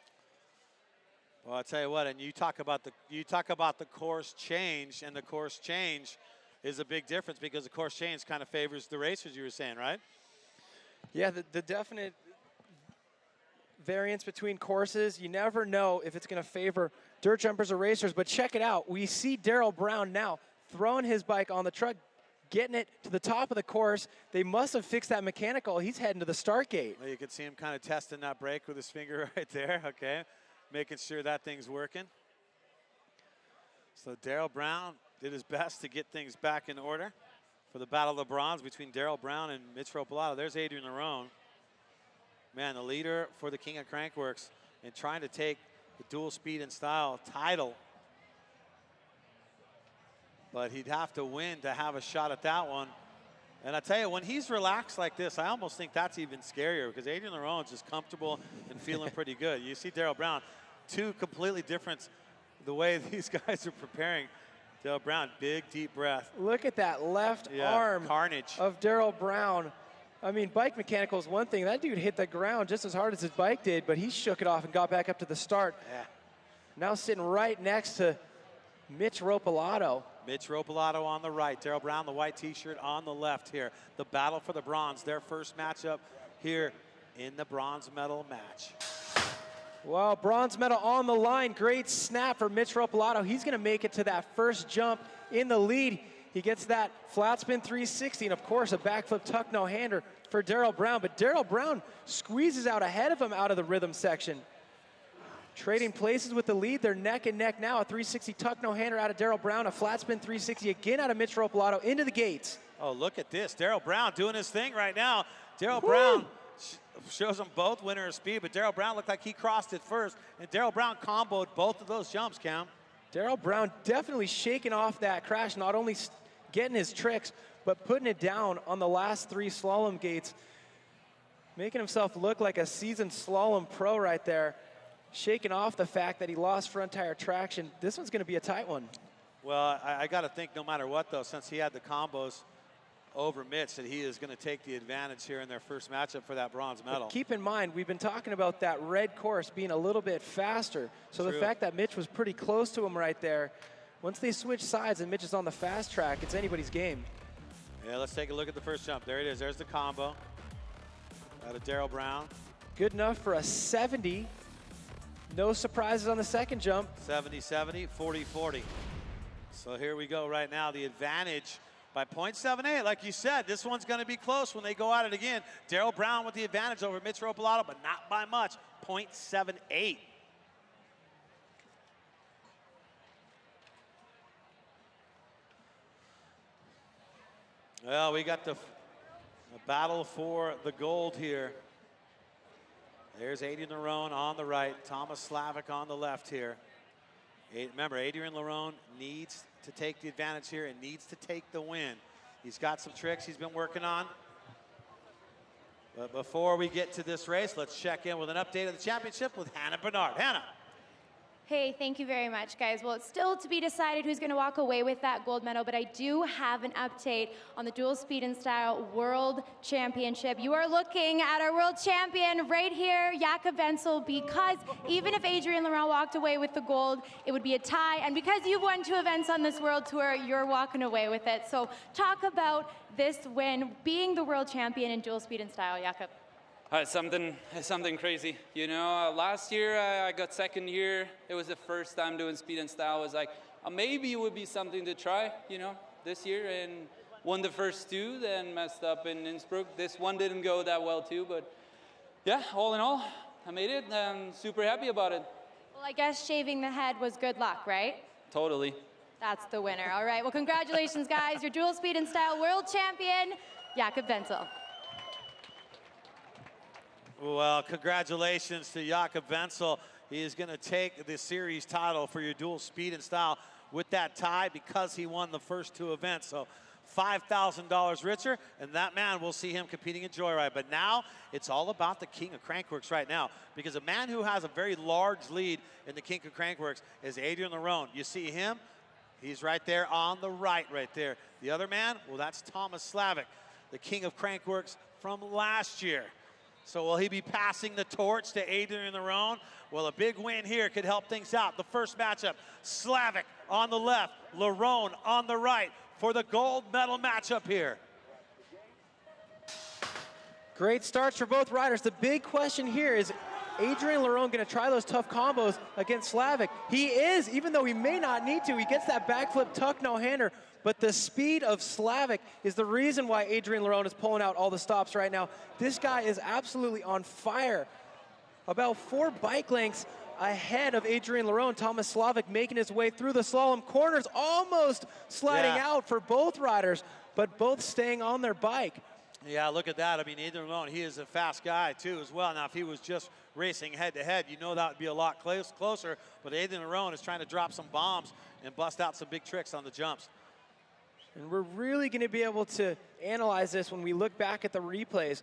Well, I'll tell you what, and you talk about the course change, and the course change is a big difference because the course change kind of favors the racers, you were saying, right? Yeah, the definite variance between courses, you never know if it's going to favor dirt jumpers or racers, but check it out. We see Darryl Brown now throwing his bike on the truck, getting it to the top of the course. They must have fixed that mechanical. He's heading to the start gate. Well, you can see him kind of testing that brake with his finger right there, okay? Making sure that thing's working. So Darryl Brown did his best to get things back in order for the Battle of the Bronze between Darryl Brown and Mitch Ropelato. There's Adrian LaRonn. Man, the leader for the King of Crankworx and trying to take the dual speed and style title. But he'd have to win to have a shot at that one. And I tell you, when he's relaxed like this, I almost think that's even scarier because Adrian LaRonn's just comfortable and feeling pretty good. You see Darryl Brown, two completely different the way these guys are preparing. Darryl Brown, big, deep breath. Look at that left arm carnage of Darryl Brown. I mean, bike mechanical is one thing. That dude hit the ground just as hard as his bike did, but he shook it off and got back up to the start. Yeah. Now sitting right next to Mitch Ropelato. Mitch Ropelato on the right. Darryl Brown, the white T-shirt on the left here. The battle for the bronze, their first matchup here in the bronze medal match. Well, bronze medal on the line. Great snap for Mitch Ropelato. He's going to make it to that first jump in the lead. He gets that flat spin 360, and of course a backflip tuck no-hander for Darryl Brown. But Darryl Brown squeezes out ahead of him out of the rhythm section. Trading places with the lead. They're neck and neck now. A 360 tuck no-hander out of Darryl Brown. A flat spin 360 again out of Mitch Ropelato into the gates. Oh, look at this. Darryl Brown doing his thing right now. Darryl Brown shows them both winner of speed, but Darryl Brown looked like he crossed it first, and Darryl Brown comboed both of those jumps, Cam. Darryl Brown definitely shaking off that crash, not only getting his tricks, but putting it down on the last three slalom gates. Making himself look like a seasoned slalom pro right there. Shaking off the fact that he lost front tire traction. This one's going to be a tight one. Well, I got to think no matter what, though, since he had the combos over Mitch, that he is going to take the advantage here in their first matchup for that bronze medal. But keep in mind, we've been talking about that red course being a little bit faster. So True. The fact that Mitch was pretty close to him right there, once they switch sides and Mitch is on the fast track, it's anybody's game. Yeah, let's take a look at the first jump. There it is. There's the combo out of Darryl Brown. Good enough for a 70. No surprises on the second jump. 70-70, 40-40. So here we go right now. The advantage by 0.78. Like you said, this one's going to be close when they go at it again. Darryl Brown with the advantage over Mitch Ropelato, but not by much, 0.78. Well, we got the battle for the gold here. There's Adrian LaRonn on the right, Thomas Slavik on the left here. Remember, Adrian LaRonn needs to take the advantage here and needs to take the win. He's got some tricks he's been working on. But before we get to this race, let's check in with an update of the championship with Hannah Bernard. Hannah. Hey, thank you very much, guys. Well, it's still to be decided who's going to walk away with that gold medal, but I do have an update on the dual speed and style world championship. You are looking at our world champion right here, Jakob Vinsel, because even if Adrian LaRonn walked away with the gold, it would be a tie. And because you've won 2 events on this world tour, you're walking away with it. So talk about this win, being the world champion in dual speed and style, Jakob. It's something crazy. You know, last year I got second year. It was the first time doing speed and style. I was like, maybe it would be something to try, you know, this year. And won the first 2, then messed up in Innsbruck. This one didn't go that well too, but yeah, all in all, I made it. I'm super happy about it. Well, I guess shaving the head was good luck, right? Totally. That's the winner. All right, well, congratulations, guys. Your dual speed and style world champion, Jakob Vinsel. Well, congratulations to Jakob Vinsel. He is going to take the series title for your dual speed and style with that tie because he won the first 2 events. So $5,000 richer, and that man, we'll see him competing in Joyride. But now it's all about the king of Crankworx right now, because a man who has a very large lead in the king of Crankworx is Adrian LaRonn. You see him? He's right there on the right there. The other man, well, that's Thomas Slavik, the king of Crankworx from last year. So will he be passing the torch to Adrian LaRonn? Well, a big win here could help things out. The first matchup, Slavik on the left, LaRonn on the right for the gold medal matchup here. Great starts for both riders. The big question here is Adrian LaRonn going to try those tough combos against Slavik? He is, even though he may not need to. He gets that backflip tuck no-hander. But the speed of Slavik is the reason why Adrian LaRonn is pulling out all the stops right now. This guy is absolutely on fire. About 4 bike lengths ahead of Adrian LaRonn. Thomas Slavik making his way through the slalom corners, almost sliding out for both riders, but both staying on their bike. Yeah, look at that. I mean, Adrian LaRonn, he is a fast guy too as well. Now, if he was just racing head-to-head, you know that would be a lot closer. But Adrian LaRonn is trying to drop some bombs and bust out some big tricks on the jumps. And we're really going to be able to analyze this when we look back at the replays,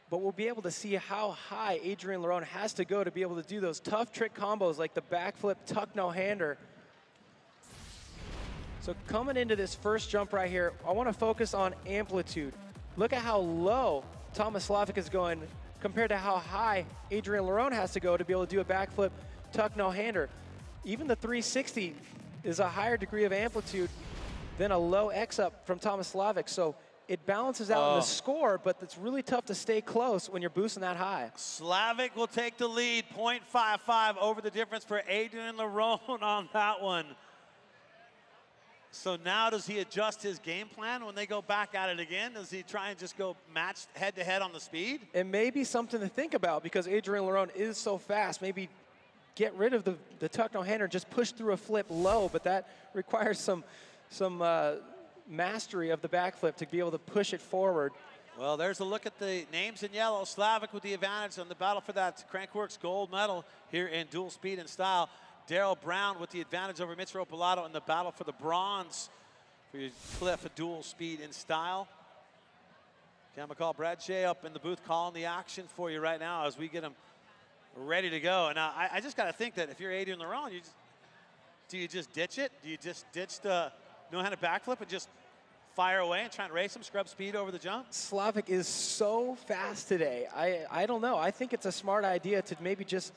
but we'll be able to see how high Adrian LaRonn has to go to be able to do those tough trick combos like the backflip tuck no-hander. So coming into this first jump right here, I want to focus on amplitude. Look at how low Thomas Slavik is going compared to how high Adrian LaRonn has to go to be able to do a backflip tuck no-hander. Even the 360 is a higher degree of amplitude than a low X-up from Thomas Slavik. So it balances out in the score, but it's really tough to stay close when you're boosting that high. Slavik will take the lead, 0.55 over the difference for Adrian LaRonn on that one. So now does he adjust his game plan when they go back at it again? Does he try and just go match head-to-head on the speed? It may be something to think about because Adrian LaRonn is so fast. Maybe get rid of the tuck no-hander, just push through a flip low, but that requires some mastery of the backflip to be able to push it forward. Well, there's a look at the names in yellow. Slavik with the advantage on the battle for that Crankworx gold medal here in dual speed and style. Darryl Brown with the advantage over Mitch Ropelato in the battle for the bronze for your Clif dual speed and style. McCaul, Brad Shea up in the booth calling the action for you right now as we get him ready to go. And I just got to think that if you're Adrian LaRonn, do you just ditch it? Do you just ditch the no-handed backflip and just fire away and try and race him, scrub speed over the jump? Slavik is so fast today. I don't know. I think it's a smart idea to maybe just,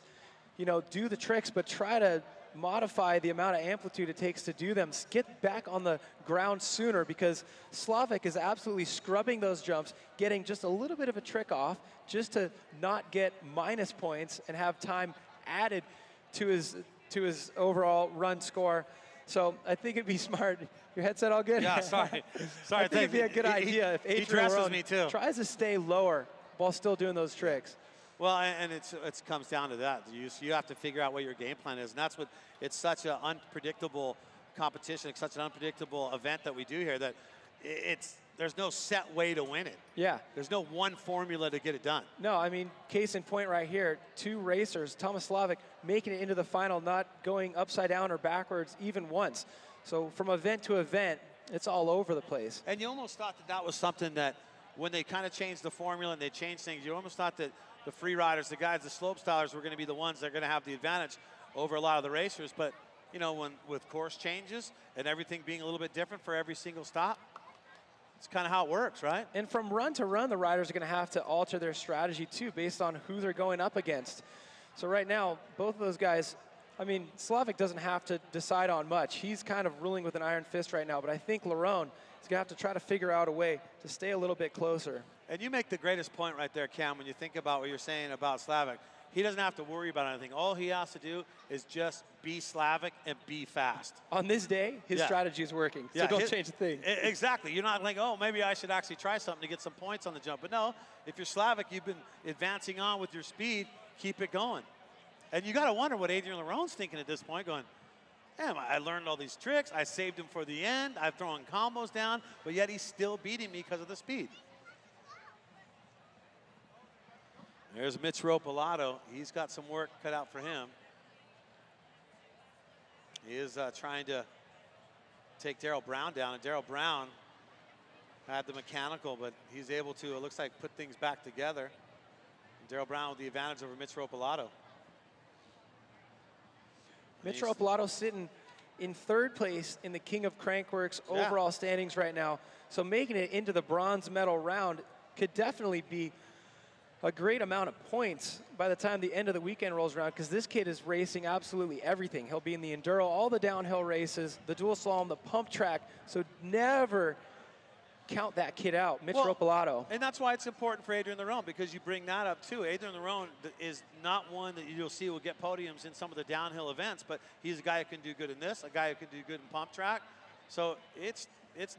you know, do the tricks, but try to modify the amount of amplitude it takes to do them. Get back on the ground sooner, because Slavik is absolutely scrubbing those jumps, getting just a little bit of a trick off just to not get minus points and have time added to his overall run score. So I think it'd be smart. Your headset all good? Yeah, sorry. Sorry, I think it'd be a good idea if Adrian dresses LaRonn me too. tries to stay lower while still doing those tricks. Well, and it comes down to that. You have to figure out what your game plan is, and that's what, it's such an unpredictable competition, it's such an unpredictable event that we do here that there's no set way to win it. Yeah. There's no one formula to get it done. No, I mean, case in point right here, two racers, Thomas Slavik making it into the final, not going upside down or backwards even once. So from event to event, it's all over the place. And you almost thought that was something that when they kind of changed the formula and they changed things, you almost thought that the free riders, the guys, the slope stylers were going to be the ones that are going to have the advantage over a lot of the racers. But, you know, with course changes and everything being a little bit different for every single stop, it's kind of how it works, right? And from run to run, the riders are going to have to alter their strategy too based on who they're going up against. So right now, both of those guys, I mean, Slavik doesn't have to decide on much. He's kind of ruling with an iron fist right now, but I think LaRonn is going to have to try to figure out a way to stay a little bit closer. And you make the greatest point right there, Cam, when you think about what you're saying about Slavik. He doesn't have to worry about anything. All he has to do is just be Slavik and be fast. On this day, his strategy is working, so don't change a thing. Exactly. You're not like, oh, maybe I should actually try something to get some points on the jump. But no, if you're Slavik, you've been advancing on with your speed, keep it going. And you got to wonder what Adrian LaRonn's thinking at this point, going, damn, I learned all these tricks. I saved him for the end. I've thrown combos down, but yet he's still beating me because of the speed. There's Mitch Ropelato. He's got some work cut out for him. He is trying to take Darryl Brown down, and Darryl Brown had the mechanical, but he's able to, it looks like, put things back together. Darryl Brown with the advantage over Mitch Ropelato. Mitch Ropelato sitting in third place in the King of Crankworx overall standings right now. So making it into the bronze medal round could definitely be a great amount of points by the time the end of the weekend rolls around, because this kid is racing absolutely everything. He'll be in the enduro, all the downhill races, the dual slalom, the pump track. So never count that kid out, Mitch Ropelato. And that's why it's important for Adrian LaRonn, because you bring that up too. Adrian LaRonn is not one that you'll see will get podiums in some of the downhill events, but he's a guy who can do good in this, a guy who can do good in pump track. So it's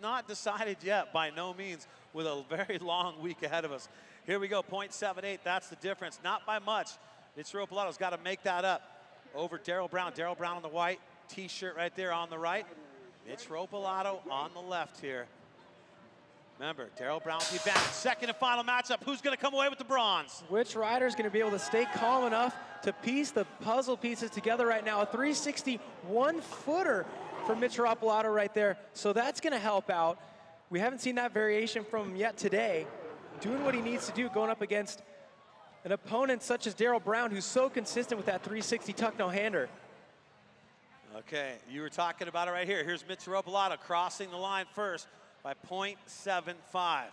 not decided yet by no means, with a very long week ahead of us. Here we go, 0.78, that's the difference. Not by much. Mitch Ropelato's got to make that up over Darryl Brown. Darryl Brown on the white T-shirt right there on the right. Mitch Ropelato on the left here. Remember, Darryl Brown with the advantage. Second and final matchup. Who's going to come away with the bronze? Which rider is going to be able to stay calm enough to piece the puzzle pieces together right now? A 360 one-footer for Mitch Ropelato right there. So that's going to help out. We haven't seen that variation from him yet today. Doing what he needs to do, going up against an opponent such as Darryl Brown, who's so consistent with that 360 tuck no-hander. Okay, you were talking about it right here. Here's Mitch Ropelato crossing the line first by 0.75.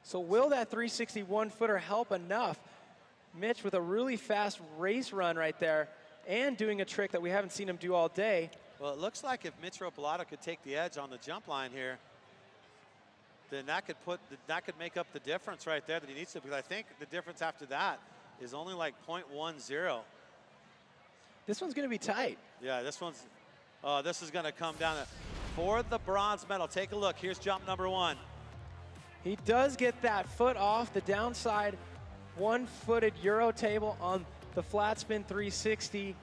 So will that 360 one-footer help enough? Mitch with a really fast race run right there and doing a trick that we haven't seen him do all day. Well, it looks like if Mitch Ropelato could take the edge on the jump line here, then that could make up the difference right there that he needs to, because I think the difference after that is only like 0.10. This one's going to be tight. Yeah, this is going to come down for the bronze medal. Take a look. Here's jump number one. He does get that foot off the downside one-footed Euro table on the flat spin 360.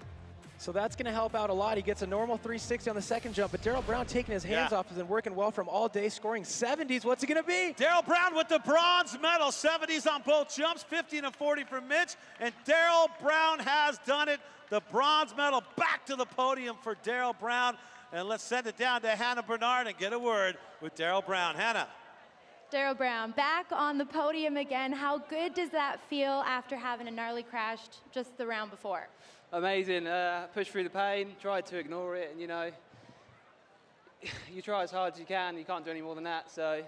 So that's going to help out a lot. He gets a normal 360 on the second jump, but Darryl Brown taking his hands off has been working well from all day, scoring 70s. What's it going to be? Darryl Brown with the bronze medal, 70s on both jumps, 50 and a 40 for Mitch, and Darryl Brown has done it. The bronze medal back to the podium for Darryl Brown, and let's send it down to Hannah Bernard and get a word with Darryl Brown. Hannah. Darryl Brown, back on the podium again. How good does that feel after having a gnarly crash just the round before? Amazing. Pushed through the pain, tried to ignore it, and you know, you try as hard as you can. You can't do any more than that. So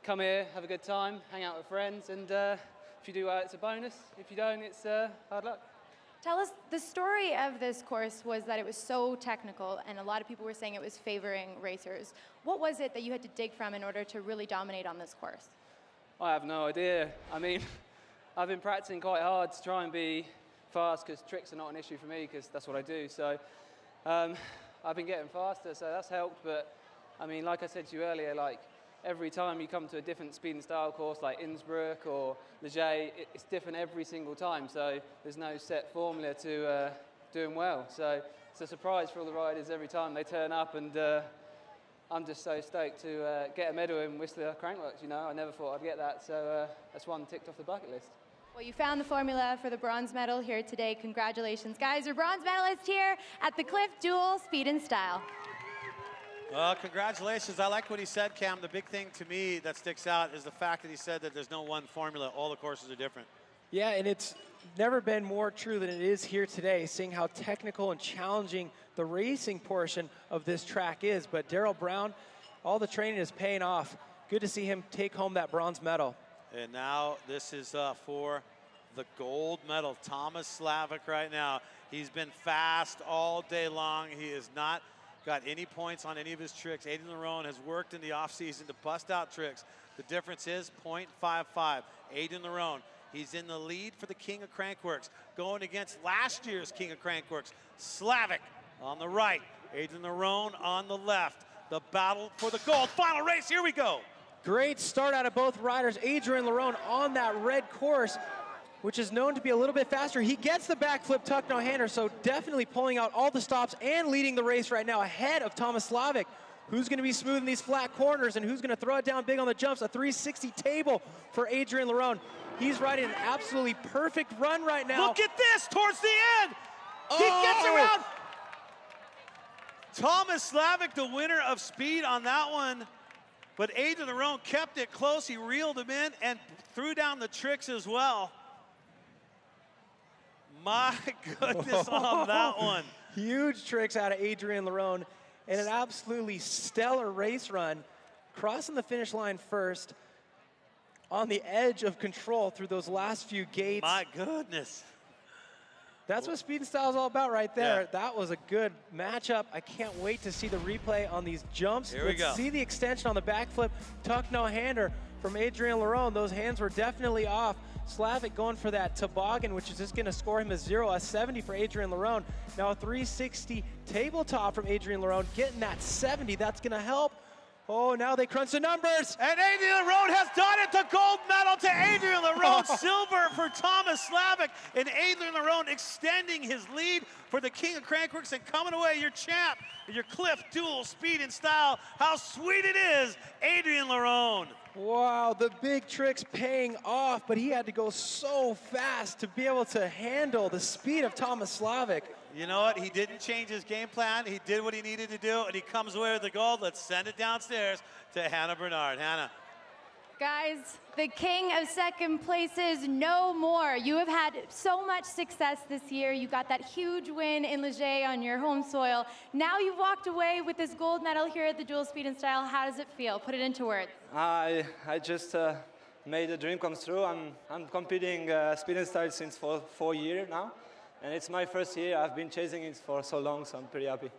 come here, have a good time, hang out with friends, and if you do well, it's a bonus. If you don't, it's hard luck. Tell us, the story of this course was that it was so technical, and a lot of people were saying it was favoring racers. What was it that you had to dig from in order to really dominate on this course? I have no idea. I mean, I've been practicing quite hard to try and be fast, because tricks are not an issue for me, because that's what I do. So I've been getting faster, so that's helped. But I mean, like I said to you earlier, like every time you come to a different speed and style course like Innsbruck or Ligier, it's different every single time. So there's no set formula to doing well. So it's a surprise for all the riders every time they turn up, and I'm just so stoked to get a medal in Whistler Crankworx. You know, I never thought I'd get that, so that's one ticked off the bucket list. Well, you found the formula for the bronze medal here today. Congratulations, guys. Your bronze medalist here at the Clif Dual Speed and Style. Well, congratulations. I like what he said, Cam. The big thing to me that sticks out is the fact that he said that there's no one formula. All the courses are different. Yeah, and it's never been more true than it is here today, seeing how technical and challenging the racing portion of this track is. But Darryl Brown, all the training is paying off. Good to see him take home that bronze medal. And now this is for the gold medal. Thomas Slavik right now. He's been fast all day long. He has not got any points on any of his tricks. Adrien LaRonn has worked in the offseason to bust out tricks. The difference is 0.55. Adrien LaRonn, he's in the lead for the King of Crankworx, going against last year's King of Crankworx, Slavik on the right, Adrien LaRonn on the left. The battle for the gold. Final race, here we go. Great start out of both riders. Adrien LaRonn on that red course, which is known to be a little bit faster. He gets the backflip tuck no hander, so definitely pulling out all the stops and leading the race right now ahead of Thomas Slavik. Who's going to be smoothing these flat corners and who's going to throw it down big on the jumps? A 360 table for Adrien LaRonn. He's riding an absolutely perfect run right now. Look at this towards the end. He gets around. Thomas Slavik, the winner of speed on that one. But Adrien LaRonn kept it close. He reeled him in and threw down the tricks as well. My goodness on that one. Huge tricks out of Adrien LaRonn and an absolutely stellar race run. Crossing the finish line first, on the edge of control through those last few gates. My goodness. That's what speed and style is all about right there. Yeah. That was a good matchup. I can't wait to see the replay on these jumps. Here we go. See the extension on the backflip, tuck no hander from Adrien LaRonn. Those hands were definitely off. Slavik going for that toboggan, which is just going to score him a 0, a 70 for Adrien LaRonn. Now a 360 tabletop from Adrien LaRonn, getting that 70. That's going to help. Oh, now they crunch the numbers. And Adrien LaRonn has done it. The gold medal to Adrien LaRonn. Silver for Thomas Slavik. And Adrien LaRonn extending his lead for the King of Crankworx and coming away your champ, your Clif Dual Speed and Style. How sweet it is, Adrien LaRonn. Wow, the big tricks paying off, but he had to go so fast to be able to handle the speed of Thomas Slavik. You know what? He didn't change his game plan. He did what he needed to do, and he comes away with the gold. Let's send it downstairs to Hannah Bernard. Hannah. Guys, the king of second place is no more. You have had so much success this year. You got that huge win in Ligier on your home soil. Now you've walked away with this gold medal here at the Dual Speed and Style. How does it feel? Put it into words. I just made a dream come true. I'm competing speed and style since 4 years now, and it's my first year. I've been chasing it for so long, so I'm pretty happy.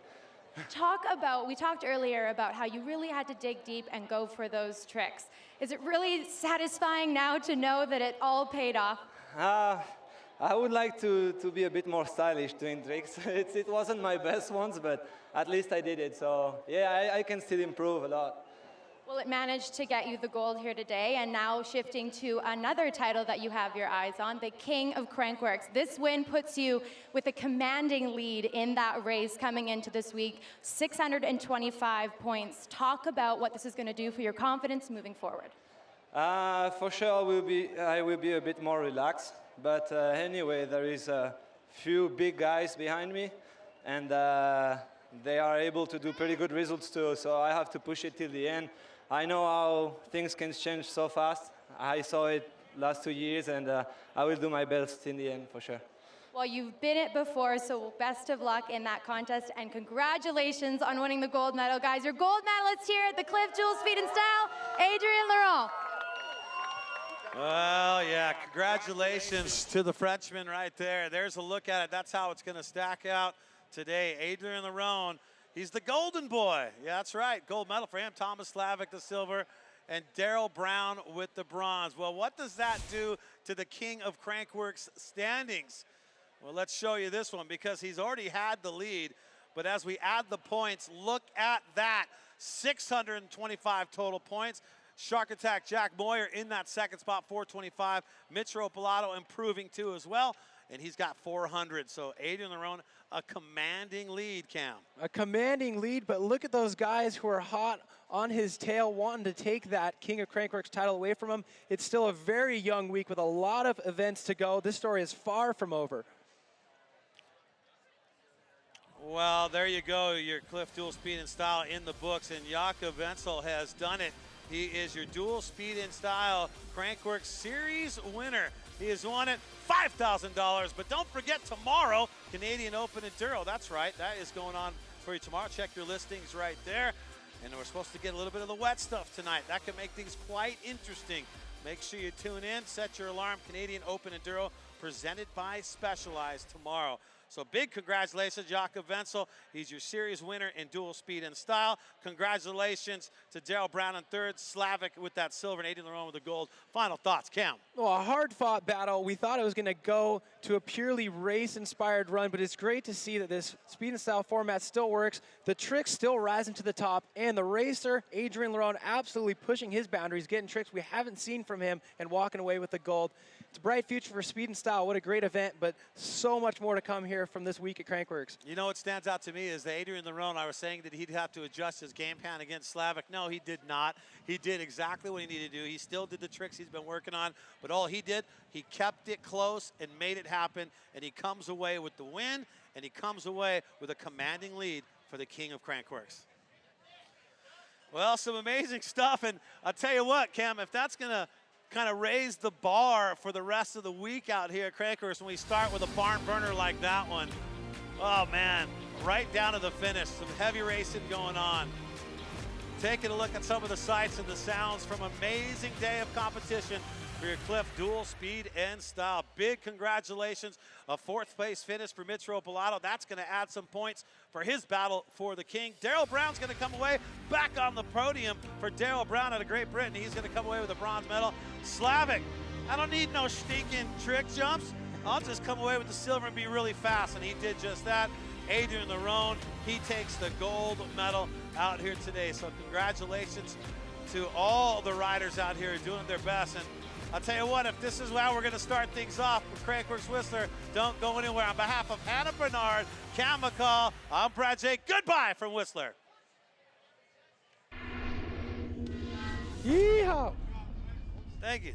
We talked earlier about how you really had to dig deep and go for those tricks. Is it really satisfying now to know that it all paid off? I would like to be a bit more stylish doing tricks. It wasn't my best ones, but at least I did it. So yeah, I can still improve a lot. Well, it managed to get you the gold here today, and now shifting to another title that you have your eyes on, the King of Crankworx. This win puts you with a commanding lead in that race coming into this week, 625 points. Talk about what this is going to do for your confidence moving forward. For sure, I will be a bit more relaxed. But anyway, there is a few big guys behind me, and they are able to do pretty good results too. So I have to push it till the end. I know how things can change so fast. I saw it last 2 years, and I will do my best in the end for sure. Well, you've been it before, so best of luck in that contest, and congratulations on winning the gold medal, guys. Your gold medalists here at the Clif Dual Speed and Style, Adrien LaRonn. Well, yeah, congratulations to the Frenchman right there. There's a look at it. That's how it's going to stack out today. Adrien LaRonn, he's the golden boy. Yeah, that's right. Gold medal for him. Thomas Slavik, the silver, and Darryl Brown with the bronze. Well, what does that do to the king of Crankworx standings? Well, let's show you this one because he's already had the lead. But as we add the points, look at that. 625 total points. Shark Attack Jack Moyer in that second spot, 425. Mitch Ropelato improving too as well, and he's got 400. So Adrien LaRonn, a commanding lead, Cam. A commanding lead, but look at those guys who are hot on his tail, wanting to take that King of Crankworx title away from him. It's still a very young week with a lot of events to go. This story is far from over. Well, there you go, your Clif Dual Speed and Style in the books, and Jakob Vinsel has done it. He is your Dual Speed and Style Crankworx Series winner. He has won it $5,000, but don't forget tomorrow, Canadian Open Enduro. That's right, that is going on for you tomorrow. Check your listings right there. And we're supposed to get a little bit of the wet stuff tonight. That can make things quite interesting. Make sure you tune in, set your alarm. Canadian Open Enduro presented by Specialized tomorrow. So big congratulations, Jakob Vinsel. He's your series winner in Dual Speed and Style. Congratulations to Darryl Brown in third, Slavik with that silver, and Adrien LaRonn with the gold. Final thoughts, Cam. Well, a hard-fought battle. We thought it was going to go to a purely race-inspired run, but it's great to see that this speed and style format still works. The tricks still rising to the top, and the racer, Adrien LaRonn, absolutely pushing his boundaries, getting tricks we haven't seen from him, and walking away with the gold. It's a bright future for speed and style. What a great event, but so much more to come here from this week at Crankworx. You know what stands out to me is that Adrien LaRonn, I was saying that he'd have to adjust his game plan against Slavik. No, he did not. He did exactly what he needed to do. He still did the tricks he's been working on, but all he did, he kept it close and made it happen, and he comes away with the win, and he comes away with a commanding lead for the King of Crankworx. Well, some amazing stuff, and I'll tell you what, Cam, if that's going to kind of raise the bar for the rest of the week out here at Crankworx when we start with a barn burner like that one. Oh man, right down to the finish, some heavy racing going on. Taking a look at some of the sights and the sounds from an amazing day of competition for your Clif Dual Speed and Style. Big congratulations, a fourth place finish for Mitch Ropelato. That's going to add some points for his battle for the king. Darryl Brown's going to come away back on the podium for Darryl Brown out of Great Britain. He's going to come away with a bronze medal. Slavik, I don't need no stinking trick jumps. I'll just come away with the silver and be really fast, and he did just that. Adrien LaRonn, he takes the gold medal out here today. So congratulations to all the riders out here doing their best. And I'll tell you what, if this is how we're going to start things off with Crankworx Whistler, don't go anywhere. On behalf of Hannah Bernard, Cam McCaul, I'm Brad Jake. Goodbye from Whistler. Yeehaw! Thank you.